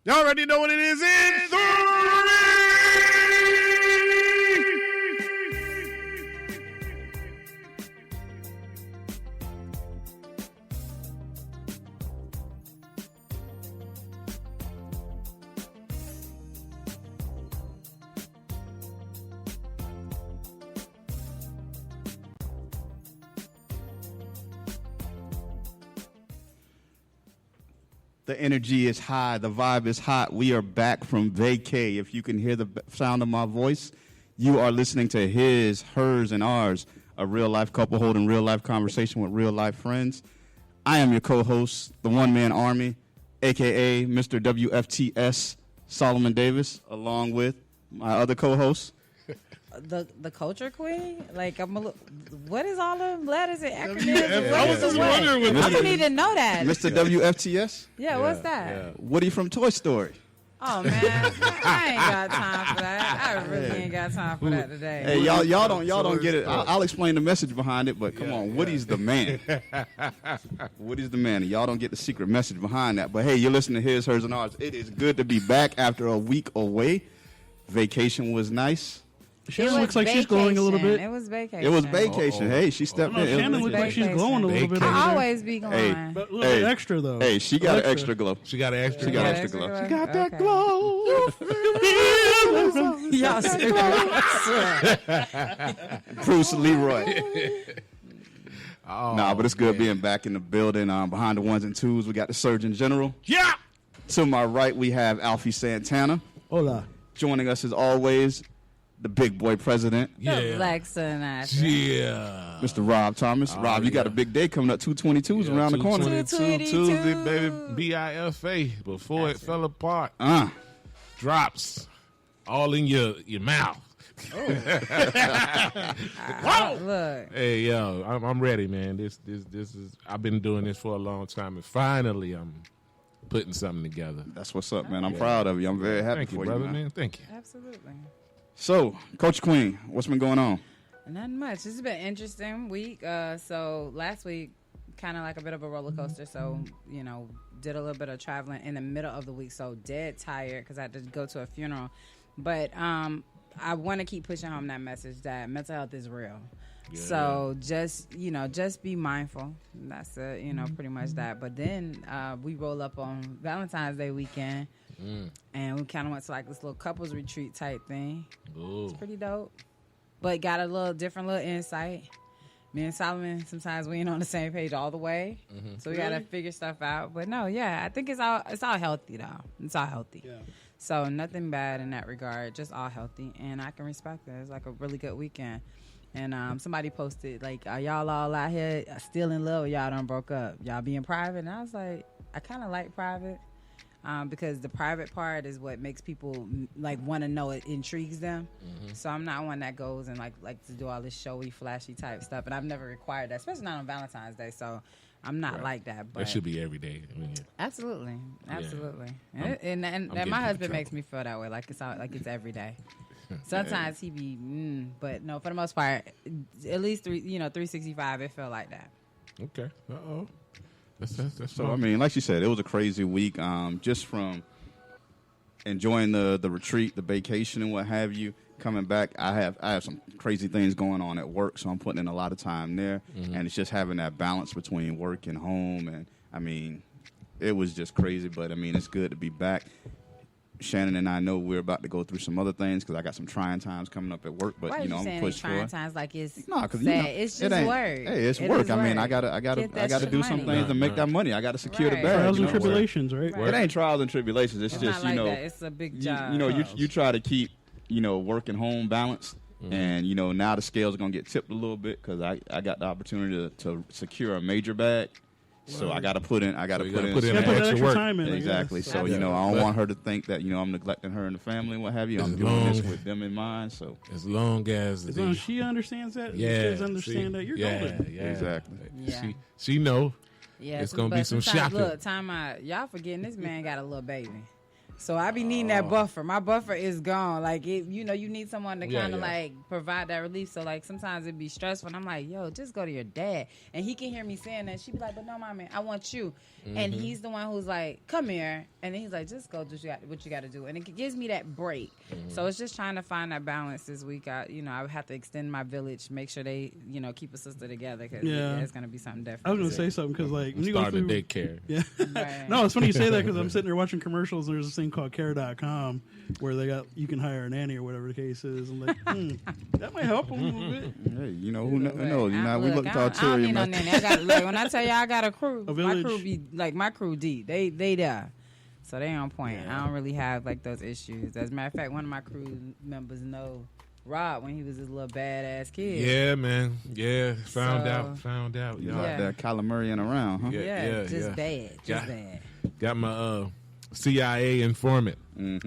Y'all already know what it is in 3. The energy is high. The vibe is hot. We are back from vacay. If you can hear the sound of my voice, you are listening to His, Hers, and Ours, a real-life couple holding real-life conversation with real-life friends. I am your co-host, the one-man army, a.k.a. Mr. WFTS, Solomon Davis, along with my other co-host. The culture queen? Like, what is all them letters and acronyms? I was just wondering what I don't even know that. Mr. WFTS? Yeah, what's that? Woody from Toy Story. Oh, man. I ain't got time for that. I really ain't got time for that today. Hey, y'all don't get it. I'll explain the message behind it, but come on, Woody's the man. Woody's the man, and y'all don't get the secret message behind that. But hey, you're listening to His, Hers, and Ours. It is good to be back after a week away. Vacation was nice. Shannon looks like she's glowing a little bit. It was vacation. It was vacation. Hey, she stepped in. Shannon looks like she's glowing a little bit. I always be glowing. Hey, But a little bit extra, though. Hey, she got an extra glow. She got an extra. She got extra glow. She got that glow. Y'all serious? Bruce Leroy. Nah, but it's good being back in the building. Behind the ones and twos, we got the Surgeon General. Yeah. To my right, we have Alfie Santana. Hola. Joining us as always, the big boy president, The Black Sun. Yeah. Mr. Rob Thomas. Rob, you got a big day coming up. 222s around the corner. 222 Tuesday, baby. BIFA. Before it fell apart. Drops all in your mouth. Look. Hey, yo, I'm ready, man. This is. I've been doing this for a long time, and finally, I'm putting something together. That's what's up, man. I'm proud of you. I'm very happy Thank you, for brother, you, man. Thank you. Absolutely. So, Coach Queen, what's been going on? Not much. This has been an interesting week. So last week, kind of like a bit of a roller coaster. So, did a little bit of traveling in the middle of the week. So dead tired because I had to go to a funeral. But I want to keep pushing home that message that mental health is real. Yeah. So just be mindful. That's pretty much that. But then we roll up on Valentine's Day weekend. And we kind of went to like this little couples retreat type thing. Ooh. It's pretty dope. But got a little different little insight. Me and Solomon, sometimes we ain't on the same page all the way. Mm-hmm. So we got to figure stuff out. But no, yeah, I think it's all healthy though. It's all healthy. Yeah. So nothing bad in that regard, just all healthy. And I can respect that. It's like a really good weekend. And somebody posted, like, are y'all all out here still in love or y'all done broke up? Y'all being private? And I was like, I kind of like private. Because the private part is what makes people like want to know. It intrigues them. Mm-hmm. So I'm not one that goes and like to do all this showy, flashy type stuff. And I've never required that, especially not on Valentine's Day. So I'm not like that. But that should be every day. I mean, absolutely. Yeah. And my husband makes me feel that way, like it's every day. Sometimes he be, but no, for the most part, at least 365. It felt like that. Okay. That's so I mean, like you said, it was a crazy week. Just from enjoying the retreat, the vacation, and what have you. Coming back, I have some crazy things going on at work, so I'm putting in a lot of time there, and it's just having that balance between work and home. And I mean, it was just crazy, but I mean, it's good to be back. Shannon and I know we're about to go through some other things because I got some trying times coming up at work. But I'm push trying times like it's because it's just work. Hey, it's work. I mean, I gotta do some things to make that money. I gotta secure the bag. Trials and tribulations, right? It ain't trials and tribulations. It's just not like that. It's a big job. You try to keep work and home balanced. And now the scales are gonna get tipped a little bit because I got the opportunity to secure a major bag. So I got to put in. I got to put in extra work. Time in, exactly. So I don't want her to think that I'm neglecting her and the family and what have you. I'm doing this with them in mind. So as long as she understands that, yeah, the kids understand that you're golden. Yeah, exactly. Yeah. She know. Yeah, it's gonna be some shopping. Look, time out. Y'all forgetting this man got a little baby. So I be needing that buffer. My buffer is gone. Like, you need someone to kind of like provide that relief. So like sometimes it'd be stressful. And I'm like, yo, just go to your dad. And he can hear me saying that. She'd be like, but no, mommy, I want you. And he's the one who's like, come here. And then he's like, just go do what you got to do. And it gives me that break. So it's just trying to find that balance this week. I have to extend my village, make sure they, keep a sister together because it's going to be something different. I was going to say something because like when you go through daycare. Yeah. Right. No, it's funny you say that because I'm sitting there watching commercials and there's this thing called care.com where you can hire a nanny or whatever the case is. I'm like, that might help a little bit. Hey, who knows? We look at our I don't need no tourism. nanny. I got, like, when I tell you I got a crew, A my village. crew be like my crew deep. They there. So they on point. I don't really have like those issues. As a matter of fact, one of my crew members know Rob when he was his little badass kid. Yeah, man. Yeah, found You out. Yeah. out there calamarian around, huh? Yeah, just yeah. bad. Just bad. Got my CIA informant. Yeah,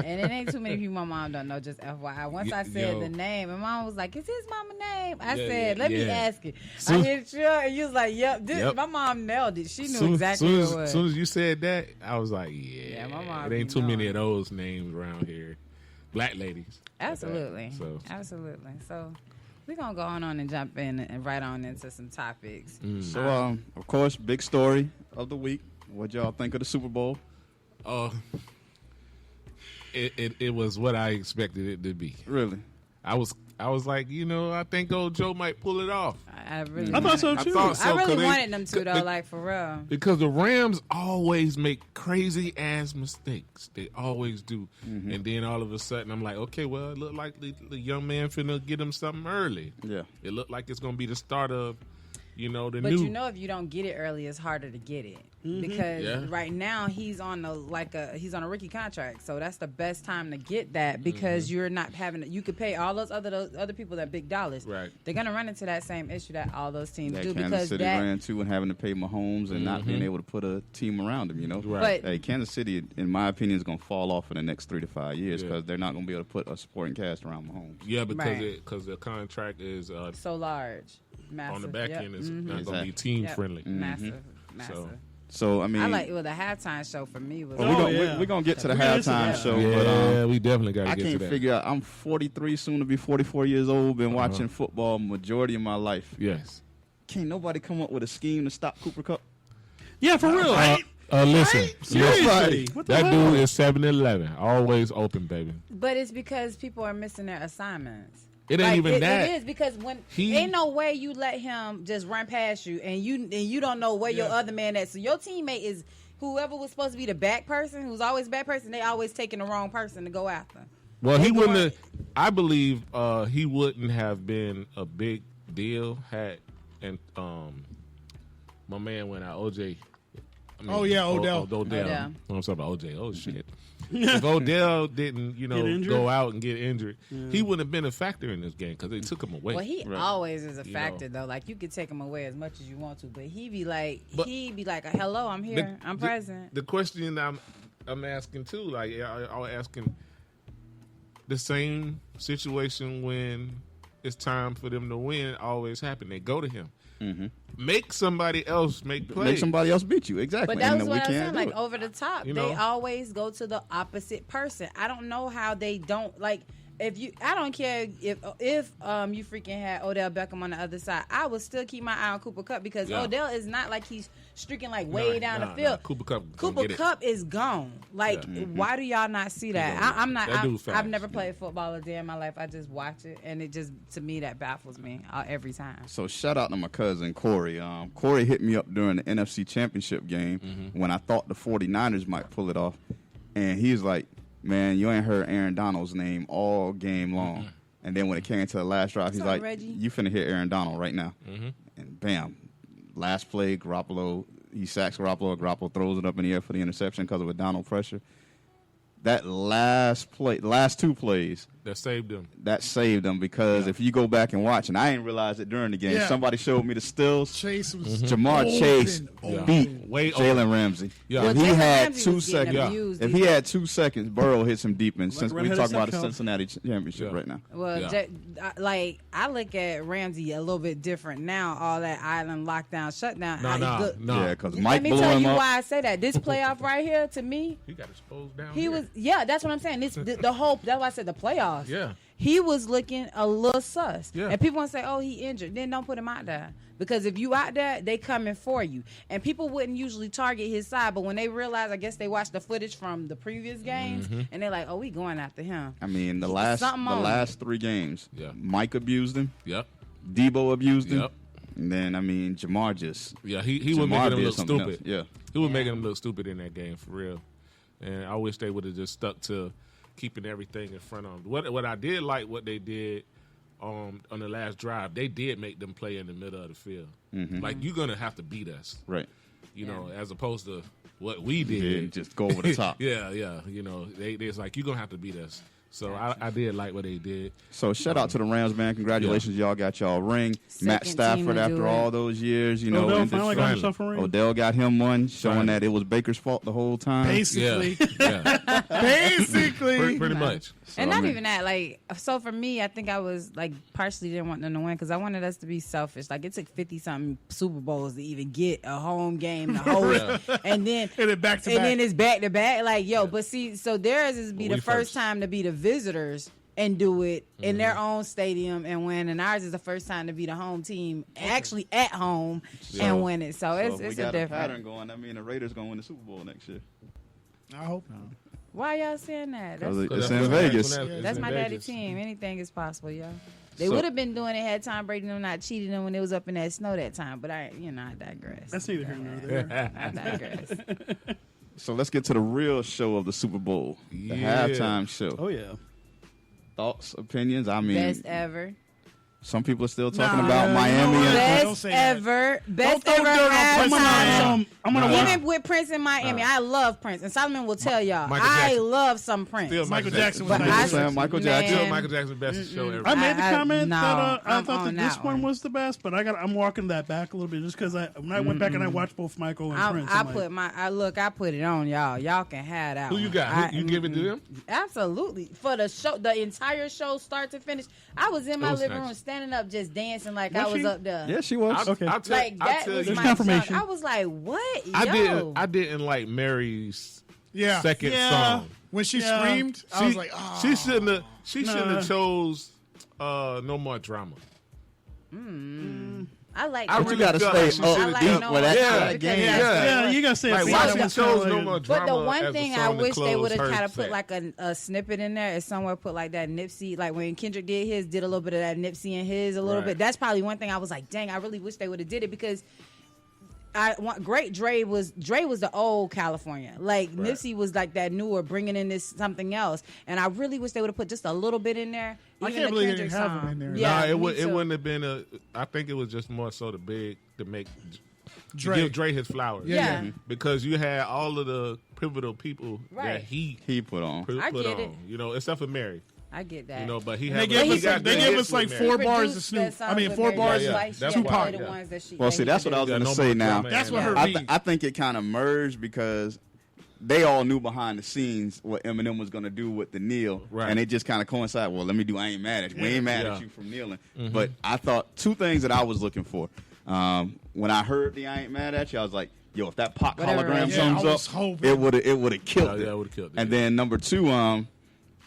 and it ain't too many people my mom don't know, just FYI. Once I said Yo. the name, and mom was like, is his mama name? I Yeah, said, yeah, let me yeah. ask it. Soon- I hit you, and you was like, yep. Yep. My mom nailed it. She knew exactly soon what as, it was. soon as you said that, I was like, yeah, my mom it ain't be too many knowing. of those names around here. Black ladies. Absolutely. So Absolutely. So we're going to go on and jump in and right on into some topics. So, of course, big story of the week. What y'all think of the Super Bowl? it was what I expected it to be. Really? I was like, I think old Joe might pull it off. I really I thought so I too. thought so. I really 'cause they- wanted them to, though, they- like, for real. Because the Rams always make crazy ass mistakes. They always do. And then all of a sudden, I'm like, okay, well, it looked like the young man finna get him something early. Yeah. It looked like it's gonna be the start of, the But new. if you don't get it early, it's harder to get it. Because Yeah. right now he's on he's on a rookie contract, so that's the best time to get that because you're not having you could pay all those other people that big dollars. Right. They're gonna run into that same issue that all those teams That do Kansas because City that ran to and having to pay Mahomes and not being able to put a team around him, Right. But Hey, Kansas City, in my opinion, is going to fall off in the next 3 to 5 years Yeah. because they're not going to be able to put a supporting cast around Mahomes. Yeah, because Right. because the contract is so large, massive on the back Yep. end is not gonna Exactly. be team Yep. friendly. Massive. So, I mean, I like the halftime show for me was. we're Oh, going yeah. we're gonna get to the We're gonna get to halftime that. show, Yeah, but we definitely got I to get to can't that. figure out. I'm 43, soon to be 44 years old. Been watching football majority of my life. Yes. Can't nobody come up with a scheme to stop Cooper Kupp? Yeah, for real. Listen, Seriously. What the that hell? dude is 7-Eleven, always open, baby. But it's because people are missing their assignments. It ain't even that. It is because when He- ain't no way you let him just run past you and you don't know where your other man at. So your teammate is whoever was supposed to be the back person, who's always back person. They always taking the wrong person to go after. Well, They he wouldn't going- have. I believe he wouldn't have been a big deal had my man went out. OJ. Oh, yeah, Odell. Odell. Odell. I'm talking about OJ. Oh shit. If Odell didn't, Get injured? go out and get injured, he wouldn't have been a factor in this game because they took him away. Well, he Right. always is a You factor know. though. Like you could take him away as much as you want to, but he be like, But- hello, I'm here, I'm present. The question I'm asking too, like I was asking the same situation when it's time for them to win always happen. They go to him. Make somebody else make plays. Make somebody else beat you. Exactly. But that And was we what I was can't saying. do Like it. over the top, You they know? always go to the opposite person. I don't know how they don't like. I don't care if you freaking had Odell Beckham on the other side, I would still keep my eye on Cooper Kupp because Yeah. Odell is not like he's streaking like way down the field. Cooper Kupp. gonna Cooper get it. Kupp is gone. Like, why do y'all not see that? gonna- I'm not. that dude I've fast. never played football a day in my life. I just watch it, and it just to me that baffles me every time. So shout out to my cousin Corey. Corey hit me up during the NFC Championship game when I thought the 49ers might pull it off. And he was like, man, you ain't heard Aaron Donald's name all game long. And then when it came to the last drive, he's What's up, like, Reggie? you finna hit Aaron Donald right now. And bam, last play, Garoppolo, he sacks Garoppolo. Garoppolo throws it up in the air for the interception because of a Donald pressure. That last two plays, That saved them. That saved them because if you go back and watch, and I didn't realize it during the game, Yeah. somebody showed me the stills. Chase was Jamar open, Chase open. beat Way Jalen over. Ramsey. Yeah. Well, If he Jalen had Ramsey 2 was getting seconds, abused. if he had 2 seconds, Burrow hits him deep. And since we redheaded talking about the stepchild. Cincinnati championship Yeah. right now, Well, Yeah. I look at Ramsey a little bit different now. All that island lockdown, shutdown. No. yeah, because Let Mike me blew tell him you up. why I say that. This playoff right here, to me, He got exposed down. he here. was. Yeah, that's what I'm saying. The whole. That's why I said the playoffs. Yeah. He was looking a little sus. Yeah. And people want to say, "Oh, he injured." Then don't put him out there because if you out there, they coming for you. And people wouldn't usually target his side, but when they realize, I guess they watched the footage from the previous games, and they're like, "Oh, we going after him." I mean, the last Something on 3 games, Yeah. Mike abused him, Yep. Debo abused him, Yep. and then I mean, Jamar just Yeah. He was Jamar making them did look something stupid. else. Yeah. He was Yeah. making them look stupid in that game for real. And I wish they would have just stuck to keeping everything in front of them. What I did like what they did on the last drive, they did make them play in the middle of the field. Like you're gonna have to beat us, Right. you know, as opposed to what we Yeah, did. just go over the top. yeah, you know, it's like you're gonna have to beat us. So I did like what they did. So shout out to the Rams, man. Congratulations, y'all got y'all ring. Matt Second team Stafford, to do after it. all those years, you know, Odell ended finally got strong. himself a ring. Odell got him one, showing Finally. that it was Baker's fault the whole time. Basically. Yeah, Basically. pretty much. And I not mean- even that, like, so for me, I think I was, like, partially didn't want them to win because I wanted us to be selfish. Like, it took 50-something Super Bowls to even get a home game to host. And then And then back to and back. then it's back-to-back. Like, yo, but see, so theirs is be Well, the we first first. time to be the visitors and do it in their own stadium and win. And ours is the first time to be the home team, actually at home, and win it. So So it's if we a got a pattern different. going. I mean, the Raiders gonna win the Super Bowl next year. I hope not. Why y'all saying that? Because That's, it's That's in what Vegas. happens when that's it's my in daddy Vegas. team. Anything is possible, yo. They So- would have been doing it had Tom Brady them not cheated them when it was up in that snow that time. But I digress. That's neither here nor there. I digress. So let's get to the real show of the Super Bowl, the Yeah. halftime show. Oh yeah. Thoughts, opinions? I mean, Best ever. some people are still talking Nah, about you Miami. know what? And Don't Best say that. ever. Best Don't ever throw dirt on Prince halftime. I'm gonna watch. Even with Prince in Miami, I love Prince, and Solomon will tell y'all Michael I Jackson. love some Prince. Still Michael Jackson. Jackson was But nice. I- I'm saying Michael Man. Jackson. Still Michael Jackson's best show ever. I made the I- comment no, that I I'm thought on that this that one one. was the best, but I'm walking that back a little bit just because when I went back and I watched both Michael and Prince. I I'm put like, I put it on y'all. Y'all can have that. Who you one. got? You give it to them? Absolutely. For the show, the entire show, start to finish, I was in my was living nice. room standing up, just dancing like Was I was she? up there. Yeah, she was. Okay. I'll tell, Like I'll that tell was you. my confirmation. junk. I was like, "What? I didn't like Mary's Yeah. second Yeah. song. When she Yeah. screamed, I was like, oh. She shouldn't have. She shouldn't Nah. have chose No More Drama. I like. But I that. you really gotta feel stay like she up should've I deep like done- with No that, More Yeah. Drama that because game. that's yeah, you gotta say Like, it's why not she even chose kinda No like- More But Drama? the one as thing the I song to wish they close would have her kind of put set. like a snippet in there is somewhere put like that Nipsey, like when Kendrick did his, did a little bit of that Nipsey in his a little Right. bit. That's probably one thing I was like, dang, I really wish they would have did it because great Dre was the old California. Like Right. Nipsey was like that newer, bringing in this something else. And I really wish they would have put just a little bit in there. I Even can't the believe they Kendrick didn't have song. him in there. Yeah, Nah, me it too. wouldn't have been a. I think it was just more so to make Dre. give Dre his flowers. Yeah. Because you had all of the pivotal people Right. that he put on. put I on. get it. You know, except for Mary. I get that. You know, but he And had. they gave he us, got they good gave hits us like with 4 Mary. bars of Produced Snoop. that song I mean, with 4 Mary bars J. of Yeah, Blige. that's She had why. to play the Yeah. ones that she- Well, that see, he that's could what I was do. Yeah, going to No say More now. Drama That's what and- her I, beat. I think it kind of merged because they all knew behind the scenes what Eminem was going to do with the kneel, Right. and it just kind of coincided. Well, let me do I Ain't Mad at You. We ain't mad at Yeah. you from kneeling. But I thought 2 things that I was looking for. When I heard the I Ain't Mad at You, I was like, yo, if that Pac Whatever, hologram yeah, comes I was up, hoping. it would have killed Yeah, it. it would've killed it, And yeah. then number 2,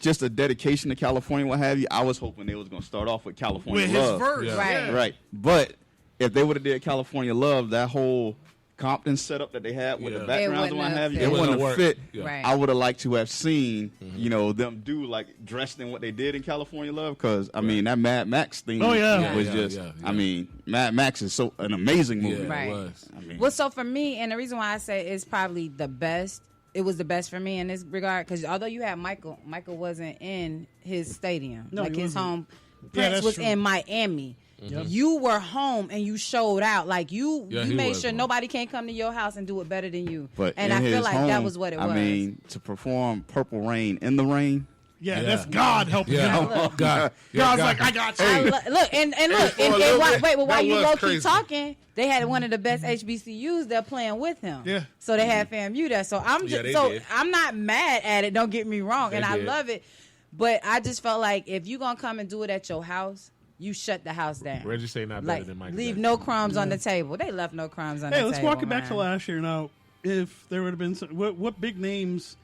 just a dedication to California, what have you. I was hoping they was going to start off with California With his Love. verse. Yeah. Right. Right. But if they would have did California Love, that whole Compton setup that they had with Yeah. the It backgrounds and what wouldn't have you, have it fit. wouldn't have fit. Yeah. Right. I would have liked to have seen, them do like dressed in what they did in California Love, because I mean that Mad Max theme Oh, yeah. was Yeah, just. yeah, I yeah. mean, Mad Max is so an amazing movie. Yeah, Right. it was. I mean, Well, so for me, and the reason why I say it's probably the best, it was the best for me in this regard, because although you had Michael wasn't in his stadium, No, like he his wasn't. home. Yeah, Prince that's was true. in Miami. You were home and you showed out. Like you Yeah, he made was sure home. nobody can come to your house and do it better than you. but and in I feel his like that home, was what it I was. mean, to perform Purple Rain in the rain, Yeah, that's God helping Yeah, him. oh, God. Yeah, God's God. like, I got you. Look, and look, for a and little why, bit, wait, but while that you was low key crazy. talking, they had one of the best HBCUs. They're playing with him. Yeah. So they had FAMU there. So I'm Yeah, just they did. I'm not mad at it. Don't get me wrong, and I did. love it. But I just felt like if you gonna come and do it at your house, you shut the house down. Reggie say not better Like than Michael leave Jackson. no crumbs on the table. They left no crumbs on the Hey, table. let's walk it back to man. last year now. If there would have been some, what big names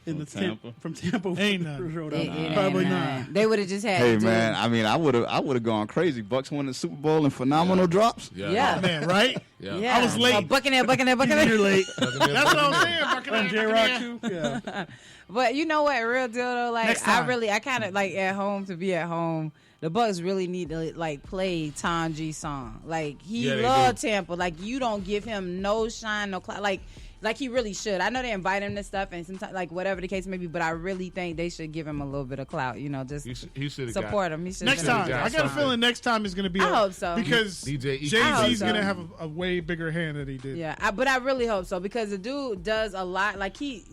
in the Tampa? from Tampa Ain't none. showed It up? ain't Probably none. not. They would have just had. Hey to do man, it. I mean, I would have gone crazy. Bucks won the Super Bowl and phenomenal drops. Yeah. Oh, man, right? Yeah. Yeah. I was late. Buccaneer. You're late. That's what I'm saying. And J Rock too. Yeah. But you know what, real deal though, like Next time. I kind of like at home to be at home. The Bucks really need to like play Tom G song. Like he Yeah, they loved do. Tampa. Like you don't give him no shine, no clout. Like he really should. I know they invite him to stuff and sometimes like whatever the case may be, but I really think they should give him a little bit of clout. You know, just He should have support him. He should. Next time. I got a feeling next time is going to be. I hope so. Because DJ E. Jay I hope Z's so. going to have a way bigger hand than he did. Yeah, but I really hope so because the dude does a lot. Like he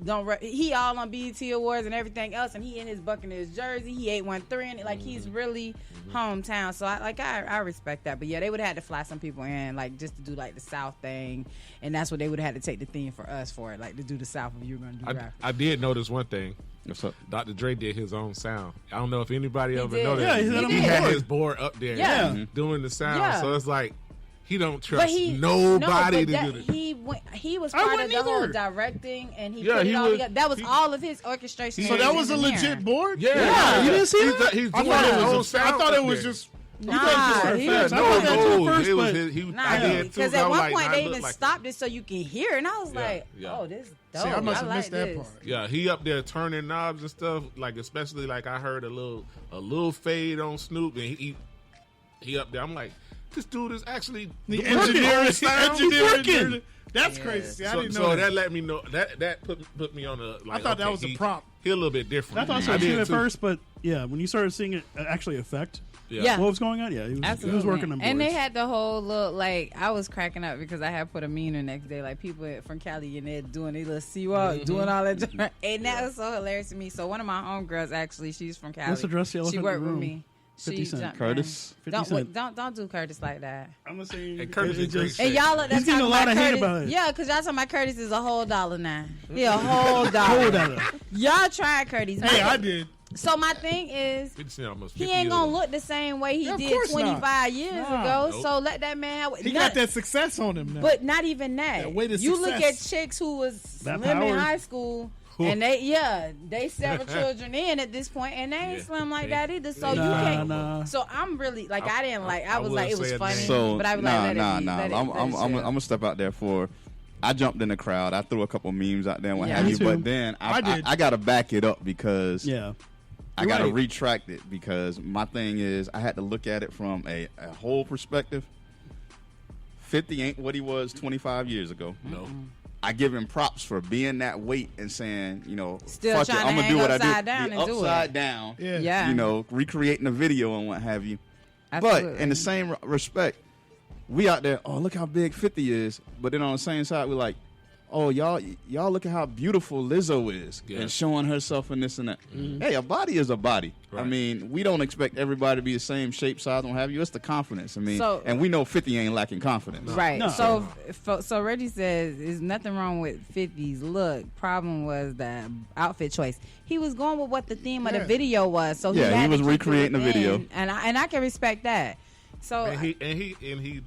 all on BET Awards and everything else, and he in his Buccaneers jersey. He 813 and like he's really hometown. So I respect that. But yeah, they would have had to fly some people in like just to do like the South thing, and that's what they would have had to take the theme for us for it, like to do the South if you were going to do rap. I did notice one thing. What's up? Dr. Dre did his own sound. I don't know if anybody ever did. noticed. Yeah, he had he him had board. his board up there Yeah. doing the sound. Yeah. So it's like he don't But trust he nobody to no, do but this. he was I part of wouldn't the whole either. directing, and he Yeah, put he it all was- together. That was he- all of his orchestration. So and that was a engineering. legit board? Yeah, You didn't see he's, that? he's I doing thought his it own was, sound. I thought it up was there. just. Nah, Yeah, he no, was I thought that too no, first, it was but- his, he, Nah, I did too. because I at was one like, point nah, they it look even like- stopped it so you can hear, and I was Yeah, like, yeah. "Oh, this dope." See, I must have like missed that this. part. Yeah, he up there turning knobs and stuff. Like especially like I heard a little fade on Snoop, and he up there. I'm like, this dude is actually The doing his engineering, own sound. engineering. That's crazy. See, I So, didn't so know that that. let me know that put me on a. Like, I thought that okay, was a he- prop. He a little bit different. I thought so did too at too. first, but yeah, when you started seeing it actually affect Yeah. what was going on, yeah, he was Absolutely. working on boards. And they had the whole look like I was cracking up because I had put a meme the next day, like people from Cali and they're doing their little sea-walk, doing all that, and that was so hilarious to me. So one of my homegirls actually, she's from Cali. Let's address the elephant She in worked the with room. me. 50 Cent. jumped Curtis? in. 50 Cent. Don't do Curtis like that. I'm gonna say Hey, Curtis it is great just- shit. And y'all look, He's that's getting a talking lot about of hate Curtis. about it. Yeah, because y'all talking about Curtis is a whole dollar now. He a whole dollar. Hold on. Y'all tried Curtis. Hey, I did. So my thing is, 50 Cent almost he 50 ain't years gonna old. look the same way he Yeah, of did course not. 25 years Nah. ago. Nope. So let that man have. He got that success on him now. But not even that. That way to you look at success. chicks who was That slim in power. high school, and they several children in at this point, and they ain't Yeah. slim like that either. So Nah, you can't. nah. So I'm really like I didn't like. I I was wouldn't like it was say a funny, name. So but I was nah, like let nah, it be. nah. Let it- I'm let it I'm chill. gonna step out there for. I jumped in the crowd. I threw a couple memes out there and what Yeah. have Me you. too. But then I did. I got to back it up because Yeah. I You're got to right. retract it because my thing is I had to look at it from a whole perspective. 50 ain't what he was 25 years ago. No. I give him props for being that weight and saying, you know, Still fuck it, trying to I'm gonna hang do what I upside do. down Be and do it. upside down. Yeah. Yeah. You know, recreating a video and what have you. Absolutely. But in the same respect, we out there, oh, look how big 50 is. But then on the same side, we're like, oh, y'all look at how beautiful Lizzo is Yeah. and showing herself and this and that. Hey, a body is a body. I Right. mean, we don't expect everybody to be the same shape, size, and what have you. It's the confidence. I mean, So- and we know 50 ain't lacking confidence. Right. No. So Reggie says there's nothing wrong with 50's look. Problem was the outfit choice. He was going with what the theme of the Yeah. video was. So Yeah, he had to was keep it recreating the video. within, and I can respect that. So And he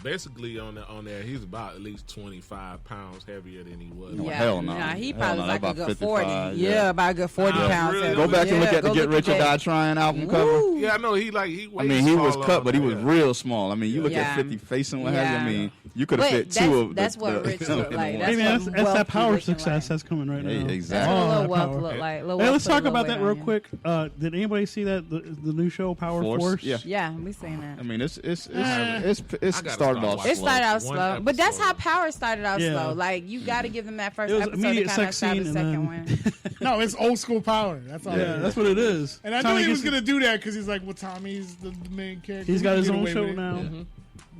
basically on there he's about at least 25 pounds heavier than he was. No, hell no. Nah, he Hell probably no, was like a about good 55, 40. yeah. Yeah, about a good 40 Nah, pounds. really? heavier. Go back and look Yeah, at the go Get look Rich or at Die that. Trying album cover. Woo. Yeah, I know he I mean, he was cut, but he was real. real small. I mean, you look Yeah. at 50 face and what have you. I Yeah. mean, you could have But fit two of that's the, what the, Rich in look the like. one. That's Hey man, what that's that wealthy power looking success like. that's coming right Hey, now. exactly. That's what All a little that wealth power. look like. Lil Hey, Wealth let's put a talk little about that weight real on you. quick. Did anybody see that the new show Power Force? Yeah. Yeah, we seen that. I mean, it's I gotta started start off watching. It started out One slow, but that's how episode. Power started out Yeah. slow. Like you got to give them that first It was episode to immediate kind of sex scene establish the and second then one. No, it's old school power. That's all. Yeah, it is. that's what it is. And I Tommy knew he was gets- gonna do that because he's like, well, Tommy's the main character. He's He got can his get own away show with it. now.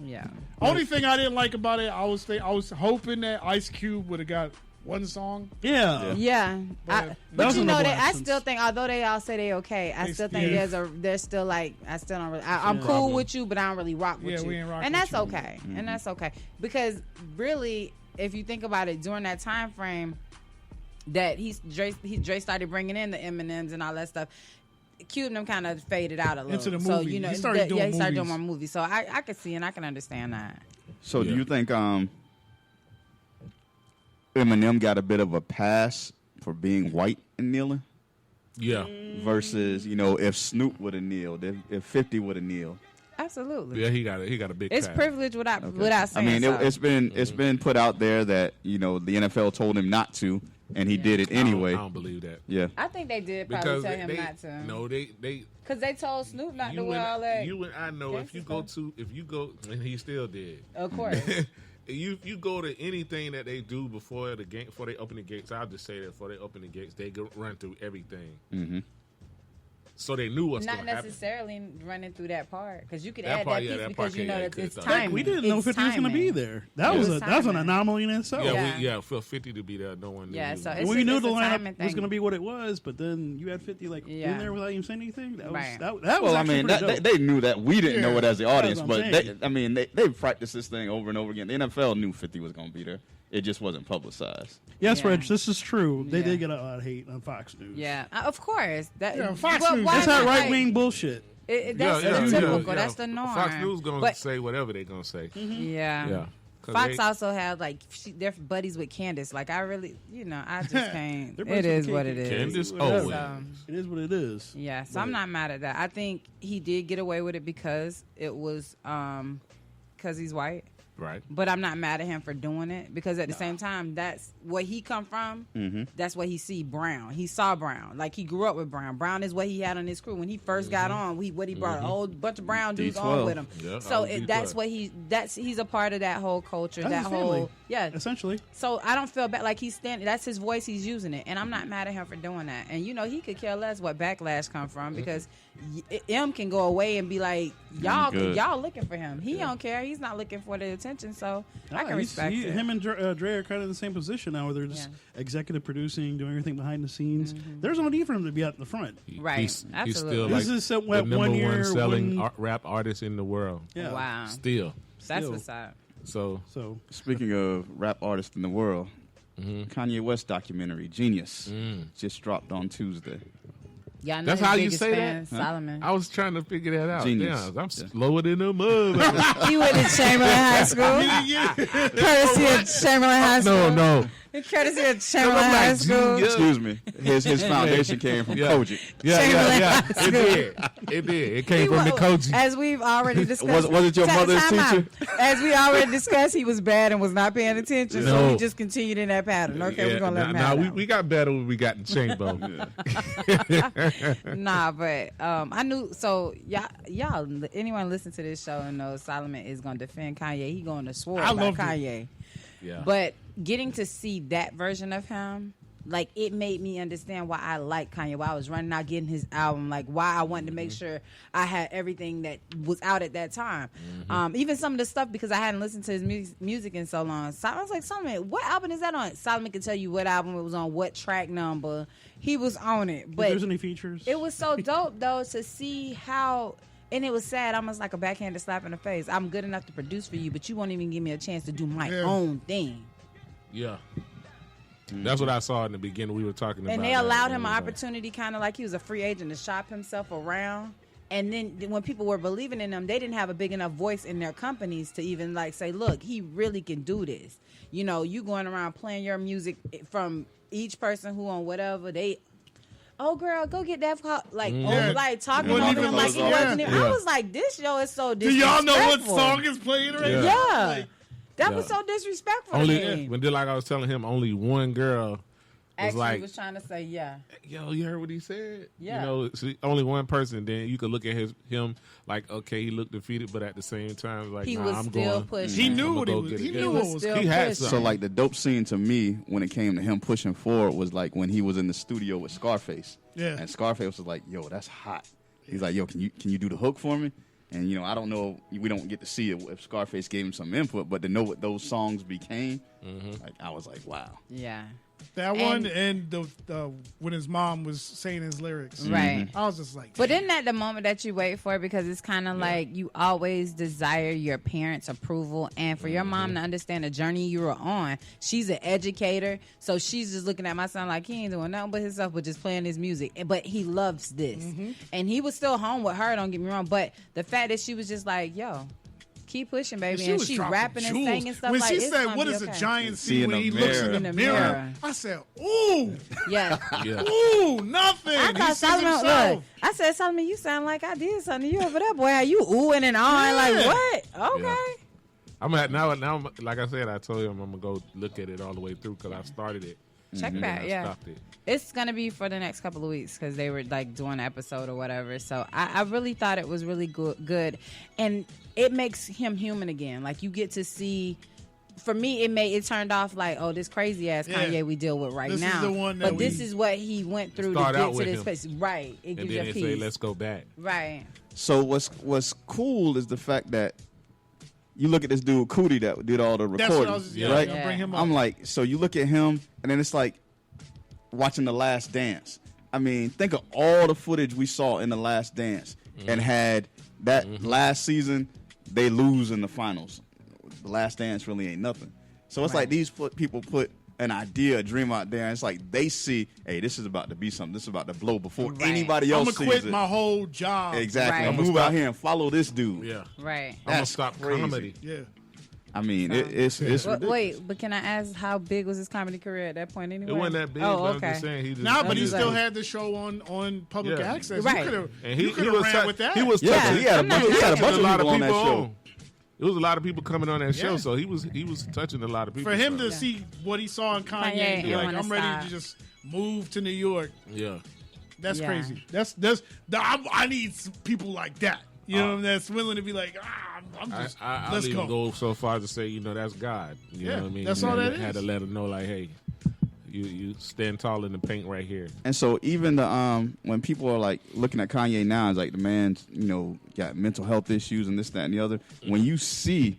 Yeah, Only thing I didn't like about it, I was hoping that Ice Cube would have got one song. Yeah. Yeah, But- but was you in know the that I blessings. still think, although they all say they okay, I They still think still- there's still like I still don't really. I'm Yeah. cool with you, but I don't really rock with Yeah, you, we ain't rock and with that's you. okay, and that's okay because really, if you think about it, during that time frame that Dre started bringing in the Eminems and all that stuff. Cube and them kind of faded out a little. Into the So movie. you know, He started doing he started doing movies. more movies. So I can see and I can understand that. So do Yeah. you think Eminem got a bit of a pass for being white and kneeling Yeah. versus, you know, if Snoop would have kneeled, if 50 would have kneeled? Absolutely. Yeah, he got a big It's pass. privilege without I saying mean, so. it's been put out there that, you know, the NFL told him not to, and he did it anyway. I don't believe that. Yeah. I think they did probably Because tell him they, not to. No, they Because they told Snoop not to you wear all that. and I know if you go and he still did. Of course. You go to anything that they do before they open the gates. I'll just say that before they open the gates, they go run through everything. Mm-hmm. So they knew what's Not going to happen. necessarily running through that part. Because you could That add part, that yeah, piece that because part, you know yeah, that they it's could. timing. We didn't know It's 50 was going to be timing. there. That It was was that was an timing. anomaly in itself. Yeah, for 50 to be there, no one knew. Yeah, he so was. it's we knew it's the a lineup timing was thing. going to be what it was, but then you had 50 Yeah. in there without even saying anything. That was Right. that was Well, I actually mean, pretty dope. they knew that. We didn't know it as the audience, That's what but I'm they, saying. I mean, they practiced this thing over and over again. The NFL knew 50 was going to be there. It just wasn't publicized. Yes, Yeah. Reg, this is true. They Yeah. did get a lot of hate on Fox News. Yeah, of course. Yeah, Fox well, News. why That's not? that Like, right wing bullshit. That's Yeah, the typical. yeah. That's the norm. Fox News going to But- say whatever they're going to say. Yeah. Yeah. 'Cause Fox they- also had like they're buddies with Candace. Like I really, I just can't. They're It buddies is with what it is. Candace Whatever. Owens. So, It is what it is. yeah, so I'm not mad at that. I think he did get away with it because it was because he's white. Right. But I'm not mad at him for doing it because at the same time, that's where he come from. Mm-hmm. That's what he see Brown. He saw Brown. Like he grew up with Brown. Brown is what he had on his crew when he first got on. He brought a whole bunch of Brown dudes on D12. with him. Yeah, So all that's D12. what he's a part of that whole culture. That's that his whole family. yeah. Essentially. So I don't feel bad. Like he's standing. That's his voice. He's using it, and I'm not mad at him for doing that. And he could care less what backlash come from because M can go away and be like, Good. y'all looking for him. He don't care. He's not looking for the attention. So I can He's- respect it. Him and Dre are kind of in the same position now, where they're just executive producing, doing everything behind the scenes. There's no need for him to be out in the front. Right. He's Absolutely. still This like is some- the what, number 1 one year, selling one- rap artist in the world. Yeah. Wow. Still. That's Still. what's up. So So Speaking of rap artists in the world, Kanye West documentary, Genius, just dropped on Tuesday. Y'all know that's his how you biggest say fan, that? Solomon. I was trying to figure that out. Genius. Damn, I'm Yeah. slower than a mother. He went to Chamberlain High School. Courtesy of Chamberlain High School. no. Courtesy of Chamberlain I'm like, High School. genius. Excuse me. His foundation came from Yeah. Kojic. Yeah. High It did. It did. It came from the coach. As we've already discussed. Was it your mother's time out. teacher? As we already discussed, he was bad and was not paying attention, so No. we just continued in that pattern. Okay, we're going to let him Nah, have we, that we got better when we got in Chamber. Nah, but I knew. So y'all, anyone listen to this show and knows Solomon is going to defend Kanye. He going to swore I about loved it. Kanye. Yeah. But getting to see that version of him, like it made me understand why I like Kanye. Why I was running out getting his album. Like why I wanted to make sure I had everything that was out at that time. Even some of the stuff because I hadn't listened to his music in so long. So I was like, Solomon, what album is that on? Solomon can tell you what album it was on, what track number. He was on it, if but there's any features, it was so dope though to see how. And it was sad, almost like a backhanded slap in the face. I'm good enough to produce for you, but you won't even give me a chance to do my Yeah. own thing. Yeah. That's what I saw in the beginning. We were talking about And they that. allowed him It an was opportunity, kind of like he was a free agent, to shop himself around. And then when people were believing in him, they didn't have a big enough voice in their companies to even like say, look, he really can do this. You know, you going around playing your music from each person who on whatever they. Oh girl, go get that like Yeah. like talking Wasn't over even him like he those wasn't. songs. Even, I Yeah. was like, this show is so Do disrespectful. y'all know what song is playing right Yeah. now? Yeah, Like, that Yeah. was so disrespectful. only to me. when like I was telling him, only one girl was Actually, like, he was trying to say, yeah. "Yo, you heard what he said?" Yeah. You know, see, only one person. Then you could look at him like, okay, he looked defeated, but at the same time, like, He nah, was I'm still going. pushing. He knew I'ma what he go was. get He it. knew He what was was still coming. He had pushing. something. So like the dope scene to me when it came to him pushing forward was like when he was in the studio with Scarface. Yeah. And Scarface was like, "Yo, that's hot." He's like, "Yo, can you do the hook for me?" And I don't know, we don't get to see it if Scarface gave him some input, but to know what those songs became, like I was like, wow. Yeah. That one and the when his mom was saying his lyrics. Right. I was just like, But isn't that the moment that you wait for? Because it's kind of like you always desire your parents' approval, and for your mom to understand the journey you were on. She's an educator, so she's just looking at my son like he ain't doing nothing but himself, but just playing his music. But he loves this, and he was still home with her. Don't get me wrong, but the fact that she was just like, "Yo, keep pushing, baby," and was she dropping rapping and jewels. singing stuff when like she it's said, gonna "What be is a okay." giant See see in when the he looks in the mirror. mirror?" I said, "Ooh, Yeah. Yeah. ooh, nothing." I He thought says Solomon, himself. look, I said, Solomon, you sound like I did something to you over there, boy. Are you oohing and ahhing? Like, Yeah. what? Okay. I'm at now. Like I said, I told him I'm gonna go look at it all the way through because I started it. Check and back, I yeah. stopped it. It's going to be for the next couple of weeks because they were, like, doing an episode or whatever. So I really thought it was really good. And it makes him human again. Like, you get to see... For me, it turned off like, oh, this crazy ass Yeah. Kanye we deal with right This is now. the one that but this is what he went through to Start get out to with this him. place. Right. It And gives then you they peace. say, "Let's go back." Right. So what's cool is the fact that you look at this dude Cootie that did all the That's recording, what I was just Yeah. right? gonna bring him up. I'm like, so you look at him, and then it's like watching The Last Dance. I mean, think of all the footage we saw in The Last Dance, and had that last season, they lose in the finals. The Last Dance really ain't nothing. So it's like these people put an idea, a dream out there, and it's like they see, hey, this is about to be something. This is about to blow before Right. anybody I'm else gonna sees quit it. my whole job. Exactly. Right. I'm move out here and follow this dude. Yeah. Right. I'm gonna That's stop crazy. comedy. Yeah. I mean, it's ridiculous. Wait, but can I ask how big was his comedy career at that point anyway? It wasn't that big. Oh, but I'm okay. just saying he just. Nah, but he That's still right. had the show on public Yeah. access. Right. You could have And you he could have was ran with that. He was Yeah, touching. he had a I'm not bunch, he had a knocking bunch of a lot people of on that people show. on. It was a lot of people coming on that show, Yeah. so he was touching a lot of people. for him to so. see what he saw in Kanye, Kanye and be and like, wanna I'm ready stop. to just move to New York. Yeah. That's Yeah. crazy. I need some people like that. You know, that's willing to be like, I'm just I'll let's even go. go so far as to say, that's God. You Yeah, know what I mean? that's You all that had is. to let him know, like, hey, you stand tall in the paint right here. And so even the when people are like looking at Kanye now, it's like the man's got mental health issues and this, that, and the other. When you see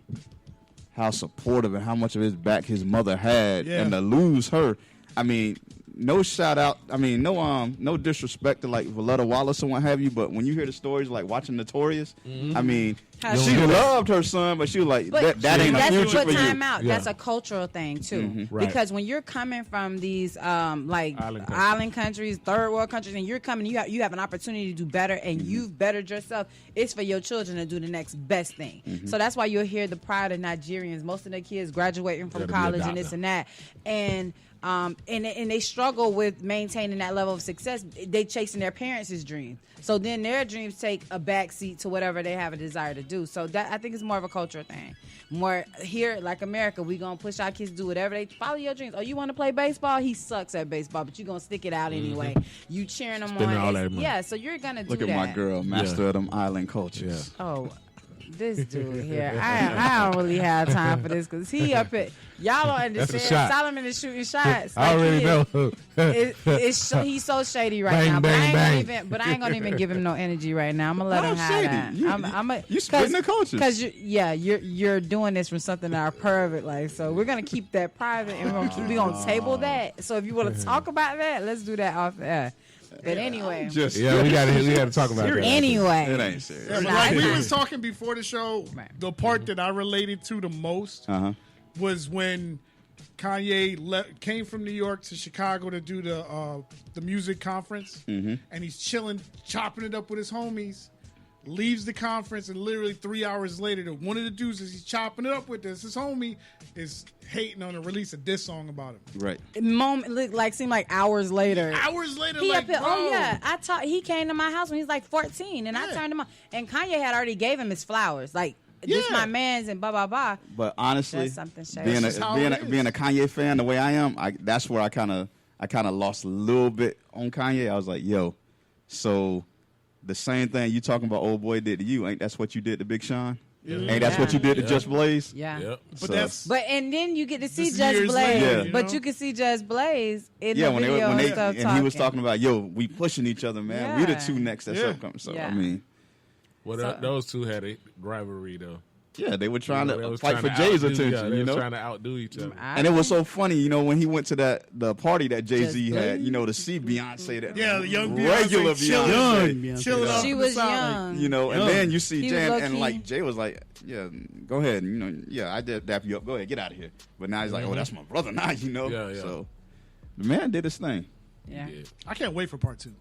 how supportive and how much of his back his mother had, Yeah. and to lose her, I mean, no shout out. I mean, no disrespect to like Valletta Wallace and what have you. But when you hear the stories like watching Notorious, I mean, How she she- loved her son, but she was like, that ain't a that's future but for time you. out. Yeah. That's a cultural thing too, Right. because when you're coming from these like Island island countries, third world countries, and you're coming, you have an opportunity to do better, and you've bettered yourself. It's for your children to do the next best thing. So that's why you'll hear the pride of Nigerians. Most of their kids graduating from Gotta be a college and this doctor. and that, and they struggle with maintaining that level of success. They chasing their parents' dreams. So then their dreams take a backseat to whatever they have a desire to do. So that I think it's more of a cultural thing. More here, like America, we gonna push our kids to do whatever they follow your dreams. Oh, you want to play baseball? He sucks at baseball, but you gonna stick it out anyway. You cheering him Spending on. all It's- that money. Yeah, so you're gonna do Look at that. my girl, master of them island cultures. Oh, this dude here. I don't really have time for this because he up at y'all don't That's a understand. shot. Solomon is shooting shots. I already he is- know. He's so shady right Bang, now. bang, bang. But I ain't gonna even give him no energy right now. I'm gonna let How him have shady? that. You- you spitting the cultures. Because you're doing this from something our private life. So we're gonna keep that private and we're gonna table that. So if you want to talk about that, let's do that off the air. But anyway, Just Yeah, we got to talk about that. anyway, it ain't serious. Yeah, but Nah, like we nah. was talking before the show, Right. the part that I related to the most was when Kanye came from New York to Chicago to do the music conference, and he's chilling, chopping it up with his homies. Leaves the conference, and literally 3 hours later, one of the dudes that he's chopping it up with, his homie, is hating on the release of this song about him. Right. moment like seemed like hours later. Hours later, He like, up here, bro, oh yeah, he came to my house when he was like 14, and I Yeah. turned him on. And Kanye had already gave him his flowers, like this Yeah. my man's and blah blah blah. But honestly, That's something shady. being That's just how it is. being a Kanye fan the way I am, that's where I kind of lost a little bit on Kanye. I was like, yo, so the same thing you talking about old boy did to you, ain't that's what you did to Big Sean? Ain't that's what you did to Yeah. Just Blaze? Yeah. Yep. But So- that's But and then you get to see This Just years Blaze, later, you but know? you can see Just Blaze in Yeah, the when video they and stuff and he was talking about, yo, we pushing each other, man. We the Yeah. two next that's Yeah. upcoming. So Yeah. I mean, Well, So- those two had a rivalry though. Yeah, they were trying They to was fight trying for to Jay's outdo- attention. Yeah, they You was know, trying to outdo each other. and it was so funny, you know, when he went to the party that Jay Z Just had, Blaze. you know, to see Beyonce, that Yeah, the young regular Beyonce chilling. Beyonce, Young Beyonce. Chilling Yeah. off She to the was side. young. you know, and Young. then you see He was Jan, and low-key. like Jay was like, yeah, go ahead, you know, yeah, I did dap you up, go ahead, get out of here. But now he's like, oh, that's my brother now, you know. Yeah, yeah. So the man did his thing. Yeah. Yeah, I can't wait for part 2.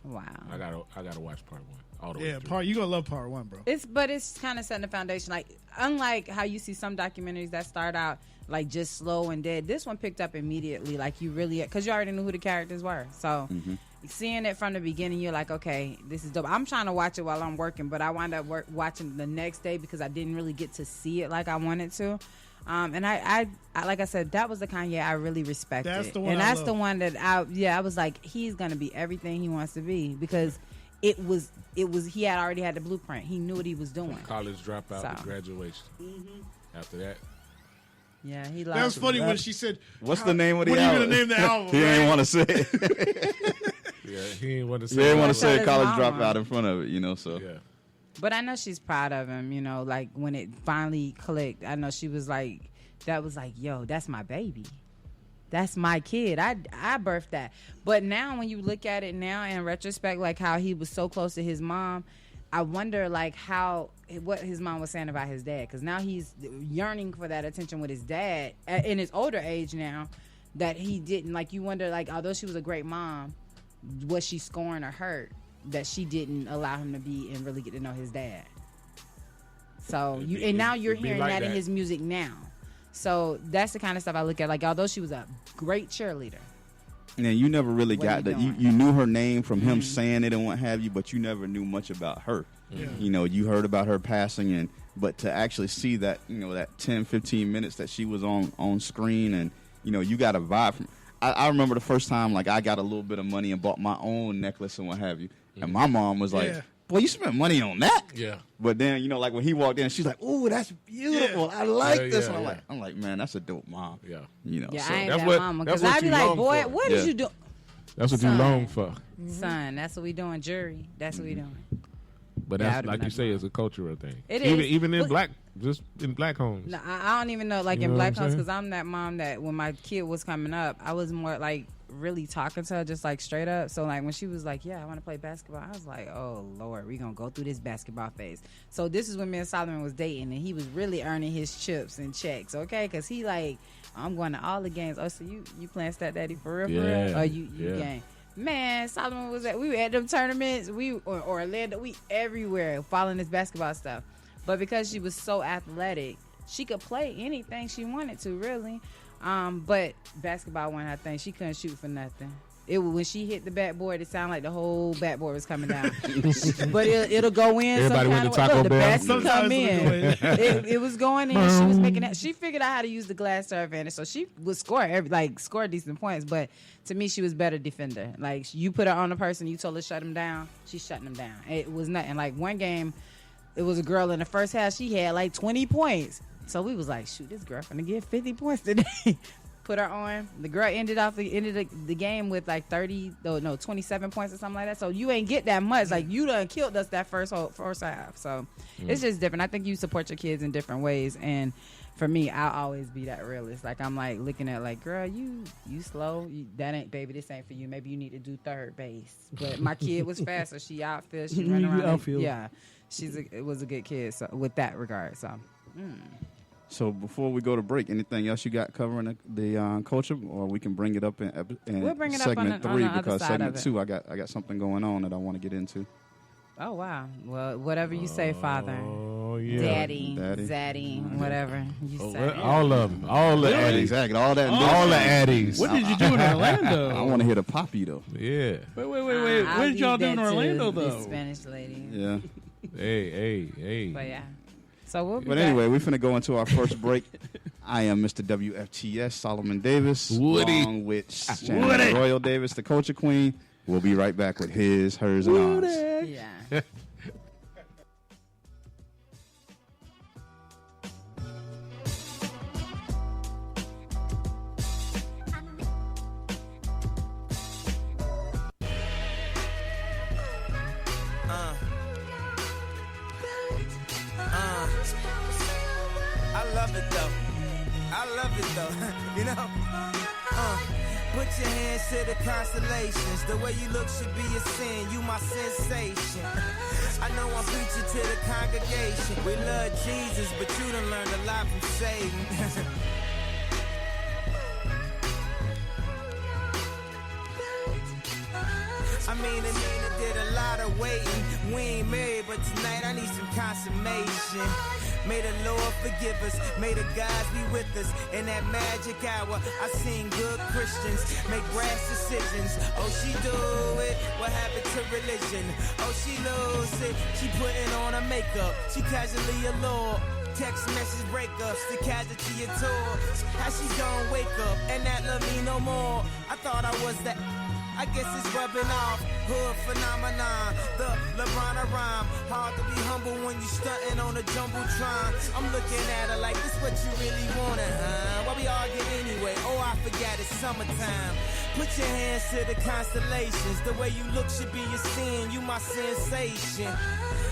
Wow. I gotta watch part 1 all the way Yeah, through. you gonna love part 1, bro. But it's kind of setting the foundation. Like, unlike how you see some documentaries that start out like just slow and dead, this one picked up immediately. Like, you really, because you already knew who the characters were. So seeing it from the beginning, you're like, okay, this is dope. I'm trying to watch it while I'm working, but I wound up watching the next day because I didn't really get to see it like I wanted to. And I like I said, that was the Kanye I really respected. That's the one and I that's love. the one that I was like, he's gonna be everything he wants to be because it was he had already had the blueprint. He knew what he was doing. College dropout So. to graduation. After that, Yeah, he That was liked funny when she said, What's the name of the What are you album? gonna name the album? He right? ain't want to say it. yeah, he didn't want to say. He didn't want to That's say his college mama. dropout in front of it, you know. So Yeah, But I know she's proud of him, you know, like when it finally clicked, I know she was like, that was like, yo, that's my baby. That's my kid. I birthed that. But now when you look at it now in retrospect, like how he was so close to his mom, I wonder like what his mom was saying about his dad. Because now he's yearning for that attention with his dad in his older age now that he didn't. Like, you wonder, like, although she was a great mom, was she scorned or hurt that she didn't allow him to be and really get to know his dad? So now you're it'd be hearing like that in that. his music now. So that's the kind of stuff I look at. Like, although she was a great cheerleader, and then you never really What got you that. You, doing? you knew her name from him saying it and what have you, but you never knew much about her. Yeah. You know, you heard about her passing, but to actually see that, you know, that 10, 15 minutes that she was on screen, and you know, you got a vibe from. I remember the first time, like, I got a little bit of money and bought my own necklace and what have you, and my mom was like, Yeah. "Boy, you spent money on that." yeah. But then, you know, like when he walked in, she's like, "Ooh, that's beautiful. I like Yeah, this." yeah, and yeah. I'm like, man, that's a dope mom. Yeah. You know, yeah, so I ain't that's that what- mama. that's Because what I'd be you like, long boy, for. what Yeah. did you do? That's what you Son. long for. Son, that's what we doing, jury. That's what we doing. But Yeah, that's I'd like be you like, say, it's a cultural thing. It even is. even in But- black homes. No, I don't even know, like You in know black what I'm homes, saying? because I'm that mom that when my kid was coming up, I was more like really talking to her just like straight up. So like when she was like, yeah, I want to play basketball, I was like, oh Lord, we gonna go through this basketball phase. So this is when me and Solomon was dating, and he was really earning his chips and checks, okay? Because he like, I'm going to all the games. Oh, so you playing stepdaddy for real? Yeah, Or you yeah. game? Man, Solomon we were at them tournaments, or Orlando, we everywhere following this basketball stuff. But because she was so athletic, she could play anything she wanted to, really. But basketball wasn't her thing. She couldn't shoot for nothing. When she hit the backboard, it sounded like the whole backboard was coming down. But it'll go in. Everybody some went kind to of Taco look, the Bell. basket Sometimes come it'll go in. It was going in. She was making that. She figured out how to use the glass to her advantage, so she would score decent points. But to me, she was better defender. Like, you put her on a person, you told her to shut him down, she's shutting him down. It was nothing. Like one game, it was a girl in the first half. She had like 20 points. So we was like, shoot, this girl finna get 50 points today. Put her on. The girl ended the game with like 27 points or something like that. So you ain't get that much. Like, you done killed us that first half. So it's just different. I think you support your kids in different ways. And for me, I'll always be that realist. Like, I'm like looking at like, girl, you slow. That ain't, baby, this ain't for you. Maybe you need to do third base. But my kid was fast, so she outfield. She run around. Outfield. Yeah, it was a good kid. So with that regard, so. So before we go to break, anything else you got covering the culture, or we can bring it up in We'll bring it up on segment the- on 3 the other because side segment of it. 2 I got something going on that I want to get into. Oh wow. Well, whatever you say, Father, Oh yeah. Daddy, Daddy. Zaddy, whatever you Oh, say. all of them. All the addies. Exactly, all that. All the addies. What did you do in Orlando? I want to hear the poppy though. Yeah. Wait. I'll What did y'all leave do in that to Orlando, this though? Spanish lady. Yeah. Hey. But yeah. So we'll be But back. anyway, we're finna go into our first break. I am Mr. WFTS Solomon Davis, Woody. along with Shannon Royal Davis, the Culture Queen. We'll be right back with his, hers, and ours. Yeah. love it though. I love it though. You know? Put your hands to the constellations. The way you look should be a sin. You my sensation. I know I'm preaching to the congregation. We love Jesus, but you done learned a lot from Satan. I mean, it did a lot of waiting. We ain't married, but tonight I need some consummation. May the Lord forgive us. May the gods be with us. In that magic hour, I seen good Christians make rash decisions. Oh, she do it. What happened to religion? Oh, she lose it. She putting on her makeup. She casually allured. Text message breakups, the casualty of tour. How she gon' wake up and not love me no more? I thought I was that. I guess it's rubbing off. Hood phenomenon, the LeBron of rhyme. Hard to be humble when you stunting on a jumbotron. I'm looking at her like, this what you really wanted, huh? Why we argue anyway? Oh, I forgot it's summertime. Put your hands to the constellations. The way you look should be a sin. You my sensation.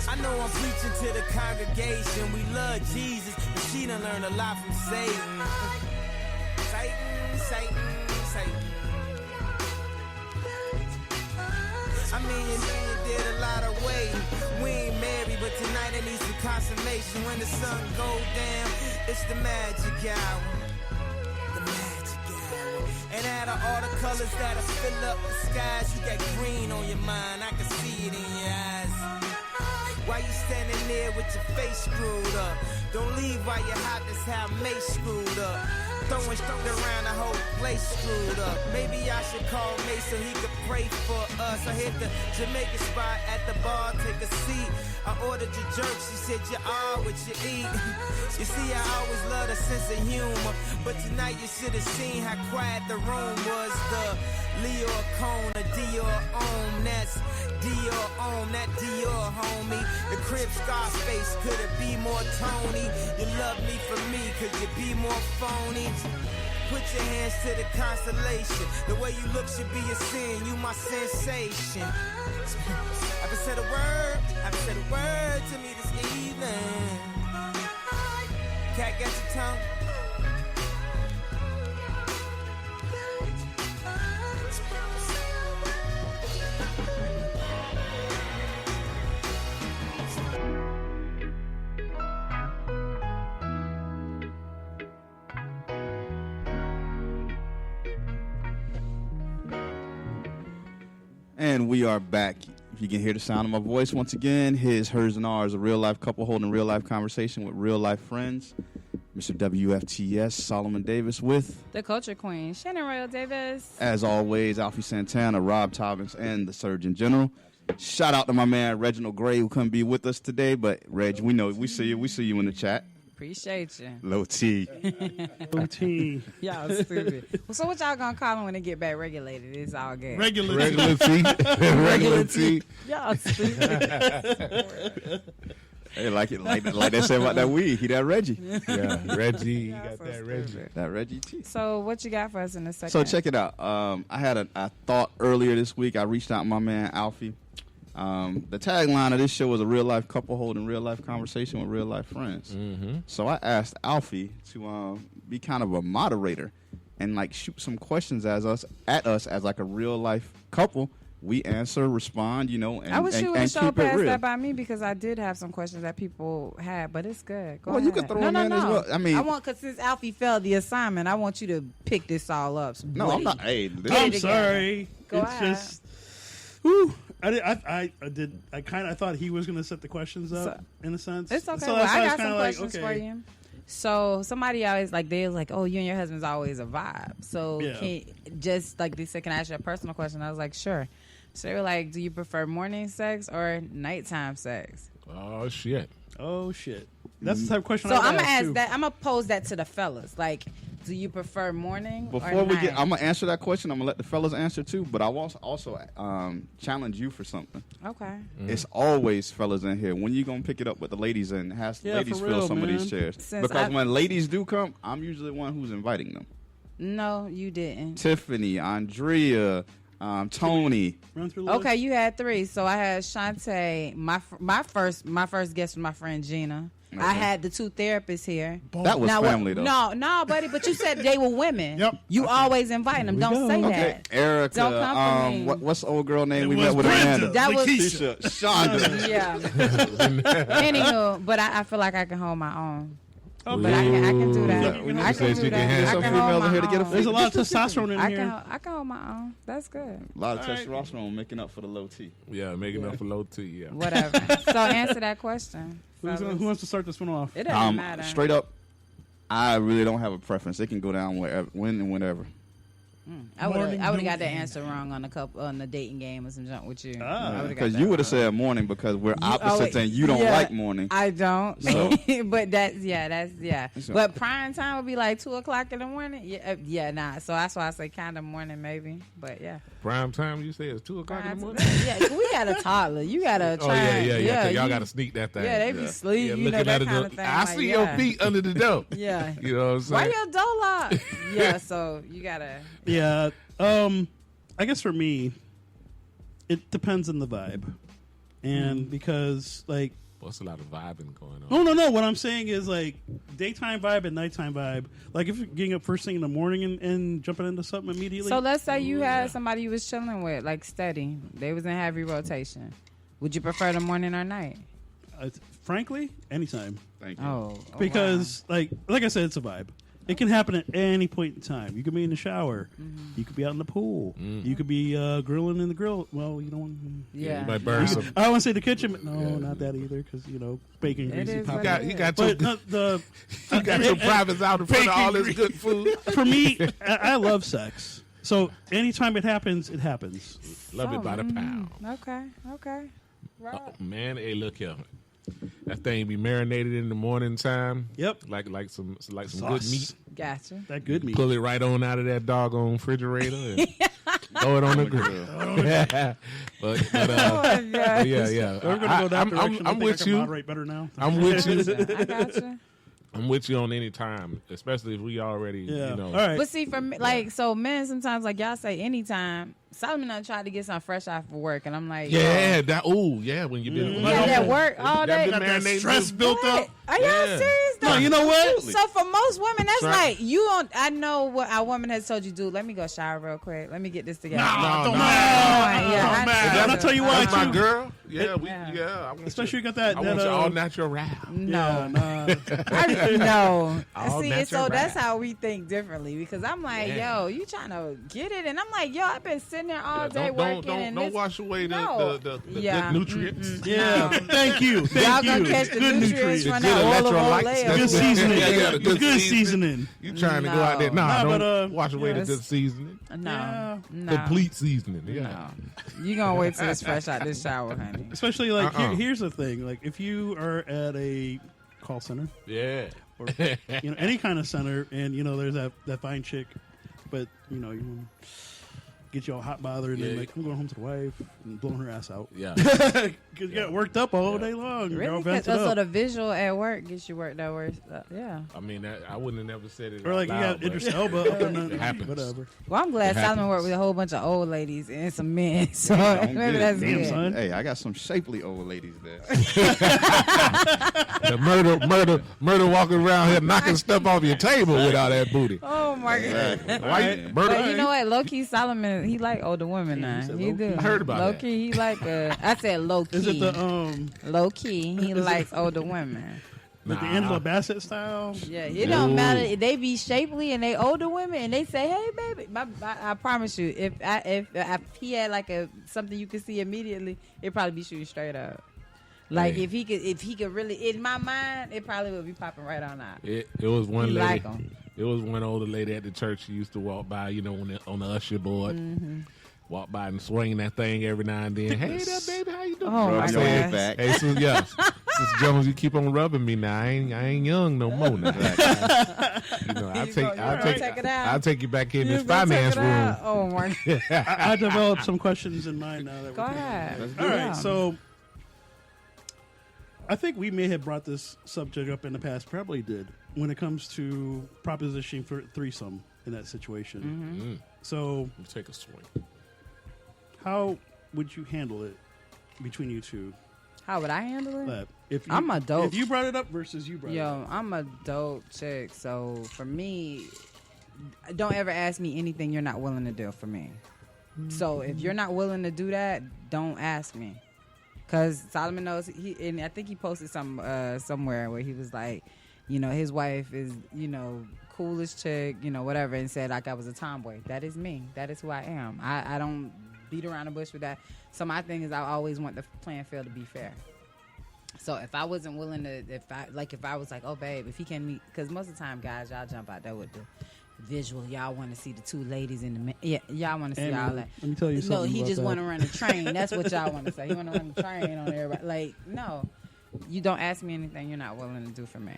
I know I'm preaching to the congregation. We love Jesus, but she done learned a lot from Satan. Satan. I mean, you did a lot of waiting. We ain't married, but tonight I need some consummation. When the sun go down, it's the magic hour. The magic hour. And out of all the colors that'll fill up the skies, you got green on your mind. I can see it in your eyes. Why you standing there with your face screwed up? Don't leave while you're hot, that's how Mace screwed up. Throwing around the whole place screwed up. Maybe I should call Mace so he could pray for us. I hit the Jamaican spot at the bar, take a seat. I ordered your jerk, she said you are what you eat. You see, I always love a sense of humor, but tonight you should have seen how quiet the room was. The Leo Cone, a Dior Om, that's Dior Om, that Dior homie. The crib Scarface, could it be more Tony? You love me for me, could you be more phony? Put your hands to the constellation. The way you look should be a sin. You my sensation. Haven't said a word to me this evening. Cat, got your tongue? And we are back. If you can hear the sound of my voice once again, his, hers, and ours, a real-life couple holding real-life conversation with real-life friends. Mr. WFTS, Solomon Davis with... The Culture Queen, Shannon Royal Davis. As always, Alfie Santana, Rob Tobbins, and the Surgeon General. Shout out to my man, Reginald Gray, who couldn't be with us today. But, Reg, we know, we see you in the chat. Appreciate you. Low T. Low T. Y'all stupid. So what y'all gonna call them when they get back regulated? It's all good. Regular T. Regular T. Y'all stupid. Hey, like they said about that weed. He that Reggie. Yeah, Reggie. You Y'all got so that Reggie. stupid. That Reggie T. So what you got for us in a second? So check it out. I had a thought earlier this week. I reached out to my man, Alfie. The tagline of this show was a real-life couple holding real-life conversation with real-life friends. Mm-hmm. So I asked Alfie to be kind of a moderator and like shoot some questions at us as like a real-life couple. We answer, respond, and I wish you would have showed keep it past real. that by me because I did have some questions that people had, but it's good. Go Well, ahead. you can throw them in as well. I mean, because since Alfie failed the assignment, I want you to pick this all up. So no, I'm not. Hey, I'm together. sorry. Go it's ahead. just. I thought he was going to set the questions up in a sense. It's okay. So Well, that's I why got was some kinda like, questions okay. for you. So somebody always they're like, oh, you and your husband's always a vibe. So Yeah. just like they said, can I ask you a personal question? I was like, sure. So they were like, do you prefer morning sex or nighttime sex? Oh shit. Oh shit, that's the type of question. So I'd I'm gonna ask too. that. I'm gonna pose that to the fellas. Like, do you prefer morning Before or we night? get, I'm gonna answer that question. I'm gonna let the fellas answer too. But I want to also challenge you for something. Okay. It's always fellas in here. When you gonna pick it up with the ladies and have Yeah, ladies for fill real, some of man. these chairs? Since Because I- when ladies do come, I'm usually the one who's inviting them. No, you didn't. Tiffany, Andrea, Tony. Run through the Okay, list. you had 3. So I had Shantae. My first guest was my friend Gina. I had the 2 therapists here. That was Now, family, though. No, buddy, but you said they were women. Yep. You always invite them. Don't say Okay, that. Erica. Don't come for me. What's the old girl name we was met with Brenda. Amanda? That was Keisha, Shonda. yeah. Anywho, but I feel like I can hold my own. Okay. But I can do that. You can I say can she do can that. handle I some can hold females my in here to get a own. There's a lot of testosterone in here. I can hold my own. That's good. A lot of testosterone making up for the low T. Yeah, making up for low T. Yeah. Whatever. So answer that question. Who wants to start this one off? It doesn't matter. Straight up, I really don't have a preference. It can go down wherever, when and whenever. I would Morning, have got noon, that answer wrong on the dating game or some junk with you. Because you would have said morning because we're opposites and you don't like morning. I don't. So? But that's yeah. But prime time would be like 2:00 in the morning. Yeah, nah. So that's why I say kind of morning maybe. But yeah. Prime time, you say it's 2:00 in the morning? Yeah, we got a toddler. You gotta Oh, try. yeah. 'Cause y'all you- got to sneak that thing. Yeah, they be sleep. Yeah, You know, looking that at it. kind of thing. I like, see yeah. your feet under the door. Yeah. You know what I'm saying? Why your door locked? Yeah, so you gotta. Yeah. I guess for me, it depends on the vibe, and because like. What's a lot of vibing going on? No. What I'm saying is like daytime vibe and nighttime vibe. Like if you're getting up first thing in the morning and jumping into something immediately. So let's say you had somebody you was chilling with, like steady. They was in heavy rotation. Would you prefer the morning or night? Frankly, anytime. Thank you. Oh, Because like I said, it's a vibe. It can happen at any point in time. You could be in the shower. You could be out in the pool. You could be grilling in the grill. Well, you don't. yeah. You might burn some. I wouldn't say the kitchen, but no, not that either. Because bacon, It greasy is pop. what it You is. got your, But the you got your privates out in front of all this good food. for me, I love sex. So anytime it happens, it happens. Love it by the pound. Okay. Right. Oh, man, hey, look here. That thing be marinated in the morning time. Yep. Like some good Sauce. meat. Gotcha. That good meat. Pull it right on out of that doggone refrigerator and throw it on the grill. but Oh my God. yeah. We're gonna go that direction. I'm I think with I can you. moderate better now. I'm with you. I gotcha. I'm with you on any time, especially if we already, Yeah. you know. All right. But see, for me, like, so men sometimes, like y'all say, anytime. Solomon done tried to get some fresh out for work, and I'm like, Yeah, that. Oh, yeah. When you been you had that work all day. That been That marinated. stress built What? up. Are y'all Yeah. serious? No, though? you know what? So for most women, that's Right. like you don't. I know what our woman has told you. Dude, let me go shower real quick. Let me get this together. Nah, don't no. matter. Yeah, Don't matter. And I'll tell you why, That's my too. girl. Yeah, Yeah. I want Especially you, you got that. I want that you all natural. No, nah. no. All See, natural. so that's how we think differently. Because I'm like, Yeah. yo, you trying to get it, and I'm like, yo, I've been sitting there all day working. and Don't this- wash away No. the Yeah. good nutrients. Yeah. Thank you. Y'all Thank gonna you. catch the Good nutrients nutrients. from The that good olive oil electrolytes. layer. That's Good seasoning. Yeah, the Good seasoning. You trying to go out there? No. Nah, Nah, don't but, wash away the yes. good seasoning. No, no, Complete seasoning. Yeah. no. You gonna wait till it's fresh out this shower, honey. Especially like Uh-uh. here's the thing. Like if you are at a call center Yeah. or any kind of center, and there's that fine chick, but you wanna get you all hot bothered, and Yeah. then like I'm going home to the wife and blowing her ass out. Yeah. Because you got worked up all day long. You're all Really? vented So up. the visual at work gets you worked out worse. Yeah. I mean, I wouldn't have never said it. Or like out you loud, got Idris but- Elba up in the It happens. whatever. Well, I'm glad It Solomon happens. worked with a whole bunch of old ladies and some men. So Don't maybe get it. that's Damn, good. son. Hey, I got some shapely old ladies there. The murder walking around here knocking stuff off your table with all that booty. Oh my god. Why you murder? But you know what? Low key Solomon, he like older women now. said He low do. key. I heard about low that. key. He like I said low key. Is it the low key? He likes older women. the Angela Bassett style? Yeah, it don't matter. They be shapely and they older women, and they say, "Hey, baby." I promise you, if he had like something you could see immediately, it'd probably be shooting straight up. Like Hey. if he could really, in my mind, it probably would be popping right on out. It was one You lady. like 'em. It was one older lady at the church. She used to walk by, on the usher board. Walk by and swing that thing every now and then. Hey there, baby, how you doing? Oh, Rub my your head gosh. back. Hey, so yeah, Sister Jones, you keep on rubbing me now. I ain't young no more. Now. I'll take you back in this You gonna finance take it out? room. Oh my god! I developed some questions in mind now. That Go we're ahead. All right, so I think we may have brought this subject up in the past. Probably did when it comes to propositioning for threesome in that situation. So, You take a swing. how would you handle it between you two? How would I handle it? That I'm a dope. If you brought it up versus you brought it up. I'm a dope chick. So for me, don't ever ask me anything you're not willing to do for me. So if you're not willing to do that, don't ask me. Cause Solomon knows and I think he posted somewhere where he was like, his wife is, coolest chick, whatever, and said like I was a tomboy. That is me. That is who I am. I don't beat around the bush with that. So my thing is I always want the playing field to be fair. So if I wasn't willing to, if I was like, oh babe, if he can meet, because most of the time guys, y'all jump out there with the visual. y'all want to see the two ladies in the y'all want to see all that. Let me tell you something. No, he about just that. want to run a train. That's what y'all want to say. He want to run a train on everybody. Like, no, you don't ask me anything you're not willing to do for me.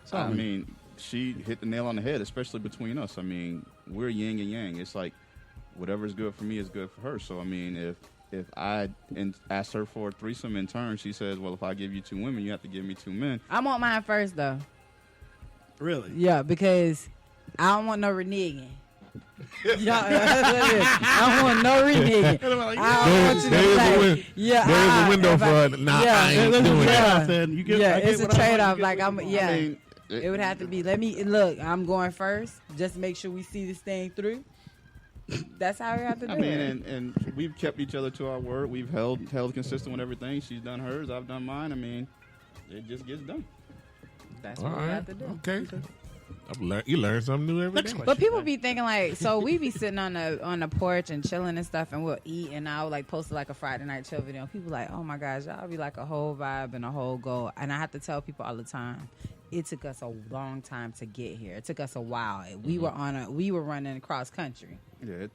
So I mean, she hit the nail on the head, especially between us. I mean, we're yin and yang. It's like whatever's good for me is good for her. So I mean, if I ask her for a threesome in turn, she says, well, if I give you 2 women, you have to give me 2 men. I want mine first though. Really? Yeah, because I don't want no reneging. I don't want no reneging. I don't want you to say, there's a window for I ain't doing that. Then you get, it's a trade-off. Like I mean, it would have to be. I'm going first. Just make sure we see this thing through. That's how we have to do it. And we've kept each other to our word. We've held consistent with everything. She's done hers. I've done mine. I mean, it just gets done. That's what we have to do. Okay. You learn something new every day. But people be thinking like, so we be sitting on the porch and chilling and stuff, and we'll eat, and I'll like post like a Friday night chill video. And people like, oh my gosh, y'all be like a whole vibe and a whole goal. And I have to tell people all the time, it took us a long time to get here. It took us a while. We were running cross country. Yeah,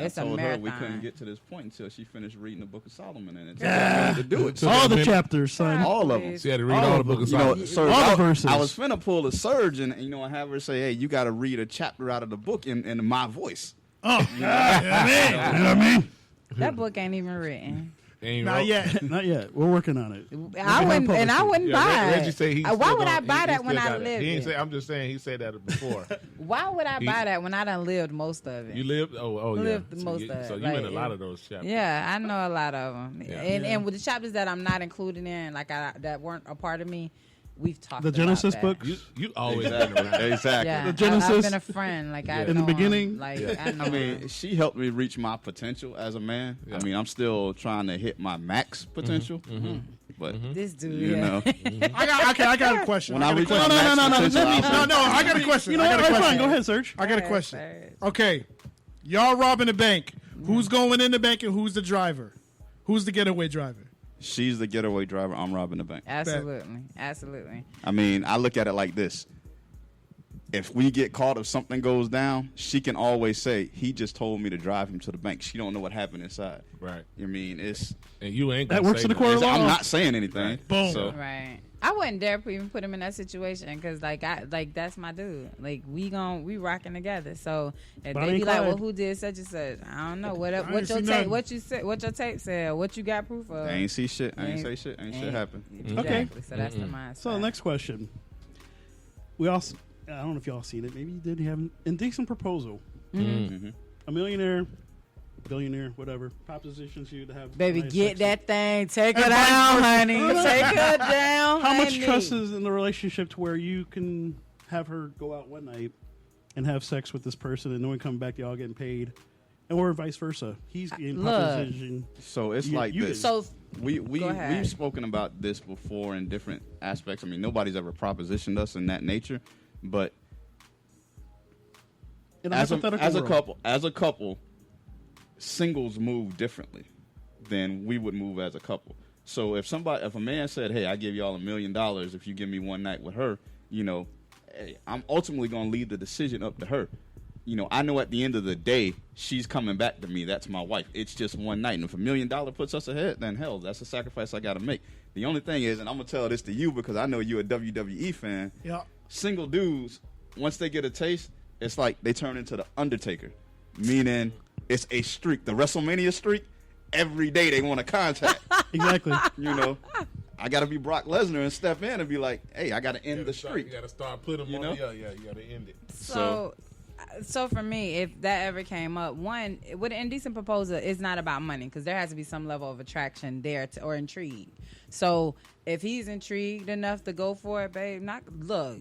it's I told a her marathon. we couldn't get to this point until she finished reading the Book of Solomon, and it took her to do it. So all the chapters, son. all of them. She had to read all the Book of Solomon. Serge, all the verses. I was finna pull a Serge and have her say, "Hey, you got to read a chapter out of the book in my voice." Oh, you know what I mean? That book ain't even written. Not yet. Not yet. We're working on it. I wouldn't buy Reggie it. say Why would I buy that he when still I got it. lived He ain't it? say. I'm just saying he said that before. Why would I buy that when I done lived most of it? You lived? Oh, yeah. Lived most of it. So you Like, in a lot of those chapters. Yeah, I know a lot of them. Yeah. And with the chapters that I'm not included in, like that weren't a part of me, we've talked The about Genesis that. books? You always Exactly. been around. Exactly. Yeah, The Genesis? I've been a friend. Like I In the know beginning? him. Like Yeah. I know I mean, him. she helped me reach my potential as a man. Yeah. I mean, I'm still trying to hit my max potential, but This dude, you know, I got a question. when I I got a reach question. my max no, potential, let me- I'll No, I got a question. You know I what? got a That's question. fine. Go ahead, Serge. I got a Yes, question. sir. Okay, y'all robbing the bank. Who's going in the bank and who's the driver? Who's the getaway driver? She's the getaway driver. I'm robbing the bank. Absolutely. I mean, I look at it like this. If we get caught, if something goes down, she can always say, he just told me to drive him to the bank. She don't know what happened inside. Right. I mean, it's And you ain't That gonna works say in the nothing. court of law. I'm not saying anything. Right. Boom. So, Right. I wouldn't dare even put him in that situation because, that's my dude. Like, we rocking together. So if Bonnie they be and like, Clyde. well, who did such and such? I don't know. What ain't your see tape? nothing. What you said? What your tape said? What you got proof of? I ain't see shit. I ain't Ain't- say shit. Ain't shit happen. Exactly. Okay. So that's the mindset. So next question. We also, I don't know if y'all seen it. Maybe you did have an indecent proposal. Mm-hmm. A millionaire, billionaire, whatever, propositions you to have. Baby, nice get sex. that thing. Take her down, honey. Take her down, How much honey. trust is in the relationship to where you can have her go out one night and have sex with this person and no one come back, y'all getting paid, or vice versa? He's getting Look. proposition. So it's You- like you- this. So Go ahead. we've spoken about this before in different aspects. I mean, nobody's ever propositioned us in that nature, but In a as hypothetical world. a couple, singles move differently than we would move as a couple. So if a man said, "Hey, I give y'all $1 million if you give me one night with her," hey, I'm ultimately going to leave the decision up to her. I know at the end of the day, she's coming back to me. That's my wife. It's just one night. And if $1 million puts us ahead, then hell, that's a sacrifice I got to make. The only thing is, and I'm going to tell this to you because I know you're a WWE fan, Yeah. single dudes, once they get a taste, it's like they turn into the Undertaker. Meaning it's a streak. The WrestleMania streak, every day they want to contact. Exactly. I got to be Brock Lesnar and step in and be like, hey, I got to end the You streak. got to start putting them You on. know? Yeah, you got to end it. So So for me, if that ever came up, one, with an indecent proposal, it's not about money because there has to be some level of attraction there or intrigue. So if he's intrigued enough to go for it, babe, look,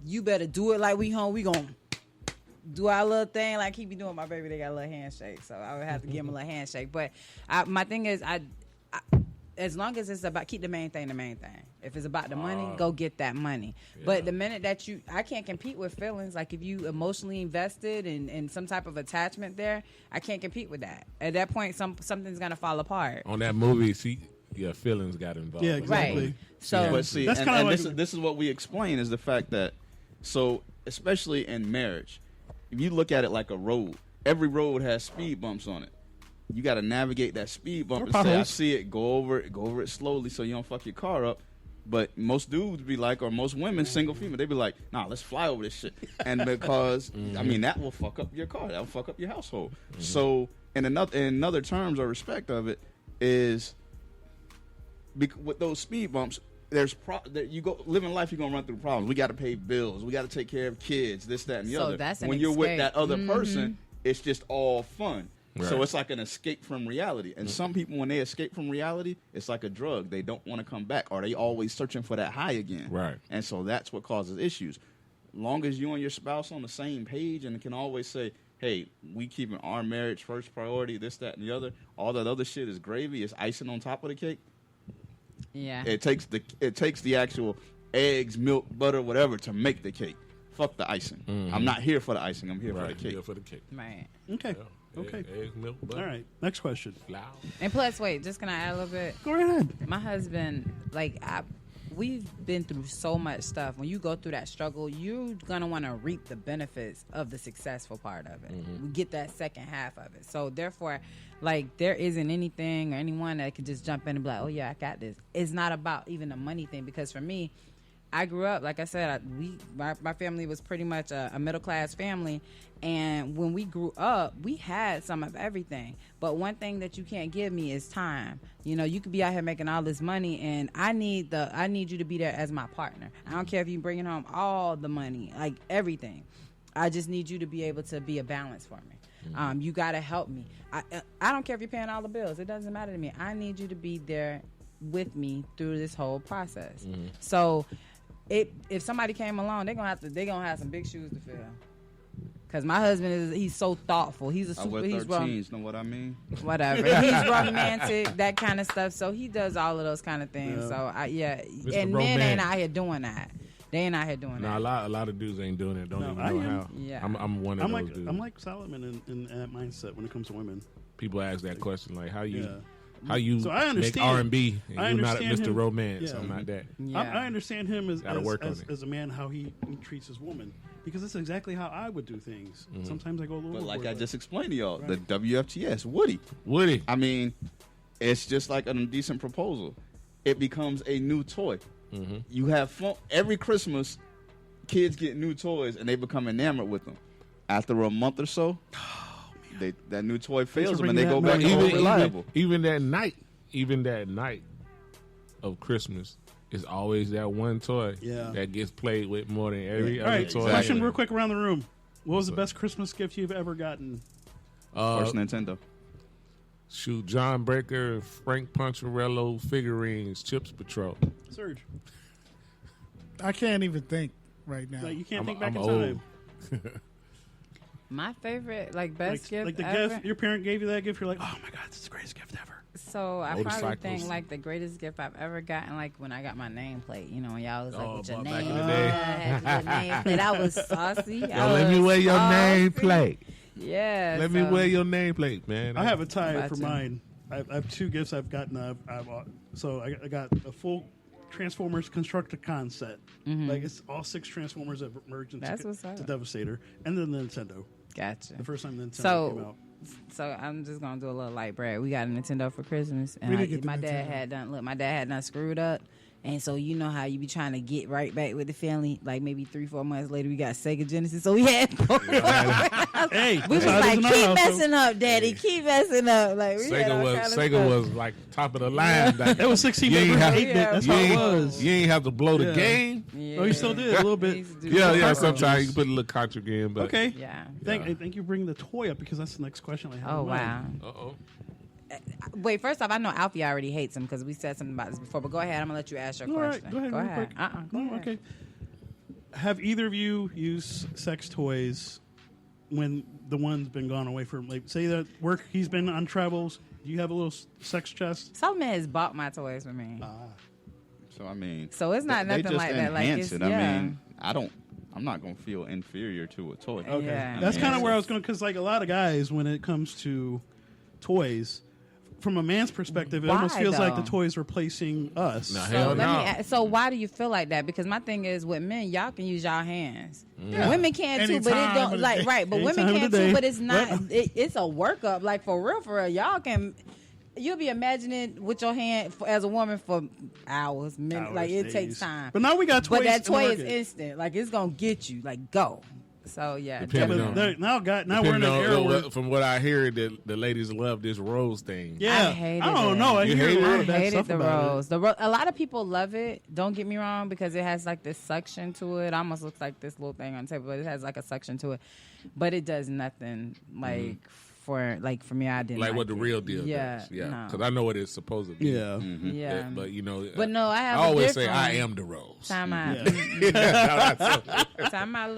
you better do it like we home. We gonna do our little thing like he be doing. My baby, they got a little handshake, so I would have to give him a little handshake. But my thing is, I as long as it's about, keep the main thing the main thing. If it's about the money, go get that money. Yeah. But the minute that I can't compete with feelings. Like if you emotionally invested in some type of attachment there, I can't compete with that. At that point, something's gonna fall apart. On that movie, feelings got involved. Yeah, exactly. Right. So, but see, that's and like, this is what we explain is the fact that, so especially in marriage, if you look at it like a road, every road has speed bumps on it. You got to navigate that speed bump and say, I see it, go over it slowly so you don't fuck your car up. But most dudes be like, or most women, single female, they be like, nah, let's fly over this shit. And because, I mean, that will fuck up your car. That will fuck up your household. So in another terms or respect of it is, with those speed bumps, you go living life, you're gonna run through problems. We got to pay bills. We got to take care of kids. This, that, and the other. That's when you're with that other person, it's just all fun. Right. So it's like an escape from reality. And some people, when they escape from reality, it's like a drug. They don't want to come back, or they always searching for that high again. Right. And so that's what causes issues. Long as you and your spouse on the same page and can always say, hey, we keeping our marriage first priority, this, that, and the other. All that other shit is gravy. It's icing on top of the cake. Yeah. It takes the actual eggs, milk, butter, whatever to make the cake. Fuck the icing. I'm not here for the icing. I'm here for the cake. Here for the cake. Right. Okay. Yeah. Okay. Eggs, milk, butter. All right. Next question. Flour. And plus, wait, just can I add a little bit? Go right ahead. My husband, we've been through so much stuff. When you go through that struggle, you're going to want to reap the benefits of the successful part of it. We get that second half of it. So, therefore, there isn't anything or anyone that could just jump in and be like, oh, yeah, I got this. It's not about even the money thing because for me, I grew up, like I said, my family was pretty much a middle-class family. And when we grew up, we had some of everything. But one thing that you can't give me is time. You know, you could be out here making all this money, and I need you to be there as my partner. I don't care if you're bringing home all the money, like everything. I just need you to be able to be a balance for me. You got to help me. I don't care if you're paying all the bills. It doesn't matter to me. I need you to be there with me through this whole process. So if somebody came along, they're gonna have some big shoes to fill. Cause my husband he's so thoughtful. He's a super. He's 13s, know what I mean? Whatever. He's romantic, that kind of stuff. So he does all of those kind of things. Yeah. So and men ain't out here doing that. They ain't out here doing that. A lot of dudes ain't doing it. Don't even know how. Yeah. I'm one of those dudes. I'm like Solomon in that mindset when it comes to women. People ask that question like, how you So I make R&B and you're not Mr. him. Romance. Yeah. I'm not that. Yeah. I understand him as a man, how he treats his woman. Because that's exactly how I would do things. Sometimes I go a little But overboard. like I just explained to y'all, Right. the WFTS, Woody. I mean, it's just like an indecent proposal. It becomes a new toy. You have fun. Every Christmas, kids get new toys and they become enamored with them. After a month or so, that new toy fails them and they go back to old reliable. Even that night of Christmas is always that one toy that gets played with more than every other toy. Question real quick around the room. What was the best Christmas gift you've ever gotten? First Nintendo. Shoot, John Breaker, Frank Poncherello figurines, Chips Patrol. Serge. I can't even think right now. Like, you can't think back I'm in old. time. My favorite, best gift like the ever. gift, your parent gave you that gift, you're like, oh my God, this is the greatest gift ever. So I probably Motorcycles. think the greatest gift I've ever gotten, when I got my nameplate. You know, when y'all was with your back name. in the day. Had your nameplate. I was saucy. Yo, let me wear your nameplate. Yeah. Let me wear your nameplate, man. I have a tie About for to. mine. I have two gifts I've gotten. I got a full Transformers Constructicon set. Like it's all 6 Transformers that merged into That's what's up. the Devastator, and then the Nintendo. Gotcha. The first time Nintendo came out. So I'm just gonna do a little light break. We got a Nintendo for Christmas, We and did get the my dad Nintendo. had done. Look, my dad had done screwed up. And so you know how you be trying to get right back with the family. Like maybe 3-4 months later, we got Sega Genesis. So we had Hey, we was that's how it like, is in our keep household. messing up, Daddy. Keep messing up. Like we had all kind of Sega stuff. was like top of the line. That was 16 You ain't bit have- versus 8 bit. That's you how it ain't- was. You ain't have to blow the Yeah. game. Yeah. Oh, you still did a little We bit. used to do Yeah, that. yeah. Sometimes you can put a little cartridge in, but Okay. Yeah. Thank you for bringing the toy up because that's the next question I have. Oh in mind. wow. Uh-oh. Wait, first off, I know Alfie already hates him because we said something about this before. But go ahead. I'm gonna let you ask your All question. right, go ahead. real quick. Go No, ahead. okay. Have either of you used sex toys when the one's been gone away from? Like, say that work, he's been on travels. Do you have a little sex chest? Solomon has bought my toys for me. So I mean, So it's not they nothing just like that. Like enhance it's, it. yeah. I mean, I'm not gonna feel inferior to a toy. Okay, Yeah. that's I mean, kind of it's where I was just- going because, like, a lot of guys, when it comes to toys, from a man's perspective, it almost Why, feels like though? the toys replacing us. Nah, So hell let me no. ask, so why do you feel like that? Because my thing is with men, y'all can use y'all hands. Women can too, but it Anytime don't of the like day. right. But Anytime women of can the too, day. but it's not. Right. It's a workup. Like for real. Y'all can. You'll be imagining with your hand as a woman for hours, minutes. Hours, Like it days. takes time. But now we got toys. But that in the toy is market. instant. Like it's gonna get you. Like go. So yeah, Depending definitely. on- Now we're in an era where. From what I hear, the ladies love this rose thing. Yeah, I hated don't it. know. I You hear hated a lot it? of I bad hated stuff the about rose. A lot of people love it. Don't get me wrong, because it has like this suction to it. Almost looks like this little thing on the table, but it has like a suction to it. But it does nothing like for me. I didn't Like what the it. real deal Yeah, does. Yeah. no. Because I know what it's supposed to be. it. Yeah. Yeah, But you know, But no, I have I a always say different- I am the rose. Time out. Yeah. Time out.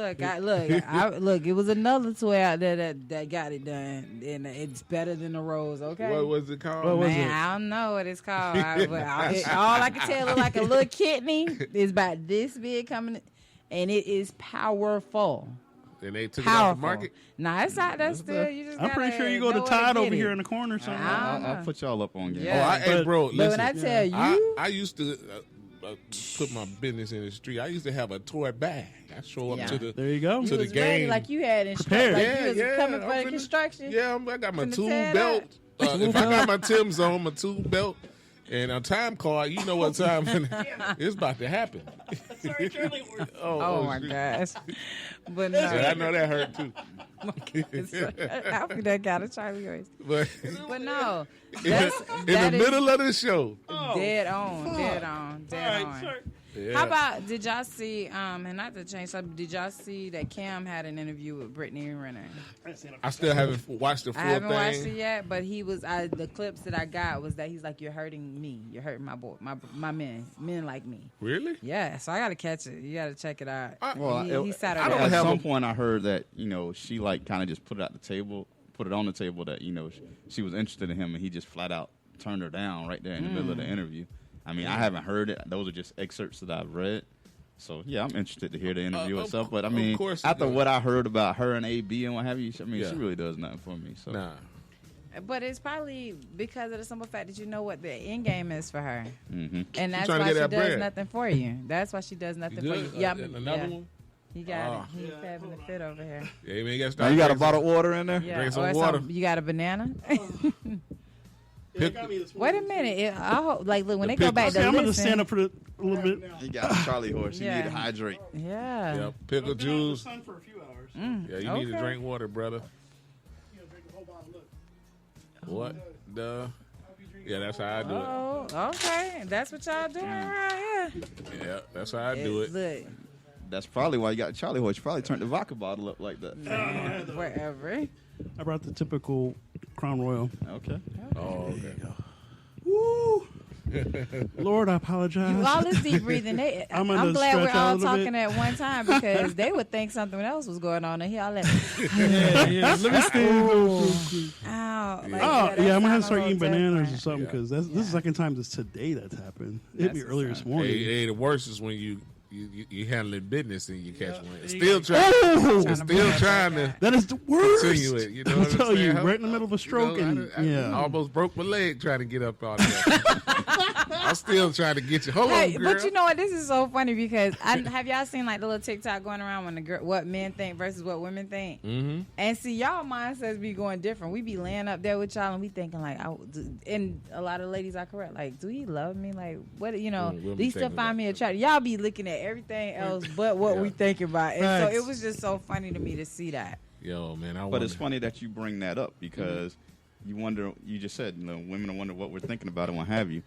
Look. It was another toy out there that got it done, and it's better than the rose. Okay. What was it called? What was Man, it? I don't know what it's called. All I can tell is like a little kidney is about this big coming, and it is powerful. And they took it off Powerful. the market. Nah, it's out there still. You just I'm pretty gotta sure you go to know where Tide get over it. here in the corner somewhere. I'll put y'all up on game. Yeah. Hey, But- bro, But listen. when I tell you, I used to put my business in the street. I used to have a toy bag. I show up Yeah. to the There you go. you to the was ready, game. like you had Prepared. instructions. Like you was coming I'm for the finna- construction. Yeah, I got my Finna tool tear it belt. up. If I got my Tim's on, my tool belt, and a time card, you know what time it's about to happen. Sorry, Charlie. Oh my shit. gosh! But Yeah, I no, know that hurt too. I feel that got a Charlie voice. But But no, in that's the middle of the show, dead on, dead on. Sorry. yeah. How about, did y'all see, and not to change subject, did y'all see that Cam had an interview with Brittany Renner? I still haven't watched the full I haven't thing. watched it yet, but the clips that I got was that he's like, you're hurting me. You're hurting my boy, my men like me. Really? Yeah, so I got to catch it. You got to check it out. Well, he sat I don't around. at have some a- point I heard that she like kind of just put it on the table that she was interested in him, and he just flat out turned her down right there in the middle of the interview. I mean, I haven't heard it; those are just excerpts that I've read. So yeah, I'm interested to hear the interview Of itself. But I of mean, course after you do. what I heard about her and AB and what have you, I mean, Yeah. she really does nothing for me. So Nah. But it's probably because of the simple fact that you know what the end game is for her. Mhm. And that's trying to why she get does that bread. nothing for you. That's why she does nothing You for good? you. Yeah, Another one? He got Ah. it. He's having a fit over here. Yeah, you got now you got a bottle of water in there. Yeah. Drink some or water. You got a banana? Pick- Wait a minute. I hope, like, look, when The they go pickle. back Okay, to I'm going to listen, stand up for a little bit. He got a Charlie horse. He Yeah. need to hydrate. Yeah. Yeah, pickle juice. sun for a few hours. Yeah, you need to Okay. drink water, brother. What? Yeah, that's how I do it. Oh, okay. That's what y'all doing right here. Yeah, that's how I do it. Look, That's probably why you got a Charlie horse. You probably turned the vodka bottle up like that. wherever. I brought the typical Crown Royal. Okay. Oh, okay. Woo! Lord, I apologize. You all this deep breathing. I'm I'm gonna glad we're stretch out a all little talking bit. at one time because they would think something else was going on, and he all like, yeah. Let me stay. ow. Like, Oh, that yeah, I'm going to sound a start eating little bananas or different. something because this is the second time this today that's happened. It hit me That's earlier what's this morning. Hey, the worst is when you you handling business and you catch one. you Still trying to That is the worst. continue it. You know I'll what I'm tell you, saying? right in the middle of a stroke, I almost broke my leg trying to get up out of that. I'm still trying to get you. Hold Hey, on, girl. but you know what? This is so funny because have y'all seen like the little TikTok going around when what men think versus what women think? Mm-hmm. And see, y'all mindsets be going different. We be laying up there with y'all and we thinking like, and a lot of ladies are correct. Like, do he love me? Like, what? You know, we'll do he still find me attractive? Y'all be looking at everything else but what we thinking about. And so it was just so funny to me to see that. Yo, man, But it's funny that you bring that up because you wonder. You just said, women wonder what we're thinking about and what have you.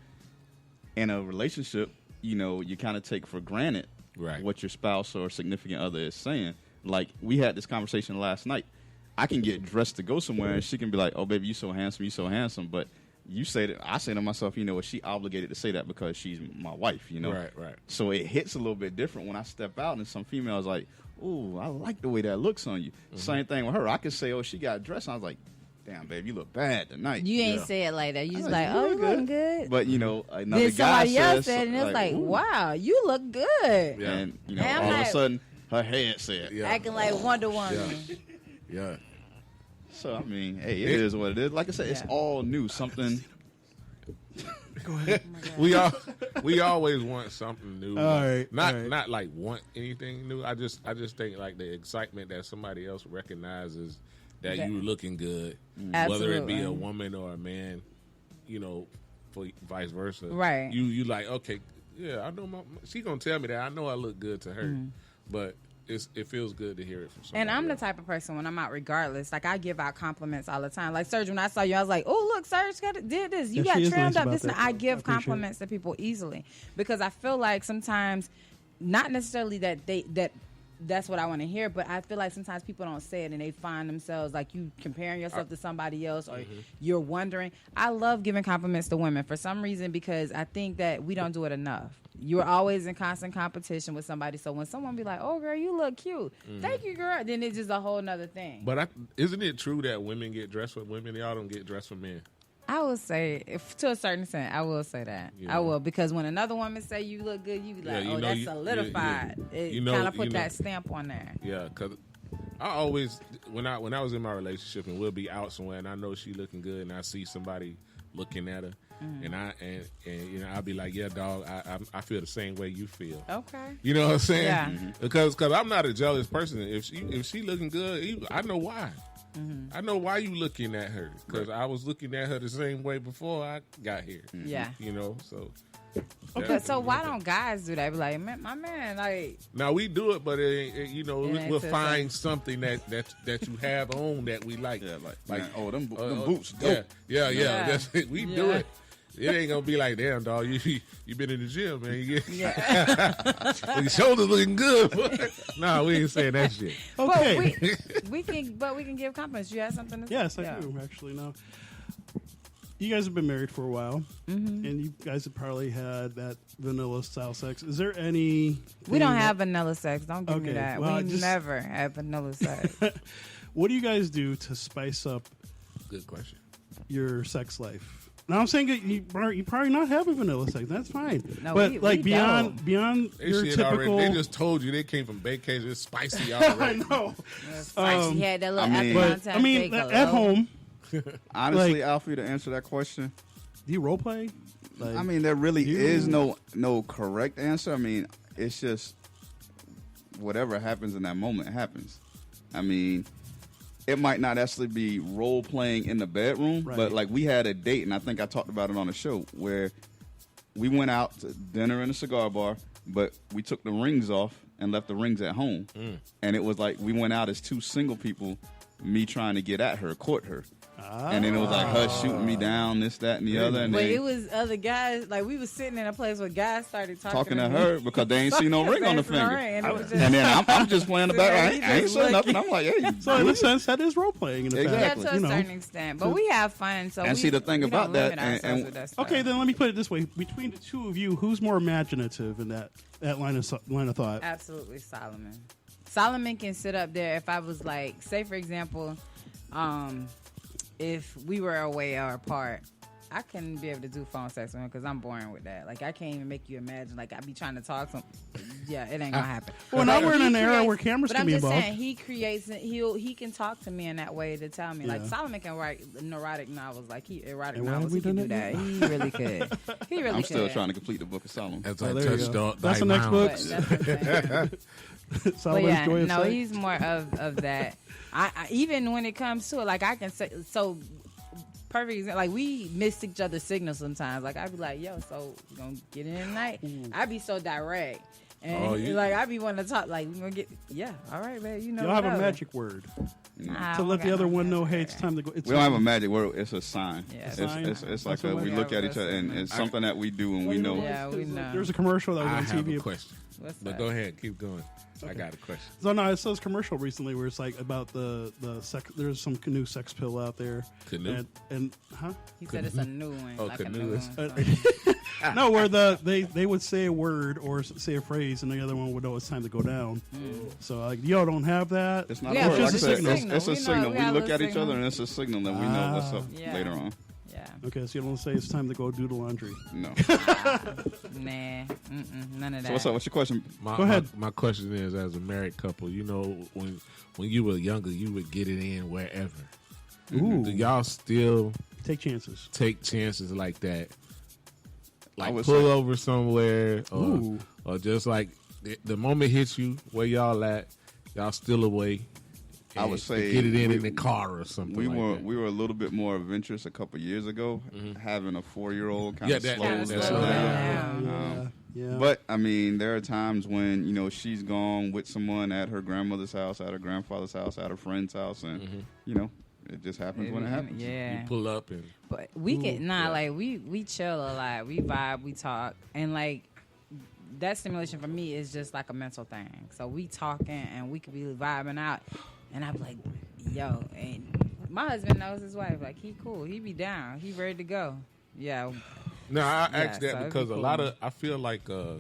In a relationship, you kind of take for granted what your spouse or significant other is saying. Like, we had this conversation last night. I can get dressed to go somewhere, and she can be like, "Oh, baby, you so handsome." But you say that, I say to myself, is she obligated to say that because she's my wife? Right. So it hits a little bit different when I step out, and some females like, "Ooh, I like the way that looks on you." Mm-hmm. Same thing with her. I could say, "Oh, she got dressed." I was like, "Damn, babe, you look bad tonight." You ain't say it like that. You just like, "Oh, you looking good." But another then guy somebody else says, said, and it's like, "Ooh." "Wow, you look good." Yeah. And And all I'm of a like- sudden, her head said, Acting like Wonder Woman. Yeah. So I mean, hey, it is what it is. Like I said, it's all new. Something. Go ahead. We always want something new. All right, Not like want anything new. I just think like the excitement that somebody else recognizes that you looking good, whether it be a woman or a man, for vice versa. Right. You like, okay, yeah, I know she gonna tell me that. I know I look good to her, but it feels good to hear it from somebody. And I'm the else. type of person when I'm out, regardless, like I give out compliments all the time. Like Serge, when I saw you, I was like, "Oh, look, Serge did this. You Yeah, got she is trimmed nice up." about This, that, and I though. I give appreciate compliments to people easily because I feel like sometimes, not necessarily that that's what I want to hear, but I feel like sometimes people don't say it and they find themselves like you comparing yourself to somebody else or you're wondering. I love giving compliments to women for some reason because I think that we don't do it enough. You're always in constant competition with somebody. So when someone be like, "Oh, girl, you look cute. Thank you, girl," then it's just a whole nother thing. But isn't it true that women get dressed for women? Y'all don't get dressed for men. I will say, to a certain extent, I will say that. Yeah. I will, because when another woman say you look good, you be like, Yeah, that's solidified. It kind of put that stamp on there. Yeah, because I always, when I was in my relationship and we'll be out somewhere and I know she looking good and I see somebody looking at her and I'll be like, "Yeah, dog, I feel the same way you feel." Okay. You know what I'm saying? Yeah. Because I'm not a jealous person. If she looking good, I know why. I know why you looking at her because I was looking at her the same way before I got here. Yeah. So. Okay, so why don't guys do that? Be like, "Man, my man, like." Now we do it, but ain't we'll to find something that you have on that we like. Yeah, like oh, them boots. Yeah, Dope. yeah. That's it. We do it. It ain't gonna be like, "Damn, dog, you been in the gym, man. You get your shoulders looking good." Nah, we ain't saying that shit. Okay. But we can give compliments. You have something to say? Yes, I do actually. Now, you guys have been married for a while, and you guys have probably had that vanilla style sex. Is there any? We don't have vanilla sex. Don't give me Okay, that. well, We never have vanilla sex. What do you guys do to spice up Good question. your sex life? Now I'm saying you probably not have a vanilla sex. That's fine. No, but we like don't. beyond They your shit typical. already. They just told you they came from vacation. It's spicy I already. know. Spicy had that little I mean- after But contact I mean, steak, at hello. home, Honestly, Like- Alfie, to answer that question, do you role play? Like, I mean, there really you- is no correct answer. I mean, it's just whatever happens in that moment happens. I mean, it might not actually be role playing in the bedroom, Right. but like we had a date, and I think I talked about it on the show where we went out to dinner in a cigar bar, but we took the rings off and left the rings at home, and it was like we went out as two single people, me trying to get at her, court her. And then it was like her shooting me down, this, that, and the other. And But then it was other guys. Like we was sitting in a place where guys started talking to me. her because they ain't seen no ring on the Dancing on finger. ring, and it was just- And then I'm just playing the back. I ain't just saying looking. nothing. I'm like, hey. so in a sense, that is role playing. In Exactly. Yeah, effect, to a you know. certain extent. But we have fun. So And we, see, the thing we about don't that, limit and- ourselves and- with that stuff. Okay, then let me put it this way: between the two of you, who's more imaginative in that line of thought? Absolutely, Solomon. Solomon can sit up there. If I was like, say for example, if we were away or apart, I couldn't be able to do phone sex with him because I'm boring with that. Like I can't even make you imagine. Like I be trying to talk to him. Yeah, it ain't gonna happen. Well, now we're in an era where cameras but can I'm be just involved. saying he creates. He can talk to me in that way to tell me. Like Solomon can write neurotic novels. Like erotic And why novels. have we He can done do that that. yet? He really could. He really I'm could. still trying to complete the Book of Solomon. As Oh, I there you touched go. on That's the next book. But that's what I'm saying. But Solomon's yeah, Joy of no, Sex. he's more of that. I even when it comes to it, like I can say so. Perfect example. Like we miss each other's signals sometimes. Like I'd be like, "Yo, so we gonna get in tonight?" I'd be so direct, and like I'd be wanting to talk. Like we gonna get, all right, man. You know, Y'all have a whatever. magic word Nah, to let the other one know, hey, it's to. time to go. We don't have a magic word. It's a sign. Yeah. It's like That's we what look I- at each other, and it's something that we do, and we know. Yeah, we know. There's a commercial that was I on have TV. a question. What's But that? go ahead, keep going. I got a question. So no, I saw this commercial recently where it's like about the sex. There's some new sex pill out there. Canoe? And He said it's a new one. Oh, like a canoe new is- one. no, where they would say a word or say a phrase, and the other one would know it's time to go down. So like, y'all don't have that. It's not Yeah, a word. it's Like I just said, a signal. it's a We know, signal. we We got a look at little each other, signal. and it's a signal that we know what's up Yeah. later on. Yeah. Okay, so you don't say it's time to go do the laundry. No. Nah. None of that. So what's up? What's your question? My, Go ahead. My question is, as a married couple, you know, when you were younger, you would get it in wherever. Ooh, Do y'all still take chances. take chances like that? I Like would pull say- over somewhere, Ooh. or just like the moment hits you where y'all at, y'all still away. I would and say get it in we- the car or something. We like were that. we were a little bit more adventurous a couple years ago. Having a 4-year-old kind Yeah, of that- slows that's that what down. down. Yeah. But I mean, there are times when she's gone with someone at her grandmother's house, at her grandfather's house, at a friend's house, and it just happens when it happens. Yeah. You pull up and But we can like we chill a lot. We vibe, we talk, and like that stimulation for me is just like a mental thing. So we talking and we could be vibing out, and I'm like, yo, and my husband knows his wife. Like he cool, he be down, he ready to go. Yeah, no, I Yeah, asked so that it'd because be a cool. lot of I feel like a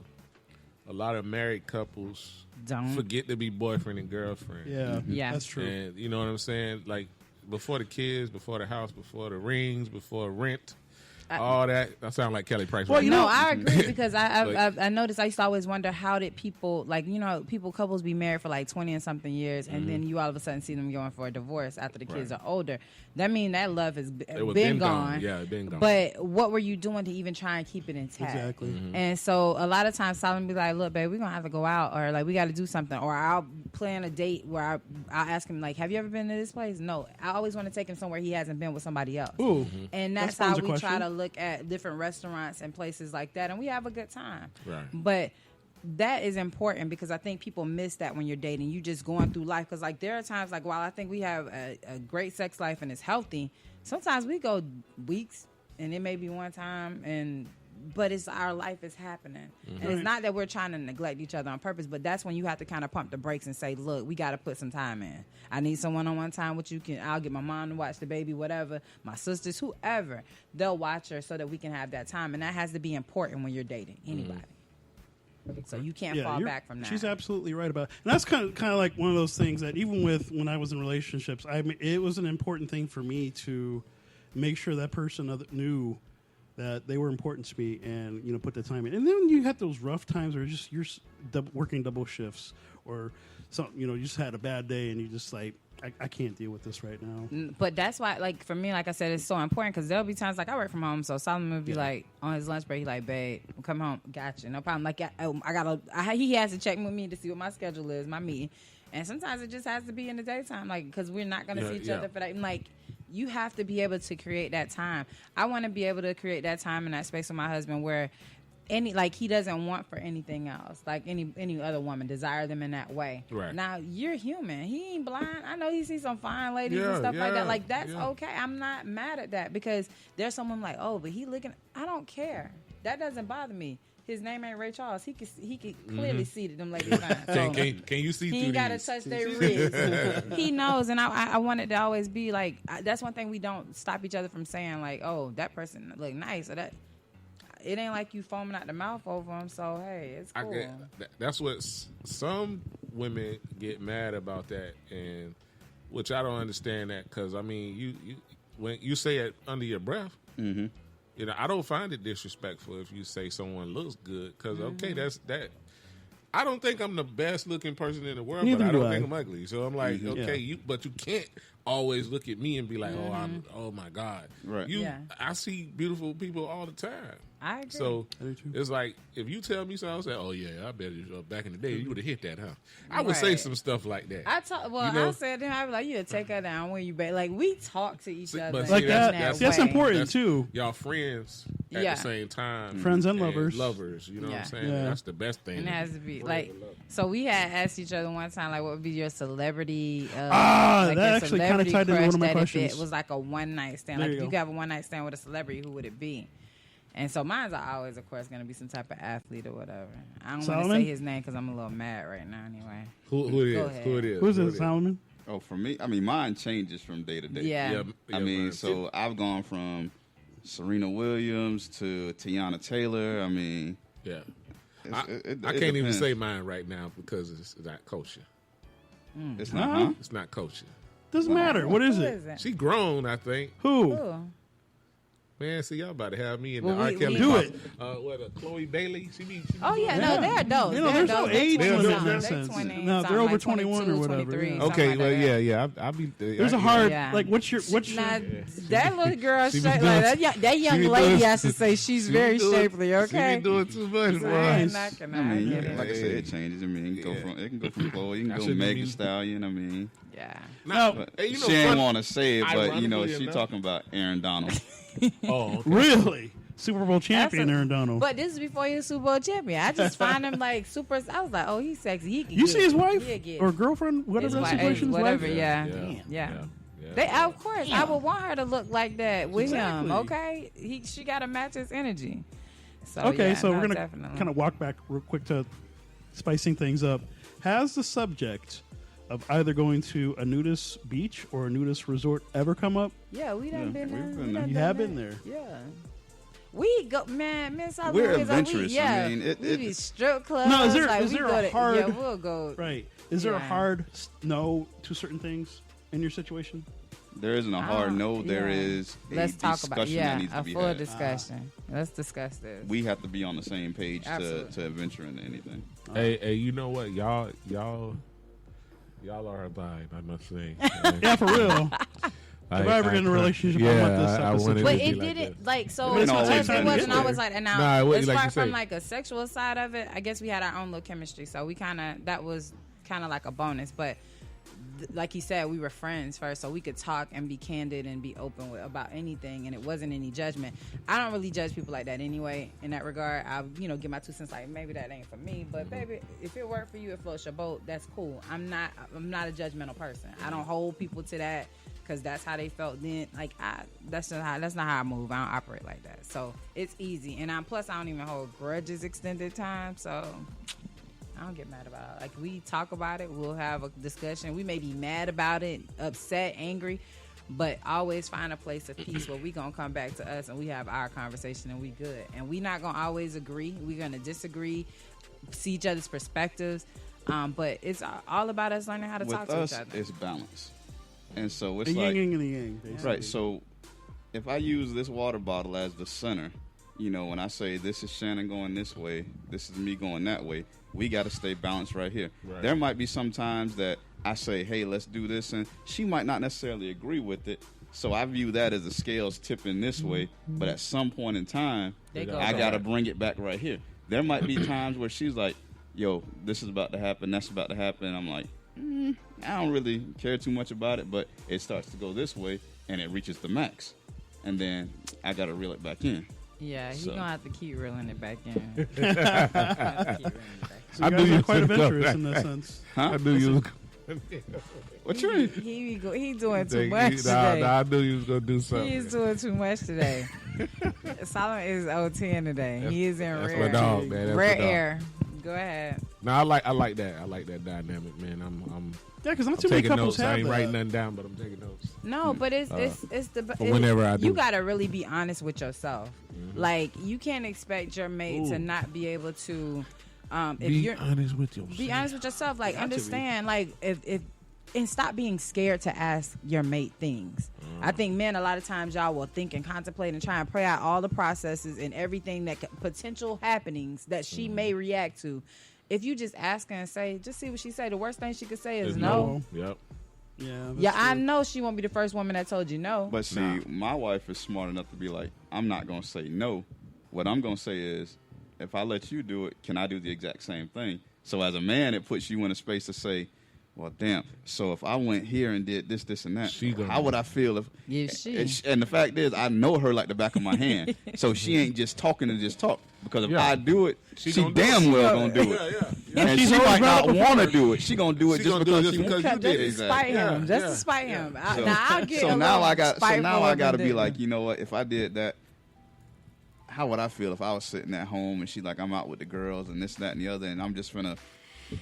lot of married couples don't. forget to be boyfriend and girlfriend. Yeah, Yeah. that's true. And you know what I'm saying? Like before the kids, before the house, before the rings, before rent, all that. I sound like Kelly Price. Well, right you now. No, I agree because Like- I noticed. I used to always wonder how did people couples be married for like 20 and something years, and then you all of a sudden see them going for a divorce after the kids Right. are older. That means that love has It was been gone. Yeah, it been gone. But what were you doing to even try and keep it intact? Exactly. And so a lot of times Solomon be like, look, babe, we're going to have to go out, or like we got to do something, or I'll plan a date where I'll ask him like, have you ever been to this place? No. I always want to take him somewhere he hasn't been with somebody else. Ooh, And That that's how spawns a we try question. to look at different restaurants and places like that, and we have a good time. Right. But that is important because I think people miss that when you're dating. You just going through life because like there are times like while I think we have a great sex life and it's healthy, sometimes we go weeks and it may be one time but it's our life is happening. And it's not that we're trying to neglect each other on purpose, but that's when you have to kind of pump the brakes and say, look, we got to put some time in. I need some one-on-one time with you. I'll get my mom to watch the baby, whatever, my sisters, whoever. They'll watch her so that we can have that time. And that has to be important when you're dating anybody. So you can't fall you're- back from that. She's absolutely right about it. And that's kind of like one of those things that even with when I was in relationships, it was an important thing for me to make sure that person knew that they were important to me and put the time in. And then you have those rough times where you're working double shifts or something, you just had a bad day and you just like, I can't deal with this right now. But that's why, like, for me, like I said, it's so important because there'll be times, like, I work from home, so Solomon would be like, on his lunch break, he like, babe, come home, gotcha, no problem. Like, he has to check with me to see what my schedule is, my meeting. And sometimes it just has to be in the daytime, like, because we're not going to see each other for that. And, like, you have to be able to create that time. I want to be able to create that time and that space with my husband where he doesn't want for anything else, like any other woman, desire them in that way. Right. Now, you're human. He ain't blind. I know he sees some fine ladies and Yeah, stuff like yeah, that. Like, that's yeah. okay. I'm not mad at that because there's someone like, oh, but he looking. I don't care. That doesn't bother me. His name ain't Ray Charles. He could clearly see that them ladies fine. So Can you see he through ain't got to these? touch their wrist. He knows, and I want it to always be like, that's one thing we don't stop each other from saying, like, oh, that person look nice, or that. It ain't like you foaming out the mouth over them, so hey, it's cool. That's what some women get mad about that, and which I don't understand that because I mean, you when you say it under your breath, You know, I don't find it disrespectful if you say someone looks good because okay, that's that. I don't think I'm the best looking person in the world, Neither but I do don't I. think I'm ugly. So I'm like, okay, Yeah. but you can't always look at me and be like, oh my God. Right. Yeah. I see beautiful people all the time. I agree. So I do too. it's like if you tell me something, I say, oh yeah, I bet back in the day you would have hit that, huh? I would say Right. some stuff like that. I talk. Well, You know? I said to him, I was like, "You take her down when you back." Like we talk to each other, but Like see, that. that's- That's way. important too. Y'all friends at Yeah. the same time, Friends and lovers. lovers. You know what Yeah. I'm saying? Yeah. That's the best thing. And it has to be Friends like. and lovers. So we had asked each other one time, like, what would be your celebrity? That your actually kinda celebrity tied into crush one of my that questions. If it was like a one night stand, There like you if you go. could have a one night stand with a celebrity, who would it be? And so mine's always, of course, going to be some type of athlete or whatever. I don't want to Solomon? say his name because I'm a little mad right now. Anyway, Who it Go is? ahead. Who it is? Who's Who it, Solomon? Oh, for me, I mean, mine changes from day to day. yeah. I mean, so I've gone from Serena Williams to Tiana Taylor. I mean, yeah. it's, I it can't even depends. say mine right now because it's not kosher. It's not. Huh? Huh? It's not kosher. Doesn't matter. What is Who it? She grown, I think. Who? Ooh. Man, see, y'all about to have me in Well, the R. we- Kelly. we- Do box. it. Chloe Bailey? She be Oh yeah, Yeah. no, they're adults. You know, they're there's no adults. They're age 20 limit in something. that They're sense. 20 No, something, they're over like 21 or 22, whatever. 23, Yeah. something Okay, like well, that. yeah. I'll be. There's a hard Yeah. like. What's your? Now, that little girl, She be straight, doing- like, that young she be lady, doing- I should say, she's very shapely. Okay, She be doing too much, So I ain't boy. knocking I her. I mean, get it. like I said, it changes. I mean, it can go from Chloe, you I can go shouldn't Meg be- Thee Stallion. I mean, Yeah. Now, No. hey, you know, she ain't funny- want to say it, but you know, Ironically she enough- talking about Aaron Donald. Oh, okay. Really? Super Bowl champion That's a- Aaron Donald. But this is before he was Super Bowl champion. I just find him like super. I was like, oh, he's sexy. He can You get see his it. wife He'll get or it. girlfriend, whatever His that wife- situation is. whatever, wife? yeah. Yeah. Yeah. Yeah. They, of course, I would want her to look like that with Exactly. him. Okay, she got to match his energy. So Okay, yeah, so no, we're gonna definitely. kind of walk back real quick to spicing things up. Has the subject of either going to a nudist beach or a nudist resort ever come up? Yeah, we done been we've there. been We there. done You done have that. been there. Yeah. We go, man. Solomon We're is adventurous. I Yeah, mean, we be strip clubs. No, is there- like, is we there go a to, hard- Yeah, we'll go. Right. Is there a Yeah. hard no to certain things in your situation? There isn't a hard no. There yeah. is a Let's talk about discussion that needs to a be full had. discussion. Let's discuss this. We have to be on the same page Absolutely. to venture into anything. Hey, you know what? Y'all are a vibe, I must say. Yeah, for real. If I ever get in a relationship, I want this type of wanted But to be it like didn't that. like so. But it's to gonna us, take it time to wasn't get always there. like. And now, Nah, it wasn't as like far you from say. like a sexual side of it, I guess we had our own little chemistry. So we that was kind of like a bonus. But like he said, we were friends first, so we could talk and be candid and be open about anything, and it wasn't any judgment. I don't really judge people like that anyway. In that regard, I give my 2 cents. Like maybe that ain't for me, but baby, if it worked for you, it floats your boat. That's cool. I'm not a judgmental person. I don't hold people to that. Because that's how they felt then. Like that's not how I move. I don't operate like that. So it's easy. And plus I don't even hold grudges extended time. So I don't get mad about it. Like we talk about it, we'll have a discussion. We may be mad about it, upset, angry, but always find a place of peace where we gonna come back to us and we have our conversation and we good. And we not gonna always agree. We're gonna disagree, see each other's perspectives. But it's all about us learning how to talk With to us, each other. it's balance, and so it's The like yin and the yang. Basically. right. So if I use this water bottle as the center, you know, when I say this is Shannon going this way, this is me going that way, we got to stay balanced right here. Right. There might be some times that I say, hey, let's do this, and she might not necessarily agree with it. So I view that as the scales tipping this way, but at some point in time, They go I back. got to bring it back right here. There might be times where she's like, yo, this is about to happen, that's about to happen. And I'm like, I don't really care too much about it, but it starts to go this way, and it reaches the max. And then I got to reel it back in. Yeah, he's So. gonna have to keep reeling it back in. Have to keep reeling it back in. So I you knew guys you are quite was gonna go adventurous in back. that sense. Huh? I knew you was What you mean? He doing too much Nah, today. I knew you was gonna do something. He is doing too much today. Solomon is OTing today. He is in That's rare, my dog, man. That's rare my dog. air. Go ahead. No, I like that. I like that dynamic, man. I'm Yeah, because not too many taking couples notes. I have ain't that. writing nothing down, but I'm taking notes. No, but it's the for whenever I do. You gotta really be honest with yourself. Like you can't expect your mate to not be able to. If Be you're honest with yourself. be honest with yourself. Like Got to be. understand. Like if and stop being scared to ask your mate things. I think men, a lot of times, y'all will think and contemplate and try and pray out all the processes and everything that potential happenings that she may react to. If you just ask her and say, just see what she say. The worst thing she could say is no. Yep. Yeah, I know she won't be the first woman that told you no. But see, my wife is smart enough to be like, I'm not going to say no. What I'm going to say is, if I let you do it, can I do the exact same thing? So as a man, it puts you in a space to say, well, damn. So if I went here and did this, this, and that, how would I feel if? Yeah, she. And the fact is, I know her like the back of my hand. So she ain't just talking to just talk. Because if I do it, she damn well gonna do it. And she might not want to do it. She gonna do it just because you did it. Just to spite him. Just to spite him. Now I'll get. So now I got to be didn't. like, you know what? If I did that, how would I feel if I was sitting at home and she like, I'm out with the girls and this, that, and the other, and I'm just finna.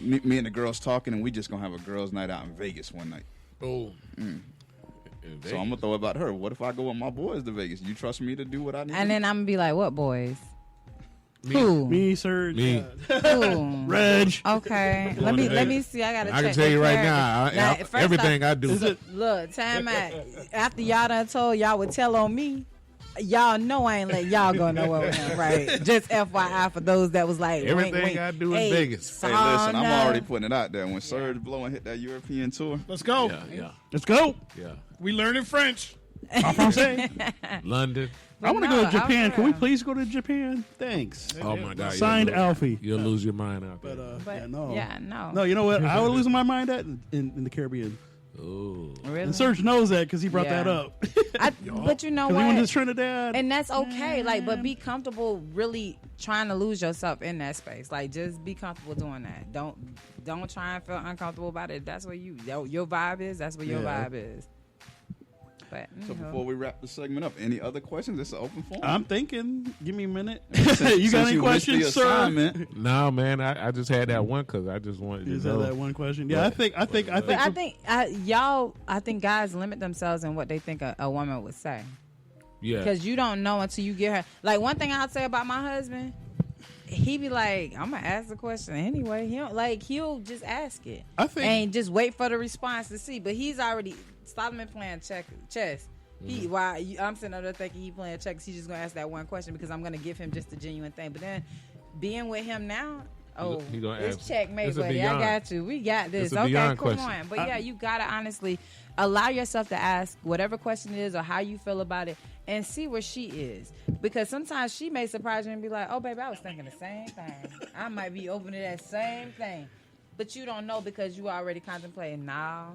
Me and the girls talking, and we just gonna have a girls' night out in Vegas one night. Oh, so I'm gonna throw it about her. What if I go with my boys to Vegas? You trust me to do what I need? And then I'm gonna be like, "What boys? me. Who? Me, sir. Me. Who? Reg. Okay, let me see. I gotta. I can check tell you the right clarity. now, First everything off, I do. Look, time out. After y'all done told y'all would tell on me. Y'all know I ain't let y'all go nowhere with him, right? Just FYI for those that was like, Everything wink, I do hey, in Vegas. Hey, listen, I'm already putting it out there. When Serge Blow and hit that European tour, Let's go. Yeah. Let's go. Yeah. We learning French. En français. London. I want to No, go to Japan. for Can we real. please go to Japan? Thanks. Oh my God. Signed Alfie. You'll lose your mind out there. But yeah, no. Yeah, no. No, you know what? I would lose my mind at in the Caribbean. Oh. Really? And Serge knows that because he brought Yeah. that up. But you know Because he went to what? Trinidad. And that's okay. Like, but be comfortable really trying to lose yourself in that space. Like, just be comfortable doing that. Don't try and feel uncomfortable about it. That's what your vibe is. That's what your Yeah. vibe is. But so before we wrap the segment up, any other questions? It's an open forum. I'm thinking. Give me a minute. Since you got any missed questions, the sir? assignment, No, man. I just had that one because I just wanted to Is know. that one question? Yeah, I think. But I think guys limit themselves in what they think a woman would say. Yeah. Because you don't know until you get her. Like, one thing I'll say about my husband, he be like, I'm going to ask the question anyway. He'll just ask it. I think- And just wait for the response to see. But he's already, Solomon playing chess. While I'm sitting up there thinking he playing chess, he's just going to ask that one question because I'm going to give him just the genuine thing. But then being with him now, He gonna it's ask- checkmate, it's a buddy. I beyond. got you. We got this. It's a Okay, beyond come question. on. But yeah, you got to honestly allow yourself to ask whatever question it is or how you feel about it and see where she is. Because sometimes she may surprise you and be like, oh, baby, I was thinking the same thing. I might be open to that same thing. But you don't know because you already contemplating now.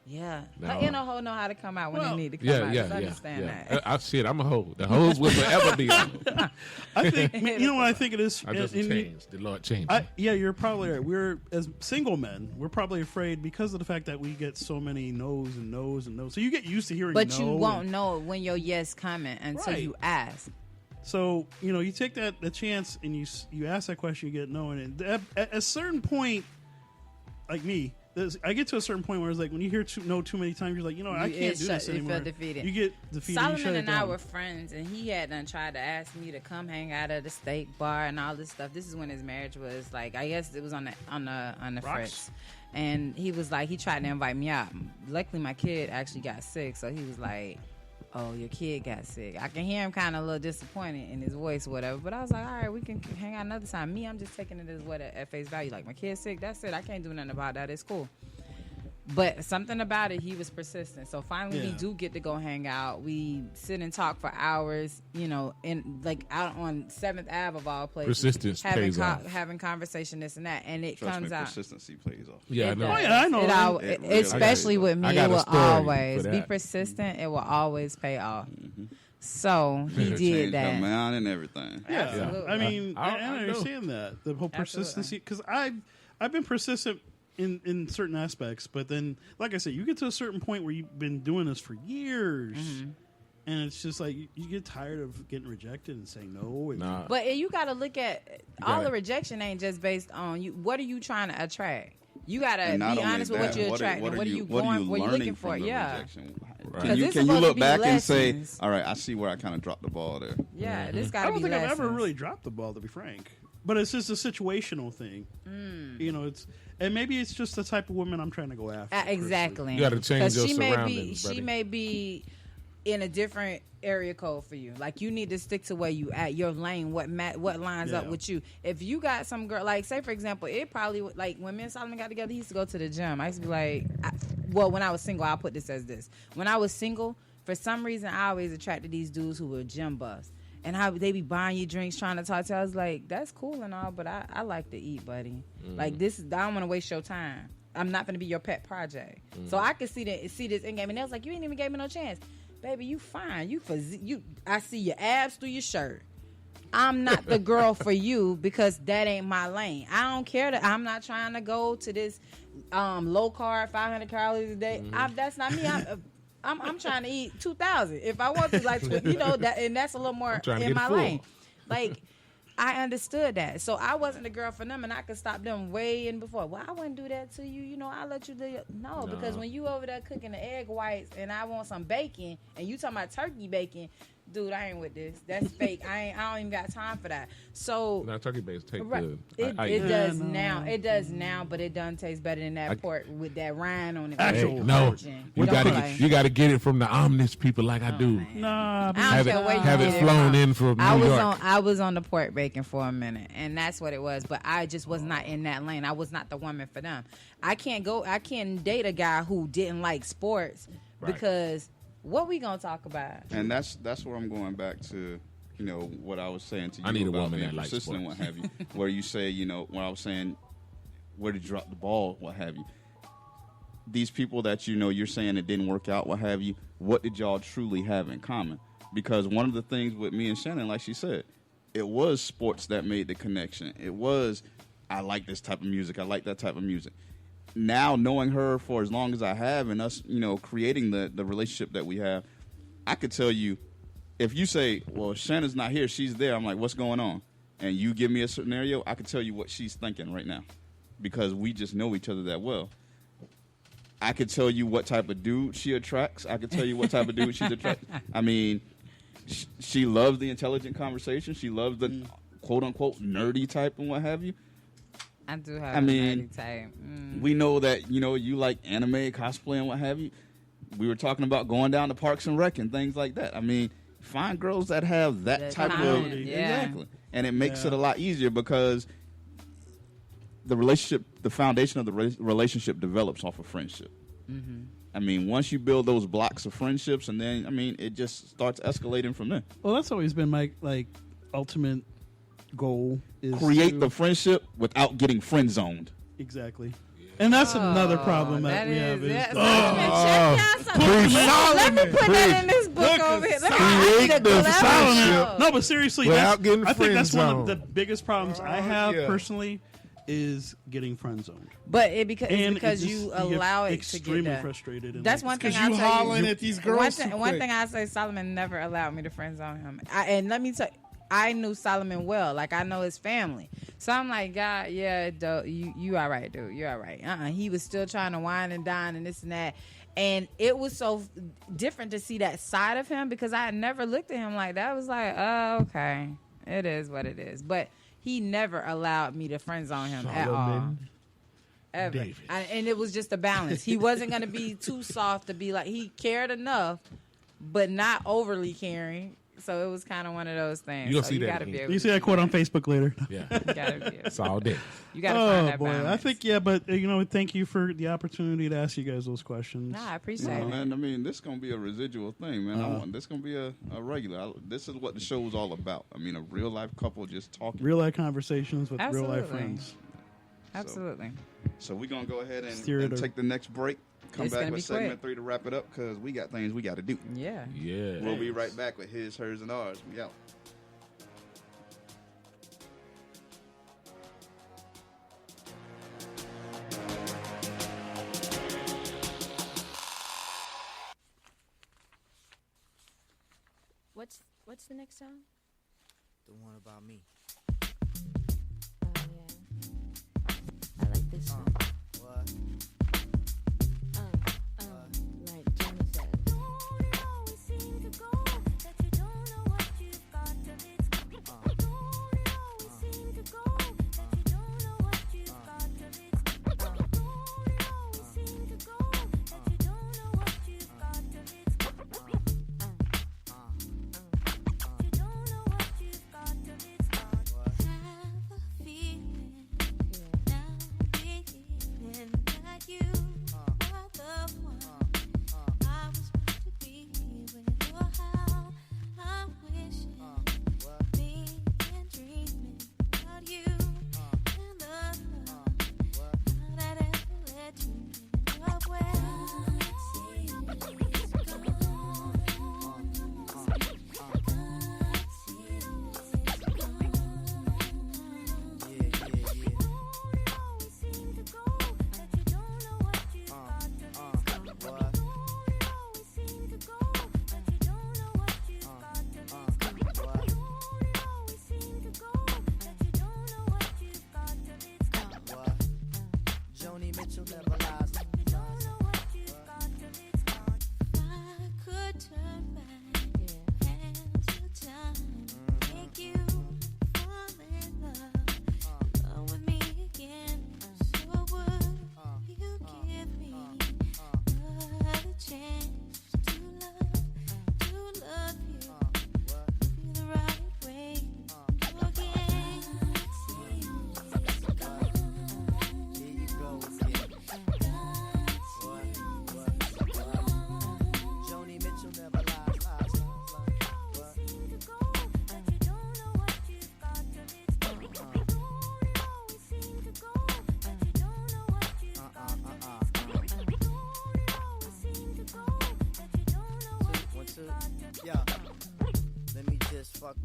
Yeah. No. Her inner hoe know how to come out when they need to come Yeah, out. yeah, Just yeah. understand yeah. that. I'm a hoe. The hoes will forever be a hoe. I think. You know what I think it is. I just and- changed. The Lord changed. Yeah, you're probably right. We're as single men, we're probably afraid because of the fact that we get so many no's and no's and no's. So you get used to hearing. But no you and- won't know when your yes coming until Right. you ask. So you take the chance and you ask that question, you get no, and at a certain point, like me, I get to a certain point where it's like when you hear no too many times, you're like, I can't do this You anymore. feel defeated. You get defeated. you shut Solomon it and I down. were friends, and he had done tried to ask me to come hang out at the steak bar and all this stuff. This is when his marriage was like, I guess it was on the fritz. And he was like, he tried to invite me out. Luckily, my kid actually got sick, so he was like, oh, your kid got sick. I can hear him kind of a little disappointed in his voice or whatever. But I was like, all right, we can hang out another time. Me, I'm just taking it as at face value. Like, my kid's sick, that's it. I can't do nothing about that. It's cool. But something about it, he was persistent. So finally, we do get to go hang out. We sit and talk for hours, in like out on 7th Ave of all places. Persistence pays off. Having conversation, this and that, and it trust comes me, out. persistency plays off. yeah, I It know. does. Oh, yeah, I know It that. al- It really especially does. with me, I got it a will story always for be that. persistent. It will always pay off. So he It'll did change her that. mind and everything. Yeah, Absolutely. I mean, I I understand that the whole persistency because I've been persistent in certain aspects, but then, like I said, you get to a certain point where you've been doing this for years, and it's just like you get tired of getting rejected and saying no. And Nah. But you got to look at all gotta- the rejection ain't just based on you. What are you trying to attract? You got to And not be only honest with what that, you're attracting. What are you going? What are you learning looking for? from the Yeah. rejection? Right. Can 'Cause you it's can you supposed to look be back and say, lessons. all right, I see where I kind of dropped the ball there. Yeah, this I got to don't be think lessons. I've ever really dropped the ball, to be frank. But it's just a situational thing. And maybe it's just the type of woman I'm trying to go after. Exactly. You gotta change 'Cause your she may be, surroundings, buddy. she may be in a different area code for you. Like, you need to stick to where you at, your lane, what lines up with you. If you got some girl, like, say, for example, it probably, like, when me and Solomon got together, he used to go to the gym. I used to be like, when I was single, I'll put this as this. When I was single, for some reason, I always attracted these dudes who were gym buffs. And how they be buying you drinks, trying to talk to you. I was like, that's cool and all, but I like to eat, buddy. Like, I don't want to waste your time. I'm not going to be your pet project. So I could see this in game. And they was like, you ain't even gave me no chance. Baby, you fine. I see your abs through your shirt. I'm not the girl for you because that ain't my lane. I don't care that I'm not trying to go to this low carb, 500 calories a day. That's not me. I'm trying to eat 2,000 if I want to, like, that, and that's a little more in my lane. Like, I understood that, so I wasn't the girl for them, and I could stop them way in before. Well, I wouldn't do that to you, I'll let you do it. No, because when you over there cooking the egg whites, and I want some bacon, and you talking about turkey bacon. Dude, I ain't with this. That's fake. I don't even got time for that. So now turkey bacon tastes good. It does now. It does now, but it doesn't taste better than that pork with that rind on it. You got to get it from the Omnis people like I do. Nah, I don't care where you have it flown in from New York. I was on the pork bacon for a minute, and that's what it was. But I just was not in that lane. I was not the woman for them. I can't date a guy who didn't like sports because. What we gonna talk about? And that's where I'm going back to, what I was saying to you. I need about a woman being that likes persistent and sports. what have you. Where you say, when I was saying where to drop the ball, what have you. These people that you're saying it didn't work out, what have you. What did y'all truly have in common? Because one of the things with me and Shannon, like she said, it was sports that made the connection. It was, I like this type of music. I like that type of music. Now, knowing her for as long as I have and us, creating the relationship that we have, I could tell you, if you say, well, Shannon's not here, she's there, I'm like, what's going on? And you give me a scenario, I could tell you what she's thinking right now because we just know each other that well. I could tell you what type of dude she attracts. I could tell you what type of dude she's attracted. I mean, she loves the intelligent conversation. She loves the quote-unquote nerdy type and what have you. I do have a nerdy type. We know that, you like anime, cosplay, and what have you. We were talking about going down to Parks and Rec and things like that. I mean, find girls that have that type of... Exactly. And it makes it a lot easier because the foundation of the relationship develops off of friendship. Mm-hmm. I mean, once you build those blocks of friendships, and then, it just starts escalating from there. Well, that's always been my, ultimate... goal is create the friendship without getting friend zoned. Exactly. And that's another problem that we have. Let me put that in this book over here. Create the friendship. No, but seriously, without I getting think friend that's one of zoned. the biggest problems I have personally is getting friend zoned. But because you allow it to get extremely frustrated. And that's one thing I you tell hollering at these girls. One thing I say, Solomon never allowed me to friend zone him. And let me tell you, I knew Solomon well. Like, I know his family. So I'm like, God, yeah, you all right, dude. You're all right. He was still trying to wine and dine and this and that. And it was so different to see that side of him because I had never looked at him like that. I was like, oh, okay. It is what it is. But he never allowed me to friend zone him at all. Ever. And it was just a balance. He wasn't going to be too soft to be like, he cared enough, but not overly caring. So it was kind of one of those things. You'll see that. Gotta be able you see that quote on Facebook later. Yeah. You gotta be able It's all day. You got to find that boy. balance. I think, but, thank you for the opportunity to ask you guys those questions. Nah, I appreciate it. Man, I mean, this is going to be a residual thing, man. This is going to be a regular. This is what the show is all about. I mean, a real-life couple just talking. Real-life conversations with Absolutely. real-life friends. Absolutely. So we're going to go ahead and Theater. take the next break. Come It's back gonna with be segment quick. 3 to wrap it up because we got things we got to do. Yeah. Yeah. We'll be right back with his, hers, and ours. We out. What's the next song? The one about me. Oh yeah, I like this one. What? Like Johnny said.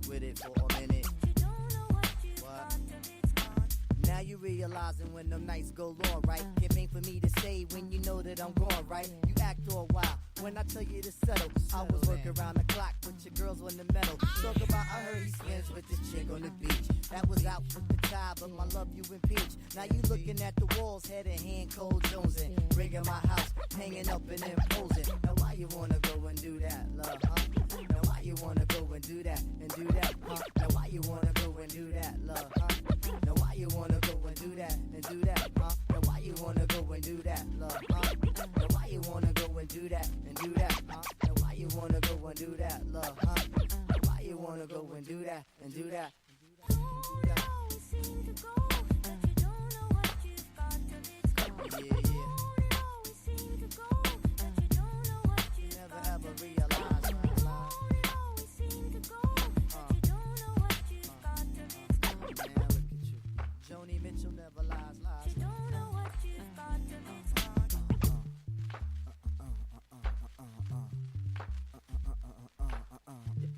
with it for a minute. What? Now you realizing when them nights go long, right? It ain't for me to say when you know that I'm gone, right? You act all wild when I tell you to settle. I was working around the clock with your girls on the metal. Talk about I heard he swims with this chick on the beach. That was out with the tide, but my love you impeach. Now you looking at the walls, head in hand, cold jonesing. Rigging my house, hanging up and imposing. Now why you wanna go and do that, love, huh? Now why you wanna go and do that, huh? Now why you wanna go and do that, love, huh? Now why you wanna go and do that, huh? Now why you wanna go and do that, love, huh? Now why you wanna go and do that, huh? Now why you wanna go and do that, love, huh? Now why you wanna go and do that, Yeah, yeah. Never ever realize. Man, look at you. Joni Mitchell never lies.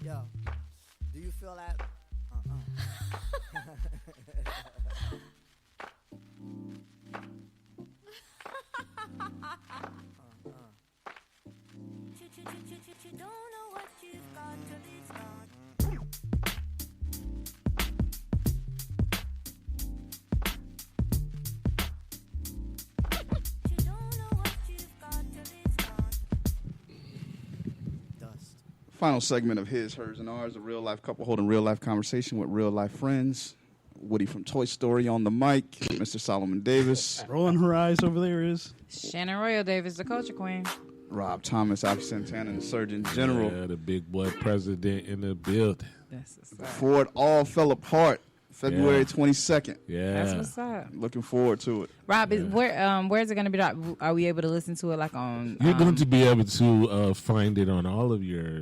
Yo, do you feel that? You don't know what you've got till it's gone. You don't know what you've got till it's gone. Dust. Final segment of His, Hers, and Ours, a real life couple holding real life conversation with real life friends. Woody from Toy Story on the mic, Mr. Solomon Davis, Rolling her eyes over there is Shannon Royal Davis, the culture queen. Rob Thomas, Alfie Santana, and the Surgeon General. Yeah, the big boy president in the building. That's what's up. Before it all fell apart, February Yeah. 22nd. Yeah. That's what's up. Looking forward to it. Rob, where's it going to be? Are we able to listen to it like on? You're going to be able to find it on all of your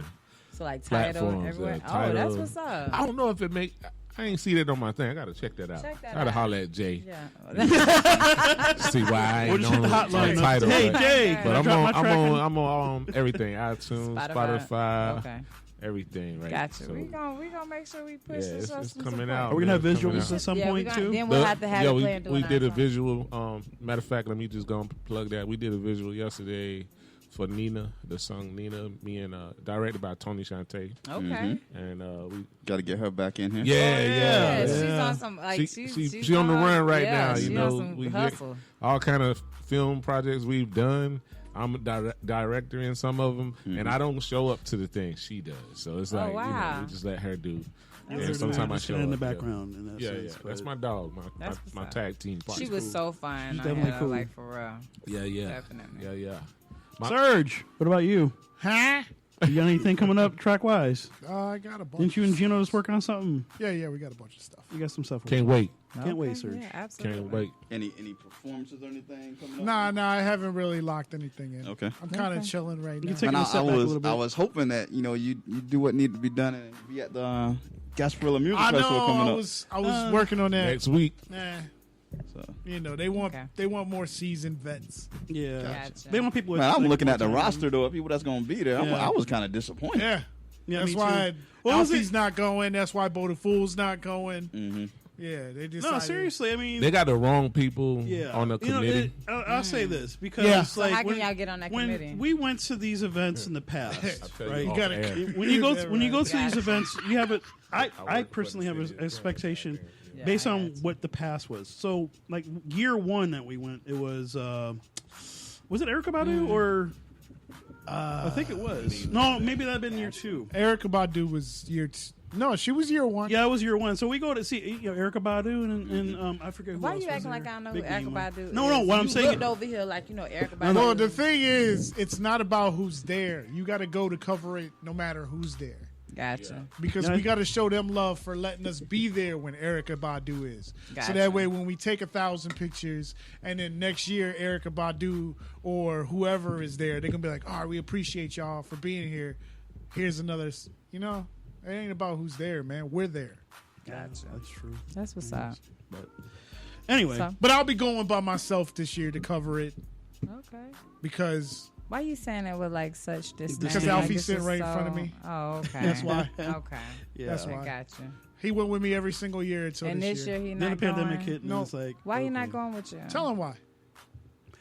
so like Tidal platforms. everywhere. Oh, Tidal. that's what's up. I don't know if it make. I ain't see that on my thing. I gotta check that out. Check that I gotta out. holler at Jay. Yeah. See why I Or ain't just hit on the hotline. on Tidal. Hey, but- Jay, But can I I'm drop my track in? I'm on everything. iTunes, Spotify, Okay. everything. Right. Gotcha. So, we gonna make sure we push yeah, this. it's some coming support. out. Are we gonna have Yeah, it's coming visuals out. at some Yeah, point too? Then we'll have to have yeah, it play and do we it did a outside. visual. Matter of fact, let me just go and plug that. We did a visual yesterday for Nina, the song Nina, me and directed by Tony Shantae, Okay. and we Got to get her back in here. Yeah, she's Yeah. on some like she on the run right now. She You know, on some we get hustle. all kind of film projects we've done. I'm a director in some of them, and I don't show up to the thing. She does, so it's like wow. we just let her do. That's And what's sometimes up. I show in the up, yeah. background. In that Yeah, sense, yeah, but- that's my dog, That's what's my up. tag team partner. She was so fun. She's on definitely here, cool. like for real. Yeah, yeah, Definitely. yeah, yeah. Serge, what about you? Huh? You got anything coming up track wise? I got a bunch. Didn't you and Gino just work on something? Yeah, we got a bunch of stuff. You got some stuff. Can't wait, Can't wait, Serge. Yeah, absolutely. can't wait. Any performances or anything coming up? Nah, I haven't really locked anything in. Okay. I'm kind of chilling right now. can take Man, a I step back a little was bit. I was hoping that you do what needed to be done and be at the Gasparilla Music I Festival coming know. up. I was working on that. Next week, Nah, So, they want Okay. more seasoned vets. Yeah, Gotcha. they want people. with, man, I'm like, looking at the time. roster though of people that's going to be there. Yeah. I was kind of disappointed. Yeah, Yeah, that's me why too. What was Alfie's it? not going. That's why Bo the Fool's not going. Mm-hmm. Yeah, they just No, seriously. I mean, they got the wrong people yeah. on the You know, committee. I'll say this because Yeah. So like how can when, y'all get on that when committee? we went to these events in the past, I tell you right? off gotta- air. When you go Yeah, when you go to right. these Got it. events, you have it. I work personally for the have city. an expectation Yeah, based I on got you. what the past was. So like year one that we went, it was it Erykah Badu or I think it was. No, maybe that'd been year two. Erykah Badu was no, she was year one. Yeah, it was year one. So we go to see Erykah Badu and I forget who Why else you was acting there. like I don't know who Big Erykah name. Badu No, is? what I'm You saying. looked over here like Erykah Badu. Well, the thing is, it's not about who's there. You got to go to cover it, no matter who's there. Gotcha. Because Yeah. we got to show them love for letting us be there when Erykah Badu is. So Gotcha. that way, when we take 1,000 pictures, and then next year Erykah Badu or whoever is there, they're gonna be like, "All right, we appreciate y'all for being here. Here's another." You know, it ain't about who's there, man. We're there. Gotcha. That's true. That's what's up. But anyway, So, But I'll be going by myself this year to cover it okay. because Why you saying it with like such disdain? Because Like, Alfie's this sitting is right in front of so- me. Oh, okay. That's why. Okay. Yeah. That's I why. got you. He went with me every single year until And this year. he Then the not pandemic going? hit, and No. it's like, Why you okay. not going with you? Tell him why.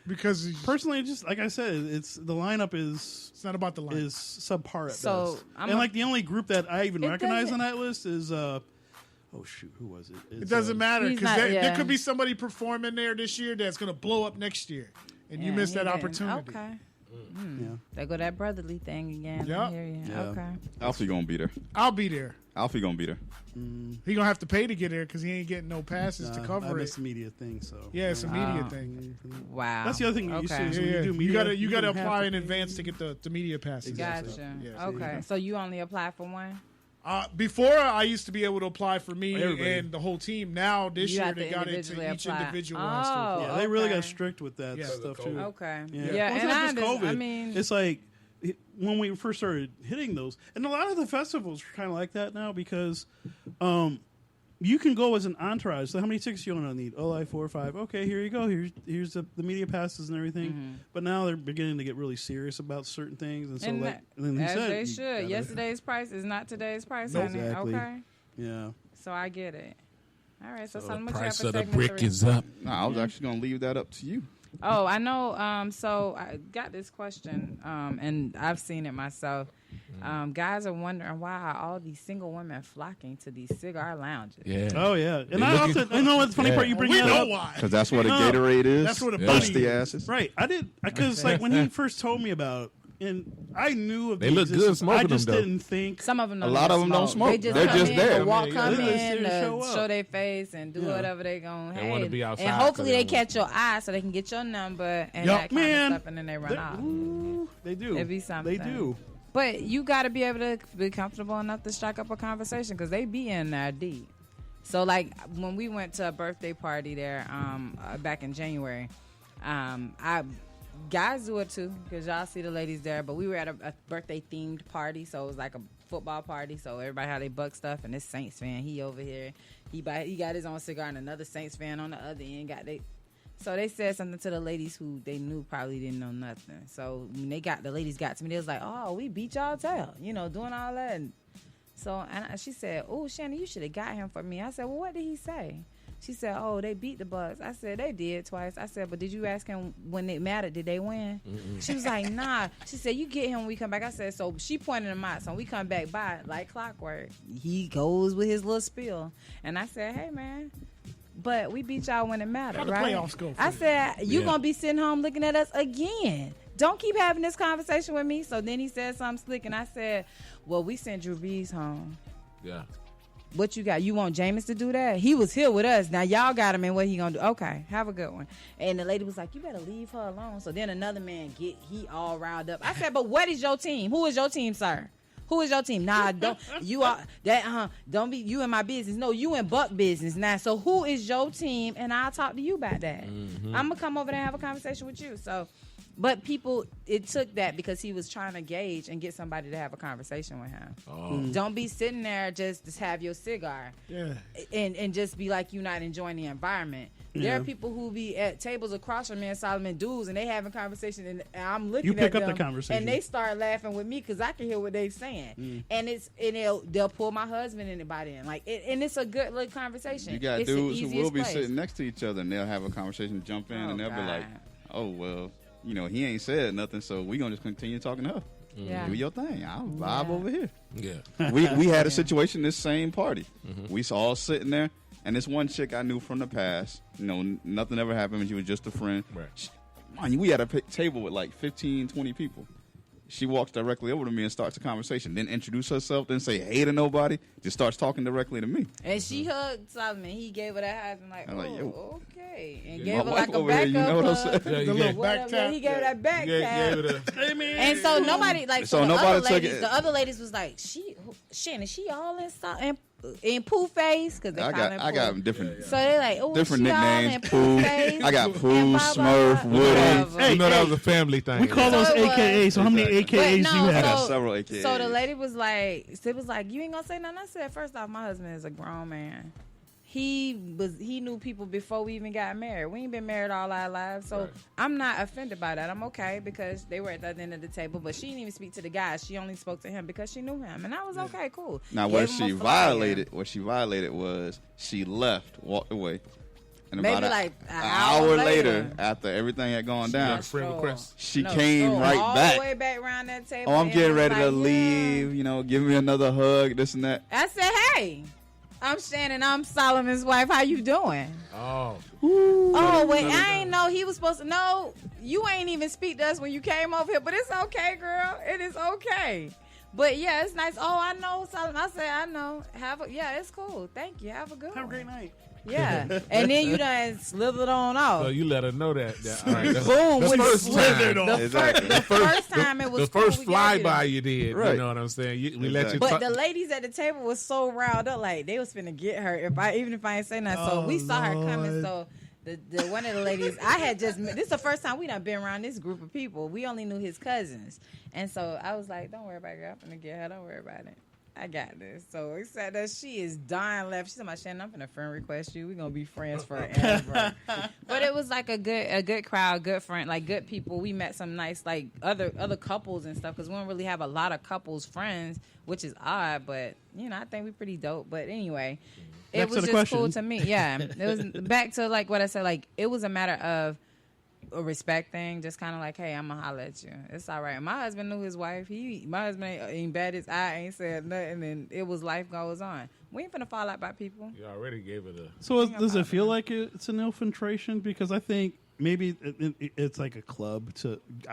Because Personally, just like I said, it's the lineup is it's not about the line. subpar at So, best. I'm And a- like the only group that I even It recognize doesn't- on that list is oh shoot, who was it? It doesn't matter He's because not- there yeah. could be somebody performing there this year that's going to blow up next year, and you Yeah, missed he that didn't. opportunity. Okay. Yeah. There go that brotherly thing again. Yup. I hear you. Yeah. Okay. Alfie gonna be there. I'll be there. Alfie gonna be there. He gonna have to pay to get there because he ain't getting no passes to I cover missed it. the media thing, so Yeah, it's a media Oh. thing. Wow. That's the other thing you Okay. see is Yeah, when yeah. you do media, You gotta don't have apply to in pay. advance to get the media passes. Exactly. Gotcha. Yeah. Okay. So you only apply for one? Before I used to be able to apply for me Everybody. and the whole team. Now this You year have they to got it to individually each apply. individual. Oh. has to apply. Yeah, they really Okay. got strict with that Yeah. stuff too. Okay. Yeah, Yeah, Well, it's and not I just understand. COVID. I mean, It's like when we first started hitting those, and a lot of the festivals are kind of like that now because you can go as an entourage. So how many tickets you want to need? Oh, like 4 or 5. Okay, here you go. Here's the media passes and everything. Mm-hmm. But now they're beginning to get really serious about certain things, and so and like and then he as said, they you should. gotta- Yesterday's price is not today's price, Nope. honey. Exactly. Okay. Yeah. So I get it. All right. So, So tell them the what you have price for of the segment brick 3. is up. No, I was actually gonna leave that up to you. Oh, I know. So I got this question, and I've seen it myself. Guys are wondering why are all these single women flocking to these cigar lounges? Yeah. Oh yeah. And They I looking- often, you know what the funny Yeah. part you bring We that know up. why. Because that's what a No. Gatorade is. That's what a Busty bunny is. asses. Right. I did because like when he first told me about it, and I knew of They the look good existence, smoking I just them, though. didn't think. Some of them don't A lot even of them don't smoke. They just They're come just in, there. to walk, Yeah, come yeah. in, They to show up. show their face and do Yeah. whatever they going. They Hey, wanna be outside and 'cause hopefully they they don't catch your eye so they can get your number and Yup, that kind man. of stuff, and then they run They, off. ooh, they do. It'd be something. They do. But you got to be able to be comfortable enough to strike up a conversation because they be in there deep. So like when we went to a birthday party there back in January, guys do it too because y'all see the ladies there. But we were at a birthday themed party, so it was like a football party. So everybody had their buck stuff, and this Saints fan, he over here, he got his own cigar, and another Saints fan on the other end got they. So they said something to the ladies who they knew probably didn't know nothing. So when the ladies got to me, they was like, "Oh, we beat y'all tail," doing all that. And so she said, "Oh, Shannon, you should have got him for me." I said, "Well, what did he say?" She said, "Oh, they beat the Bucks." I said, "They did twice." I said, "But did you ask him when it mattered? Did they win?" She was like, "Nah." She said, "You get him when we come back." I said, so she pointed him out. So when we come back by like clockwork, he goes with his little spiel. And I said, "Hey, man, but we beat y'all when it mattered, How the right?" playoffs go for I you? said, "You Yeah. gonna be sitting home looking at us again. Don't keep having this conversation with me." So then he said something slick, and I said, "Well, we sent Drew Brees home. Yeah. What you got? You want Jameis to do that? He was here with us. Now y'all got him, and what he gonna do? Okay, have a good one." And the lady was like, "You better leave her alone." So then another man he all riled up. I said, "But what is your team? Who is your team, sir? Who is your team?" "Nah, don't you are that don't be you in my business. No, you in Buck business now. So who is your team? And I'll talk to you about that. I'm gonna come over there and have a conversation with you." So, but it took that because he was trying to gauge and get somebody to have a conversation with him. Oh. Don't be sitting there just to have your cigar Yeah. and just be like you're not enjoying the environment. There Yeah. are people who be at tables across from me and Solomon dudes, and they having conversation, and I'm looking You pick at up the them, conversation. and they start laughing with me because I can hear what they saying, and they'll pull my husband and anybody in, and it's a good little conversation. You got It's the dudes who will easiest be place. sitting next to each other and they'll have a conversation, jump in, Oh, and they'll be like, God. "Oh well, he ain't said nothing, so we gonna just continue talking to her. Yeah. Do your thing. I'll vibe Yeah. over here." Yeah. We had a situation this same party. We all sitting there, and this one chick I knew from the past. Nothing ever happened. She was just a friend. Right. Mind you, we had a table with like 15, 20 people. She walks directly over to me and starts a conversation. Then introduce herself. Then say hey to nobody. Just starts talking directly to me. And she hugged Solomon. He gave her that hug and like, I'm like, oh, yo. okay, and My gave her wife like a over here, backup you know what I'm hug. saying? Yeah, The little Whatever, back tap. he gave her that back Yeah, tap. gave it a, And so nobody So the nobody other took ladies, it- the other ladies was like, Shannon, she all in Pooh face because they I call him got Pooh. different So they like, oh, different she all nicknames. in Pooh. face. I got Pooh, and blah, blah, Smurf, blah. Woody. Whatever. Hey, that was a family thing. We call So those it was- AKAs. So how many Exactly. AKAs But do you no, have? I got several AKAs. So the lady was like, you ain't gonna say nothing. I said, first off, my husband is a grown man. he knew people before we even got married. We ain't been married all our lives, so Right. I'm not offended by that. I'm okay because they were at the other end of the table, but she didn't even speak to the guy. She only spoke to him because she knew him, and I was okay, cool. Now, Gave what him a she flyer. violated was she left, walked away, and Maybe about like an an hour hour later, later, after everything had gone got down, a friend request. she No, came stroll right all back. the way back around that table. Oh, I'm and getting was ready to like, yeah. leave. You know, give me another hug, this and that. I said, "Hey, I'm Shannon. I'm Solomon's wife. How you doing?" Oh, Oh, wait, I ain't know he was supposed to know. You ain't even speak to us when you came over here, but it's okay, girl. It is okay. But yeah, it's nice. Oh, I know, Solomon. I said, I know. Yeah, it's cool. Thank you. Have a good Have a one. great night. Yeah. And then you done slithered on off. so you let her know that. All right, that's- Boom, the with first slithered time. on. Exactly. The first time it was The cool, first we gave you flyby the- you did. Right. You know what I'm saying? We let you. Exactly. But talk- the ladies at the table was so riled up, like they was finna get her. Even if I ain't say nothing, so we saw her coming. So the one of the ladies, I had just this is the first time we done been around this group of people. We only knew his cousins, and so I was like, "Don't worry about it, girl. I'm finna get her. Don't worry about it. I got this." So except that she is dying left. She said, "My Shannon, I'm finna friend request you. We gonna be friends forever." But it was like a good crowd, good friend, like good people. We met some nice like other couples and stuff because we don't really have a lot of couples friends, which is odd. But you know, I think we pretty dope. But anyway, it Back to was the just cool question. to me. Yeah, it was back to like what I said. Like it was a matter of a respect thing, just kind of like, hey, I'm gonna holler at you. It's all right. My husband knew his wife. My husband ain't bad as I ain't said nothing, and it was life goes on. We ain't finna fall out by people. You already gave it a. So does it feel like it's an infiltration? Because I think maybe it's like a club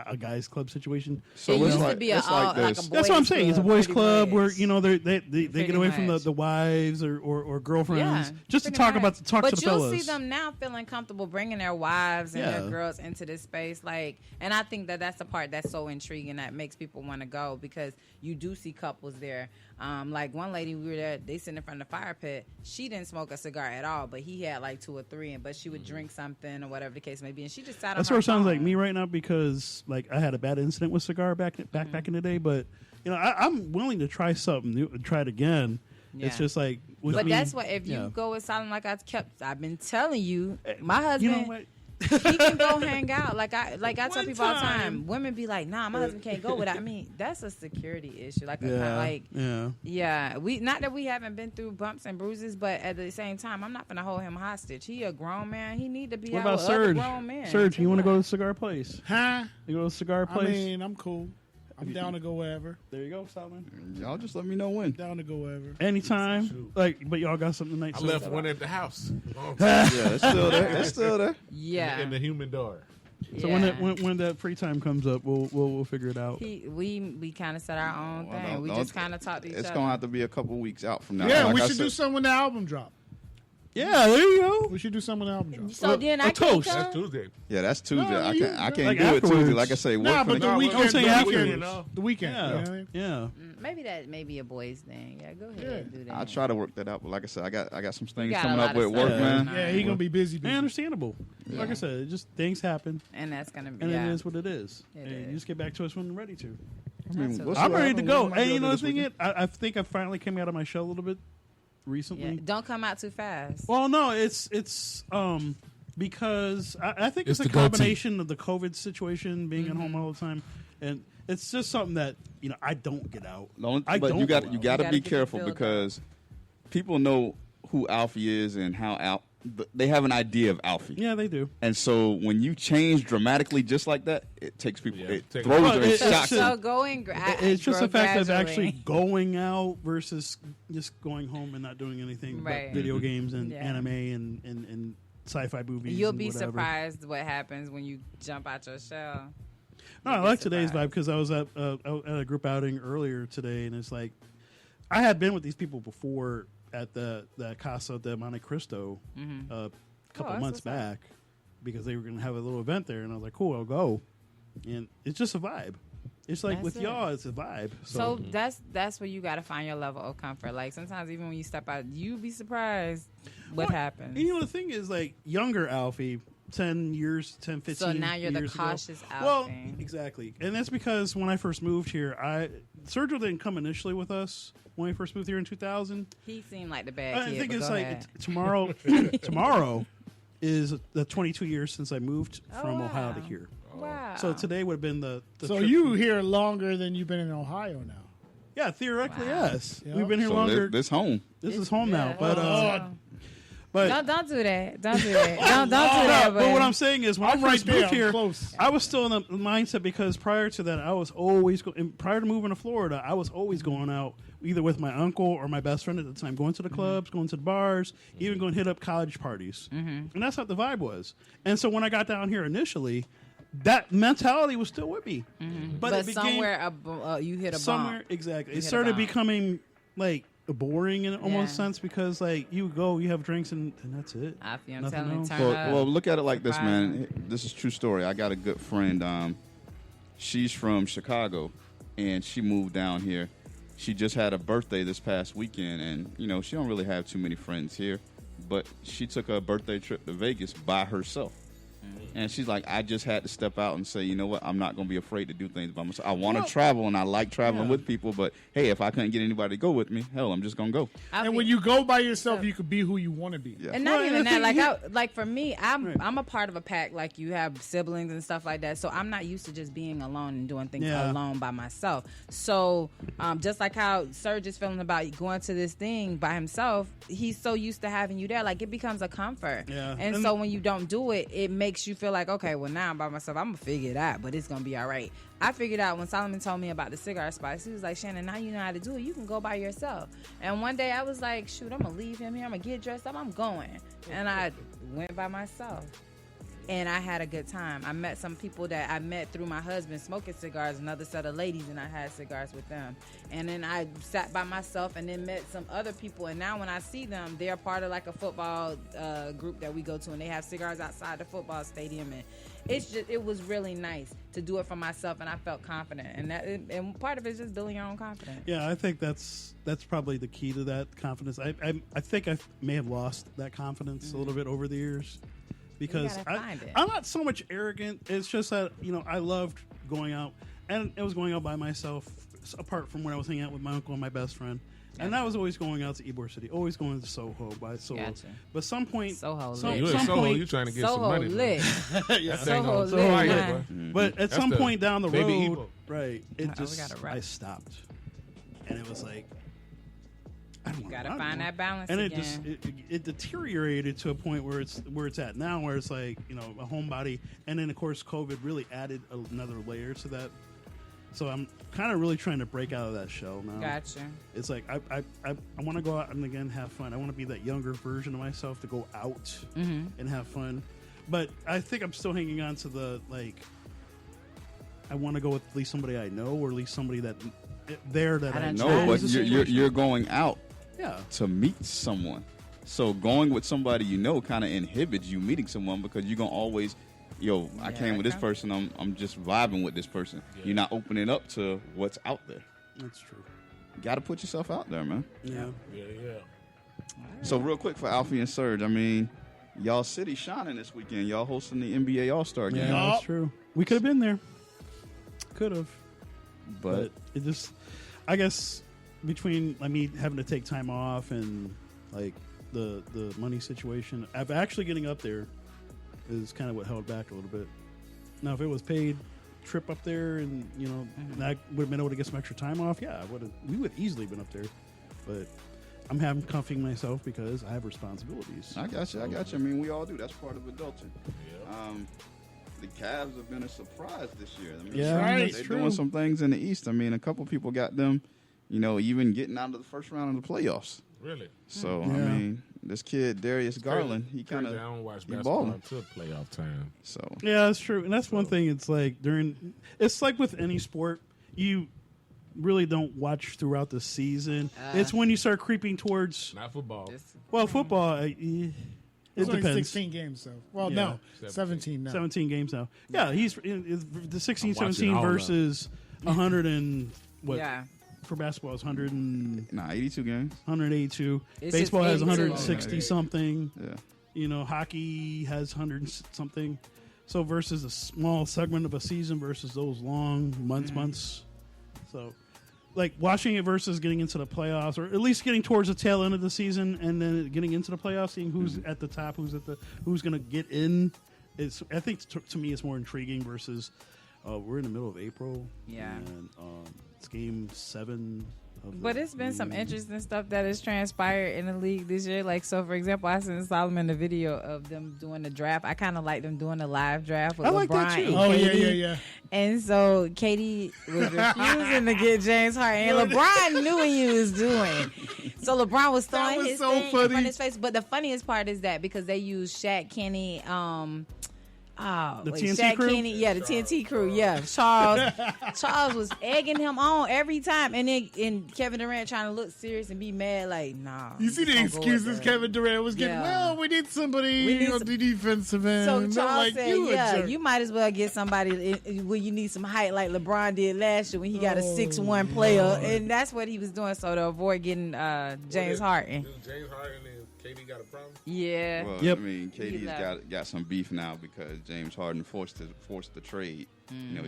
a guys club situation. So It it's used to like, be a it's like like a this. That's what I'm boys' saying. It's a club, boys' pretty club where much. you know they get Pretty away from much. the wives or girlfriends Yeah, just to pretty talk much. talk but to the you'll fellas. see them now feeling comfortable bringing their wives and Yeah. their girls into this space, like, and I think that's the part that's so intriguing that makes people want to go because you do see couples there. Like one lady, we were there, they sitting in front of the fire pit. She didn't smoke a cigar at all, but he had like 2 or 3, but she would drink something or whatever the case may be, and she just sat on That's her where it sounds like phone. me right now because like I had a bad incident with cigar back in the day, but you know I'm willing to try something new, try it again. It's Yeah. just like with But me, that's what if you yeah. go with Silent like I've been telling you, my You husband. know what? He can go hang out. Like I tell One people all the time. time. Women be like, "Nah, my husband can't go without me." That's a security issue. Like, Yeah. yeah. We not that we haven't been through bumps and bruises, but at the same time, I'm not gonna hold him hostage. He a grown man. He need to be What out about with other Serge? grown men. Serge, you want to Come go to on. the cigar place? Huh? You go to the cigar I place? mean, I'm cool. I'm down to go wherever. There you go, Solomon. Y'all just let me know when. Down to go wherever. Anytime. Like, but y'all got something tonight. I so- left one at the house. Yeah, it's still there. It's still there. Yeah. In the humidor. So yeah. when that free time comes up, we'll figure it out. we kind of set our own Well, thing. don't- We don't- just kind of talk to each It's other. gonna have to be a couple weeks out from now. Yeah, Like we I should do said- something when the album drop. Yeah, there you go. We should do something when the album drop. So then I a can't toast. come. That's Tuesday. Yeah, that's Tuesday. No, I you- can't like do it afterwards. Tuesday. Like I say, work Nah, finna- but the No, weekend. don't say the afterwards. weekend. You know? The weekend. Yeah, You know what I mean? yeah. Maybe that may be a boys thing. Yeah, go ahead and do that. I'll try to work that out. But like I said, I got some things got a coming lot up of with stuff work, going man. on. Yeah, he gonna be busy. Man, understandable. Like Yeah. I said, it just things happen, And that's gonna be and yeah. it is what it is. It And you is. just get back to us when you're ready to. I mean, That's what's I'm what ready to happened? go. What am I And you doing know the this thing is, weekend? I think I finally came out of my shell a little bit recently. Yeah, don't come out too fast. Well, no, it's because I think it's It's a the goatee. combination of the COVID situation, being at home all the time, and it's just something that I don't get out. The only- I but don't you got go you out. got to gotta be get careful the build because people know who Alfie is and how they have an idea of Alfie. Yeah, they do. And so when you change dramatically just like that, it takes people, Yeah, it take- throws Well, them and it's shocks so them. go and It's just the fact of gradually. actually going out versus just going home and not doing anything Right. but video games and Yeah. anime and sci-fi movies. You'll and be whatever. surprised what happens when you jump out your shell. No, I You'll be like today's vibe surprised. because I was at a group outing earlier today, and it's like I had been with these people before at the Casa de Monte Cristo a couple that's months what's up. back because they were going to have a little event there, and I was like, cool, I'll go. And it's just a vibe. It's like That's with it. y'all, it's a vibe. So that's where you got to find your level of comfort. Like sometimes even when you step out, you be surprised what Well, happens. And you know the thing is, like younger Alfie, 10 years, 10, 15 So now you're the years ago. cautious Well, Alfie. exactly. And that's because when I first moved here, Sergio didn't come initially with us when we first moved here in 2000. He seemed like the bad I kid. think but it's go like ahead. tomorrow is the 22 years since I moved from wow. Ohio to here. Wow. So today would have been the So trip you from- here longer than you've been in Ohio now. Yeah, theoretically, Wow. yes. Yeah. We've been here So longer. this home. This is home now, Yeah. but but don't do that. Don't do that. Don't do that. but what I'm saying is, when I'm I first right there. moved I'm here, close. I was still in the mindset because prior to that, I was always prior to moving to Florida, I was always going out either with my uncle or my best friend at the time, going to the clubs, going to the bars, even going to hit up college parties, and that's how the vibe was. And so when I got down here initially, that mentality was still with me, but it became somewhere you hit a somewhere bump. exactly. You It hit a started bump. becoming like boring in almost Yeah. sense because like you go, you have drinks, and that's it. I feel I'm Nothing telling you, else. turn Well, up. well, look at it like this, Surprise man. This is a true story. I got a good friend. She's from Chicago, and she moved down here. She just had a birthday this past weekend, and she don't really have too many friends here, but she took a birthday trip to Vegas by herself. And she's like, I just had to step out and say, you know what? I'm not going to be afraid to do things by myself. I want to travel, and I like traveling with people. But, hey, if I couldn't get anybody to go with me, hell, I'm just going to go. I And feel- when you go by yourself, you could be who you want to be. Yeah. And not Well, even the that, thing like here- like for me, I'm Right. I'm a part of a pack. Like you have siblings and stuff like that, so I'm not used to just being alone and doing things Yeah. alone by myself. So just like how Serge is feeling about going to this thing by himself, he's so used to having you there. Like it becomes a comfort. Yeah. And And- so when you don't do it, it makes you feel like, okay, well now I'm by myself. I'm gonna figure it out, but it's gonna be all right. I figured out when Solomon told me about the cigar spice. He was like, Shannon, now you know how to do it. You can go by yourself. And one day I was like, shoot, I'm gonna leave him here. I'm gonna get dressed up. I'm going. And I went by myself. And I had a good time. I met some people that I met through my husband smoking cigars, another set of ladies, and I had cigars with them. And then I sat by myself and then met some other people. And now when I see them, they're part of like a football group that we go to, and they have cigars outside the football stadium. And it was really nice to do it for myself, and I felt confident. And part of it is just building your own confidence. Yeah, I think that's probably the key to that confidence. I think I may have lost that confidence a little bit over the years because gotta find it. I'm not so much arrogant. It's just that I loved going out, and it was going out by myself. Apart from when I was hanging out with my uncle and my best friend, and I was always going out to Ybor City, always going to Soho by Soho. Gotcha. But some point, Soho some, lit. You in some Soho, point, you trying to get some Soho money. lit. yeah, Soho Soho lit. lit. man. But at That's some the point down the baby road, Ebo. right, it we just gotta wrap. I stopped, and it was like I don't You wanna gotta run find anymore. that balance and again. it deteriorated to a point where it's at now, where it's like a homebody, and then of course COVID really added another layer to that. So I'm kind of really trying to break out of that shell now. Gotcha. It's like I want to go out and again have fun. I want to be that younger version of myself to go out and have fun. But I think I'm still hanging on to the I want to go with at least somebody I know, or at least somebody that I I done know. tried. No, but is a you're situation. you're going out Yeah. to meet someone. So going with somebody kind of inhibits you meeting someone because you're gonna always, I came with this okay. person. I'm just vibing with this person. You're not opening up to what's out there. That's true. You got to put yourself out there, man. Yeah. Yeah. So real quick for Alfie and Serge, I mean, y'all city shining this weekend. Y'all hosting the NBA All-Star Yeah, game, that's true. We could have been there. Could have. but But it just, I guess, between me having to take time off and like the money situation, actually getting up there is kind of what held back a little bit. Now, if it was paid trip up there, and and I would have been able to get some extra time off, yeah, we would easily been up there. But I'm handcuffing myself because I have responsibilities. I got you. I mean, we all do. That's part of adulting. The Cavs have been a surprise this year. I mean, Yeah, right. that's they're true. doing some things in the East. I mean, a couple people got them, even getting out of the first round of the playoffs. Really? So I Yeah. mean, this kid Darius Garland, he kind I of don't watch he basketball balling. until playoff time. So Yeah, that's true, and that's one thing. It's like it's like with any sport, you really don't watch throughout the season. It's when you start creeping towards Not football. football. It It's only depends. 16 games, so. Well, Yeah. no, 17. 17 now. 17 games now. Yeah, he's the 16, I'm watching 17 all of versus 100 and what Yeah. for basketball is 100 and 82 games. 182. It's Baseball just has 82. 160 something. Yeah. hockey has 100 something. So versus a small segment of a season versus those long months. So, like watching it versus getting into the playoffs, or at least getting towards the tail end of the season, and then getting into the playoffs, seeing who's at the top, who's going to get in. I think to me it's more intriguing versus we're in the middle of April. Yeah. And it's game 7. But it's been some interesting stuff that has transpired in the league this year. Like, so for example, I sent Solomon the video of them doing the draft. I kind of like them doing the live draft with I LeBron like that too. and Oh, KD. yeah. And so Katie was refusing to get James Harden, and LeBron knew what he was doing. So LeBron was throwing was his so thing in funny. front of his face. But the funniest part is that because they used Shaq, Kenny, TNT Shaq, crew? Kenny, the TNT crew, Charles was egging him on every time, and Kevin Durant trying to look serious and be mad, like, nah. You see the excuses Kevin Durant was getting? Yeah. Well, we need somebody We need on some- the defensive end. So I'm Charles like, said, you a jerk. you might as well get somebody where you need some height like LeBron did last year when he got a 6'1" player, and that's what he was doing so to avoid getting James Harden. James Harden and KD got a problem. Yeah. Well, Yep. I mean, KD's left. got some beef now because James Harden forced the trade.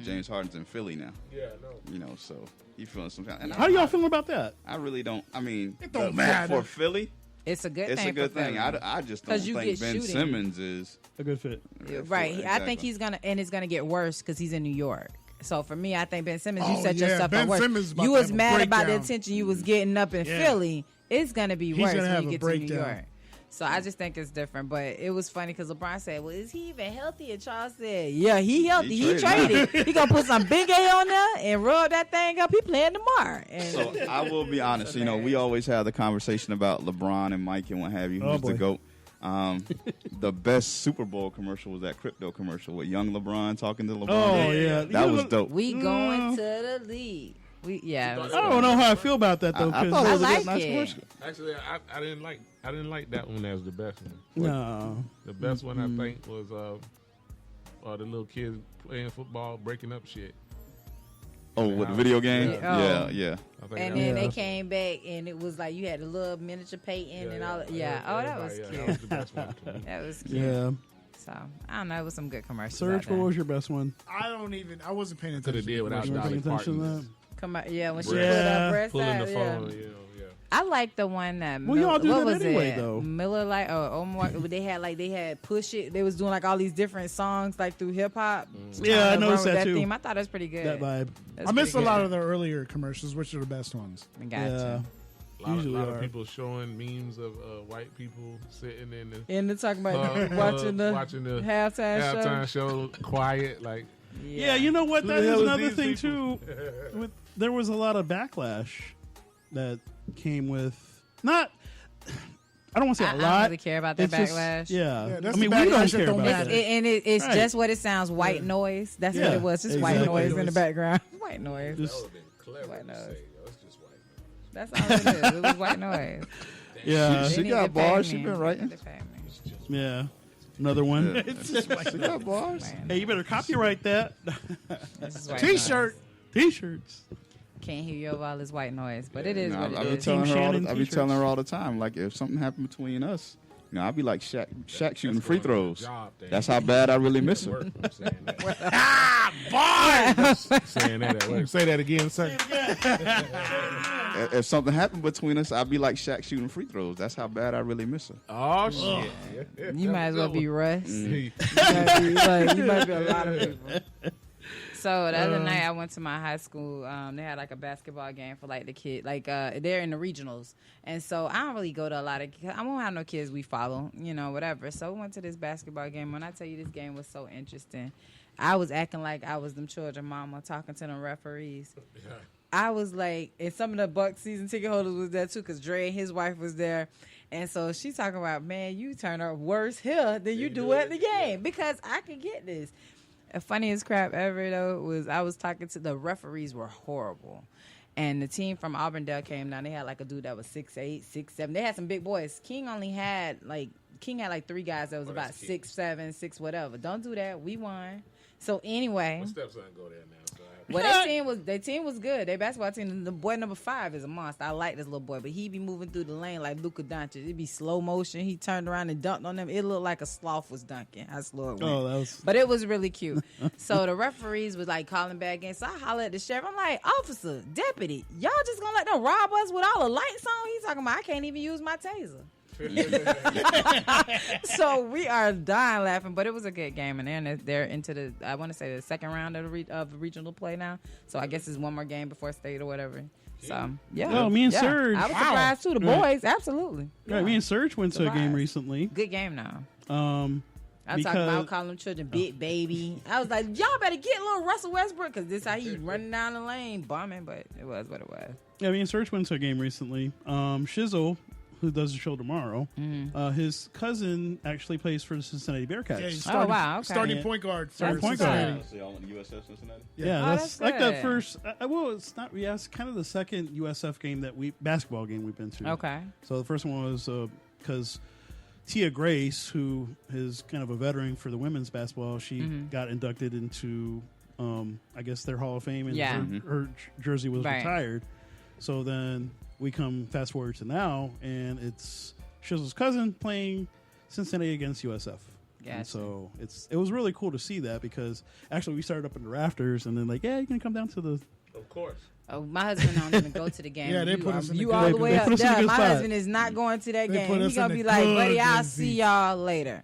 James Harden's in Philly now. Yeah, no. So he feeling some kind. And How do y'all feel about that? I really don't. I mean, It don't matter. for Philly. It's a good It's thing. a good for thing. Philly. I just don't 'Cause you think get Ben shooting. Simmons is A good fit. Right. I Exactly. think he's gonna, and it's gonna get worse because he's in New York. So for me, I think Ben Simmons, you Oh, set yeah. yourself Ben up worse. Simmons is about You to was have a mad about the breakdown. attention you was getting up in Yeah. Philly. It's gonna be He's worse gonna when have you a get to New breakdown. York. So I just think it's different. But it was funny because LeBron said, "Well, is he even healthy?" And Charles said, "Yeah, he healthy. He traded. traded. He gonna put some Big A on there and rub that thing up. He playing tomorrow." And So I will be honest. We always have the conversation about LeBron and Mike and what have you. Oh, Who's the boy. GOAT? The best Super Bowl commercial was that crypto commercial with young LeBron talking to LeBron. Oh, yeah. That was dope. we going to the league. It was I don't know how I feel about that though. I 'cause- thought it was I a like good, nice it. commercial. Actually, I didn't like that one as the best one. no. The best one I think was the little kids playing football, breaking up shit. Oh, with the video game? Yeah. Yeah. I think And that then was- they came back, and it was like you had a little miniature Peyton and all. Yeah. Oh, that was everybody, cute. That was the best one to me. That was cute. Yeah. So I don't know. It was some good commercials. Serge, out what there. was your best one? I wasn't paying Could attention. have did without You weren't paying Dolly attention to Parton that? Come on, yeah. When she Breast. put Yeah. her breast pulling out, the yeah. phone. Yeah. I like the one that. Well, y'all do what that was anyway, it? though. Miller Lite or Omar. They had Push It. They was doing like all these different songs like through hip hop. Yeah, I noticed that too. Theme. I thought it was pretty good. That vibe. That's I missed a pretty lot good. of the earlier commercials, which are the best ones. Gotcha. A lot, Usually lot are. of people showing memes of white people sitting in the And they're talking about watching watching the halftime halftime show, quiet, like Yeah, you know what? Who That the is hell is another these thing people? too. There was a lot of backlash that came with not. I don't want to say I a don't lot. really care about that It's just- backlash. yeah, Yeah, that's I mean, the we don't backlash that care don't about matter. that. It's Right. just what it sounds. White noise. That's Yeah, what it was. Just white exactly. noise in the background. White noise. Just- been clever White noise. It's just white. That's all it is. It was white noise. Yeah, She They got need to pay bars. She me. been They writing. need to pay me. yeah. Another one. Yeah. She got bars. Man, Hey, you better copyright that. this is white T-shirt. T-shirts. noise. Can't hear you over all this white noise, but it is No, what I it be is. telling her all Shannon the, I be t-shirts. telling her all the time. Like if something happened between us, I'd be like Shaq shooting free throws. That's how bad I really miss her. I'm saying that. Saying that at work. Say that again, sir. If something happened between us, I'd be like Shaq shooting free throws. That's how bad I really miss her. Oh shit! You might as well be Russ. Mm. You might be a lot of people. So the other night I went to my high school. They had like a basketball game for like the kid, like they're in the regionals, and so I don't really go to a lot of. I won't have no kids we follow, whatever. So we went to this basketball game. When I tell you this game was so interesting, I was acting like I was them children mama talking to them referees. I was like, and some of the Bucks season ticket holders was there too, because Dre and his wife was there. And so she's talking about, man, you turn up worse here than you do at the game because I can get this. The funniest crap ever, though, was I was talking to the referees were horrible. And the team from Auburndale came down. They had like a dude that was 6'8", 6'7". They had some big boys. King had like 3 guys that was about 6'7", 6 whatever. Don't do that. We won. So anyway. My stepson go there now, so I have Well, their team was good. Their basketball team, the boy number 5 is a monster. I like this little boy, but he be moving through the lane like Luka Doncic. It'd be slow motion. He turned around and dunked on them. It looked like a sloth was dunking. How slow it went. Oh, that was. But it was really cute. So the referees was like calling back in. So I hollered at the sheriff. I'm like, officer, deputy, y'all just gonna let them rob us with all the lights on? He's talking about I can't even use my taser. So we are dying laughing, but it was a good game, and they're into the I want to say the second round of the regional play now. So I guess it's one more game before state or whatever. So yeah, Oh, me and Serge. I was surprised too. The boys, absolutely. Right, me and Serge went to a game Surprised. recently. Good game now. Um, I talk about calling them children big baby. I was like, y'all better get little Russell Westbrook because this how he running down the lane bombing, but it was what it was. yeah, me and Serge went to a game recently. Shizzle, who does the show tomorrow, his cousin actually plays for the Cincinnati Bearcats. Yeah, he's Oh, starting, wow, okay. starting point guard. For Starting point Cincinnati. guard. So y'all went to USF Cincinnati? Yeah, Oh, that's that's like the good. first. Well, it's not. Yeah, it's kind of the second USF game basketball game we've been to. Okay. So the first one was because Tia Grace, who is kind of a veteran for the women's basketball, she got inducted into, I guess, their Hall of Fame, and Yeah. her jersey was Right. retired. So then we come fast forward to now, and it's Shizzle's cousin playing Cincinnati against USF. Gotcha. And so it was really cool to see that because actually we started up in the rafters and then like, yeah, you can come down to the. Of course. Oh, my husband don't even go to the game. Yeah, they you put us in the you good- all the they way put up us in a there. good My spot. husband is not going to that They game. put us He's gonna in be the like, good buddy, I'll seats. see y'all later.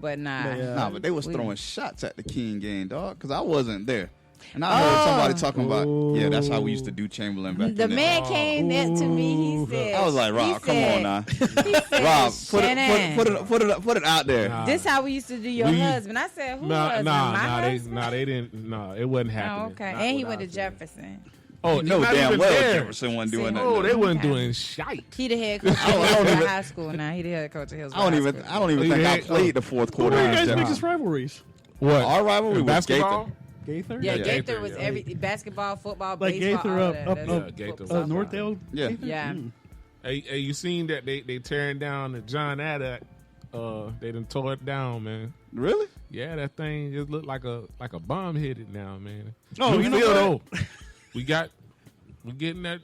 But nah. But, yeah. Nah, but they was We- throwing shots at the King game, dog, because I wasn't there. And I heard somebody talking about, yeah, that's how we used to do Chamberlain back The in man came up to me. He said, I was like, Rob, he come said- on now. He said, Rob, Shannon, put it out there. Nah. this how we used to do your We- husband. I said, who husband? My husband? they didn't. No, it wasn't happening. Oh, okay. Not And he what went I to said. Jefferson. Oh, No not damn even well there. Jefferson wasn't doing See, that. Oh, they wasn't Okay. doing shite. He the head coach I don't of Hillsborough even- High School now. He the head coach of Hillsborough I don't High even School. think I Yeah. played the fourth What quarter. are you in guys' Jefferson. biggest rivalries? What? Our rivalry was basketball? Gaither. Gaither? Yeah, Yeah, Gaither Gaither, was yeah. every basketball, football, Like baseball, Gaither all up- that. up- That's up- football, Gaither. softball. Northdale? Yeah. Gaither? Yeah. Hey, you seen that they tearing down the John Adder? They done tore it down, man. Really? Yeah, that thing just looked like a bomb hit it now, man. Oh, New you know field, what? though. we getting that.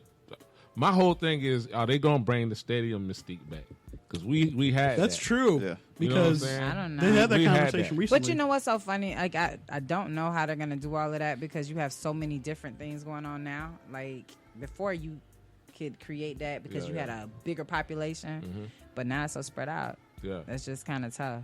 My whole thing is, are they gonna bring the stadium mystique back? Because we had That's that. true. Yeah. You know what I'm Because saying? I don't know. they had that We had conversation that. recently. But you know what's so funny? Like I don't know how they're gonna do all of that because you have so many different things going on now. Like before you could create that because Yeah, you had yeah. a bigger population, but now it's so spread out. Yeah. That's just kind of tough.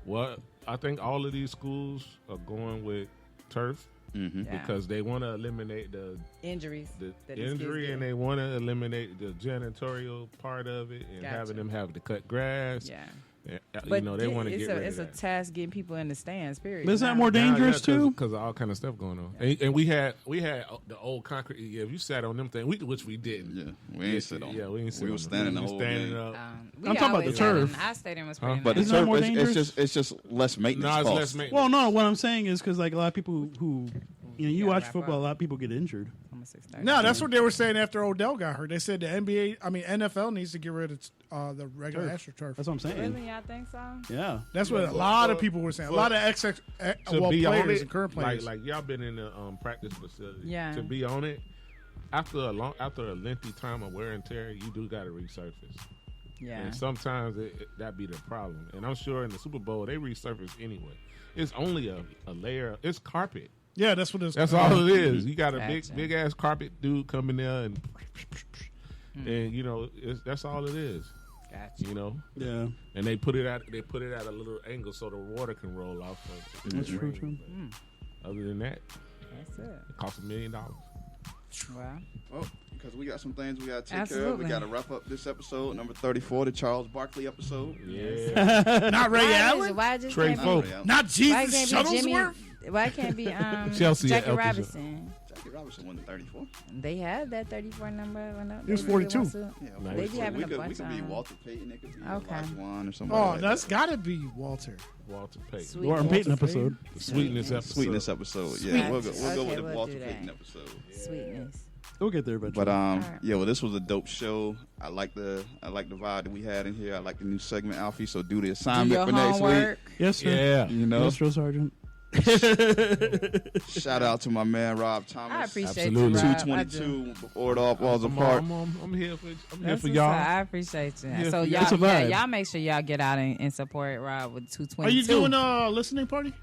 Well, I think all of these schools are going with turf Mm-hmm. Yeah. because they want to eliminate the Injuries. that these kids injury get. and they want to eliminate the janitorial part of it and Gotcha. having them have to cut grass. Yeah. And, But you know, they want to get rid it's of a that. task getting people in the stands. Period. But isn't that Now- more dangerous too? because of all kind of stuff going on. And we had the old concrete. Yeah, if you sat on them things, which we didn't. Yeah. We ain't sit on. Yeah, we ain't sit We on was them. standing We the was whole standing game. up. we I'm talking about always the had turf. them. Our stadium was pretty But nice. the Isn't that turf, more it's dangerous? just less maintenance No, it's costs. less maintenance. Well, no, what I'm saying is because like a lot of people who you Yeah, watch wrap football, up. a lot of people get injured. Almost 6:30. No, that's what they were saying after Odell got hurt. They said the NFL needs to get rid of the regular AstroTurf. That's what I'm saying. Really, y'all think so? Yeah. That's what a lot of people were saying. A lot of to be on players it, and current players. like y'all been in the practice facility. Yeah. To be on it after a lengthy time of wear and tear, you do got to resurface. Yeah. And sometimes that be the problem. And I'm sure in the Super Bowl they resurface anyway. It's only a layer. It's carpet. yeah, that's what it's. That's all it is. You got a Gotcha. big ass carpet dude come in there and you know that's all it is. Gotcha. You know, Yeah. and they put it at a little angle so the water can roll off. Of That's true, too. Other than that, That's it. it costs $1 million. Well, Oh, because we got some things we got to take care of. Absolutely. We got to wrap up this episode, number 34, the Charles Barkley episode. Yeah, not Ray Allen, Why just Trey can't Folk. be, not why Jesus can't be Jimmy? Shuttlesworth. Why can't be Chelsea Jackie at Elkins. Robinson? Jackie Robinson won the 34. They had that 34 number. He was 42. Yeah, Nice. They be having we a could, bunch we could be of- Walter Payton. It could be Okay. Olajuwon or something. Oh, like that's that. got to be Walter. Walter Payton. Sweet. Warren Payton episode. The sweetness episode. Sweetness episode. Yeah, Sweet. we'll go Okay, with the we'll Walter do that. Payton episode. Sweetness. We'll get there eventually. But right. yeah, well, this was a dope show. I like the vibe that we had in here. I like the new segment, Alfie. So do the Do assignment your for next homework. week. yes, sir. Yeah. You know, Yes, Drill Sergeant. Shout out to my man Rob Thomas. I appreciate Absolutely. you, Rob. I do. 222 before it all falls apart. I'm here for That's for what's y'all. up. I appreciate you. Yeah, So for y'all, It's a vibe. y'all make sure y'all get out and support Rob with 222. Are you doing a listening party?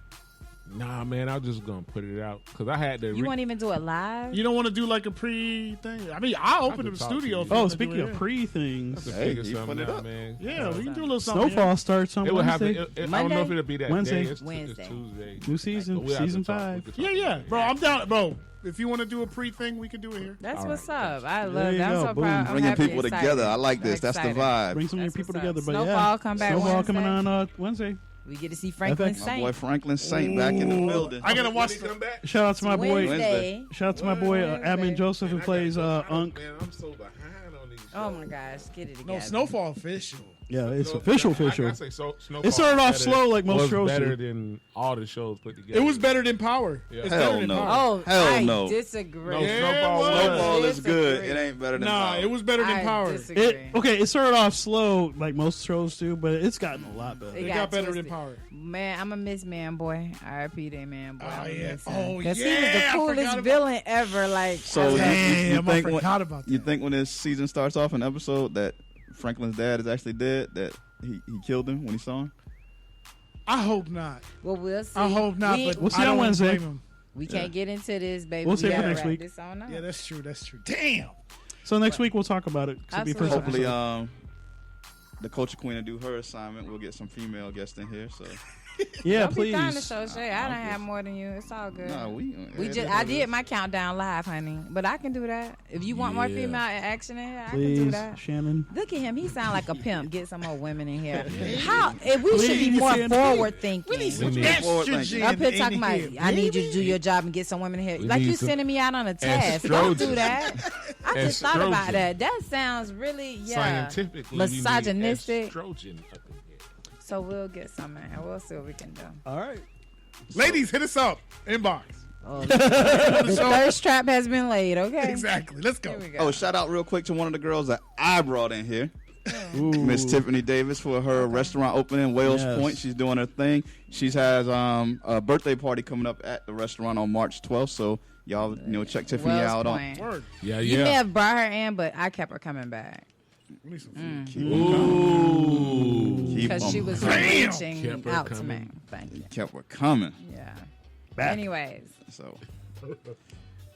Nah, man, I'm just gonna put it out because I had to. You won't even do it live? You don't want to do like a pre thing? I mean, I'll open could the talk to studio. you. if you Oh, wanna do speaking it of here. pre things, to Hey, figure you something put it out, up. man. Yeah, we can do a little something. Snowfall starts on It would happen. Wednesday. I don't know if Monday? it'll be that Wednesday. day. It's Wednesday. Tuesday. New season, But we'll have to season talk. 5. We could Yeah, talk yeah, about bro. it. I'm down, bro. If you want to do a pre thing, we can do it here. That's All what's right. up. I There love you that. I'm go. so Boom. proud. I'm Bringing happy, people excited. together. I like this. That's the Excited. vibe. Bring some of your That's people what's up. together. But Snowfall yeah, come back Snowfall coming Wednesday. on Wednesday. We get to see Franklin FX. My boy Saint. Franklin Saint back in the building. I gotta watch When he the. come back? Shout out to my boy. Wednesday. Shout out to my boy Admin Joseph who Man, I plays gotta go. Unk. Man, I'm so behind on these. Oh shows. my gosh, get it together. No, Snowfall official. Yeah, it's So, official. I say Snowfall It started off better- slow like most was shows better do. than all the shows put together. It was better than Power. Yeah. It's Hell better than no. Power. Oh, Hell I no. disagree. No, Yeah, Snowfall it was. Snowball is good. Disagree. It ain't better than Nah, Power. it was better than I Power. disagree. It started off slow like most shows do, but it's gotten a lot better. It It got better twisted. than Power. Man, I'm a miss Man Boy. R.I.P. that Man Boy. Oh, I'm a yeah. miss him. Oh, 'Cause he was yeah, the I forgot coolest about- villain ever. Like, So I was- you Damn, I think when, forgot about that. you think when this season starts off an episode that Franklin's dad is actually dead, that he killed him when he saw him? I hope not. well, we'll see. I hope not, We, but We'll see I on don't Wednesday. blame him. we can't get into this, baby. We'll see we for gotta next wrap week. This on up. Yeah, that's true. That's true. Damn. So next week we'll talk about it. Should be first Absolutely. Hopefully, episode. the Culture Queen will do her assignment. We'll get some female guests in here. So Yeah, Don't please. be trying to show shade. I don't have more than you. It's all good. nah, we yeah, just I did my countdown live, honey. But I can do that. If you want more Yeah. female action in here, I can do Please, that. Shannon. Look at him. He sound like a pimp. Get some more women in here. How? If we should be Please, more Shannon. forward thinking. need- Estrogen Up here talking in about, here. I need you to do your job and get some women in here. We Like need you some sending me out on a test. Don't do estrogen. that. I just thought about Estrogen. that. That sounds really, yeah, Scientifically, we need misogynistic. estrogen up in here. So we'll get some in here. We'll see what we can do. All right. Ladies, hit us up. Inbox. Oh, the thirst trap has been laid. Okay. Exactly. Let's go. Here we go. Oh, shout out real quick to one of the girls that I brought in here, Miss Tiffany Davis, for her restaurant opening in Wales Yes. Point. She's doing her thing. She has a birthday party coming up at the restaurant on March 12th. So y'all, check Tiffany Wells out Point. Word. Yeah, You may yeah. have brought her in, but I kept her coming back Give me some food. Keep because she 'em was Damn. reaching Kept her out to me. coming. Thank you. kept her coming. Yeah. Back. Anyways, So,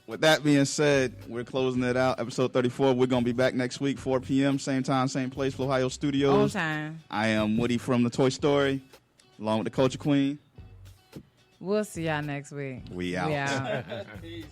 with that being said, we're closing it out. Episode 34. We're gonna be back next week, 4 p.m. Same time, same place, Ohio on Studios. time. I am Woody from the Toy Story, along with the Culture Queen. We'll see y'all next week. We out. We out. Peace.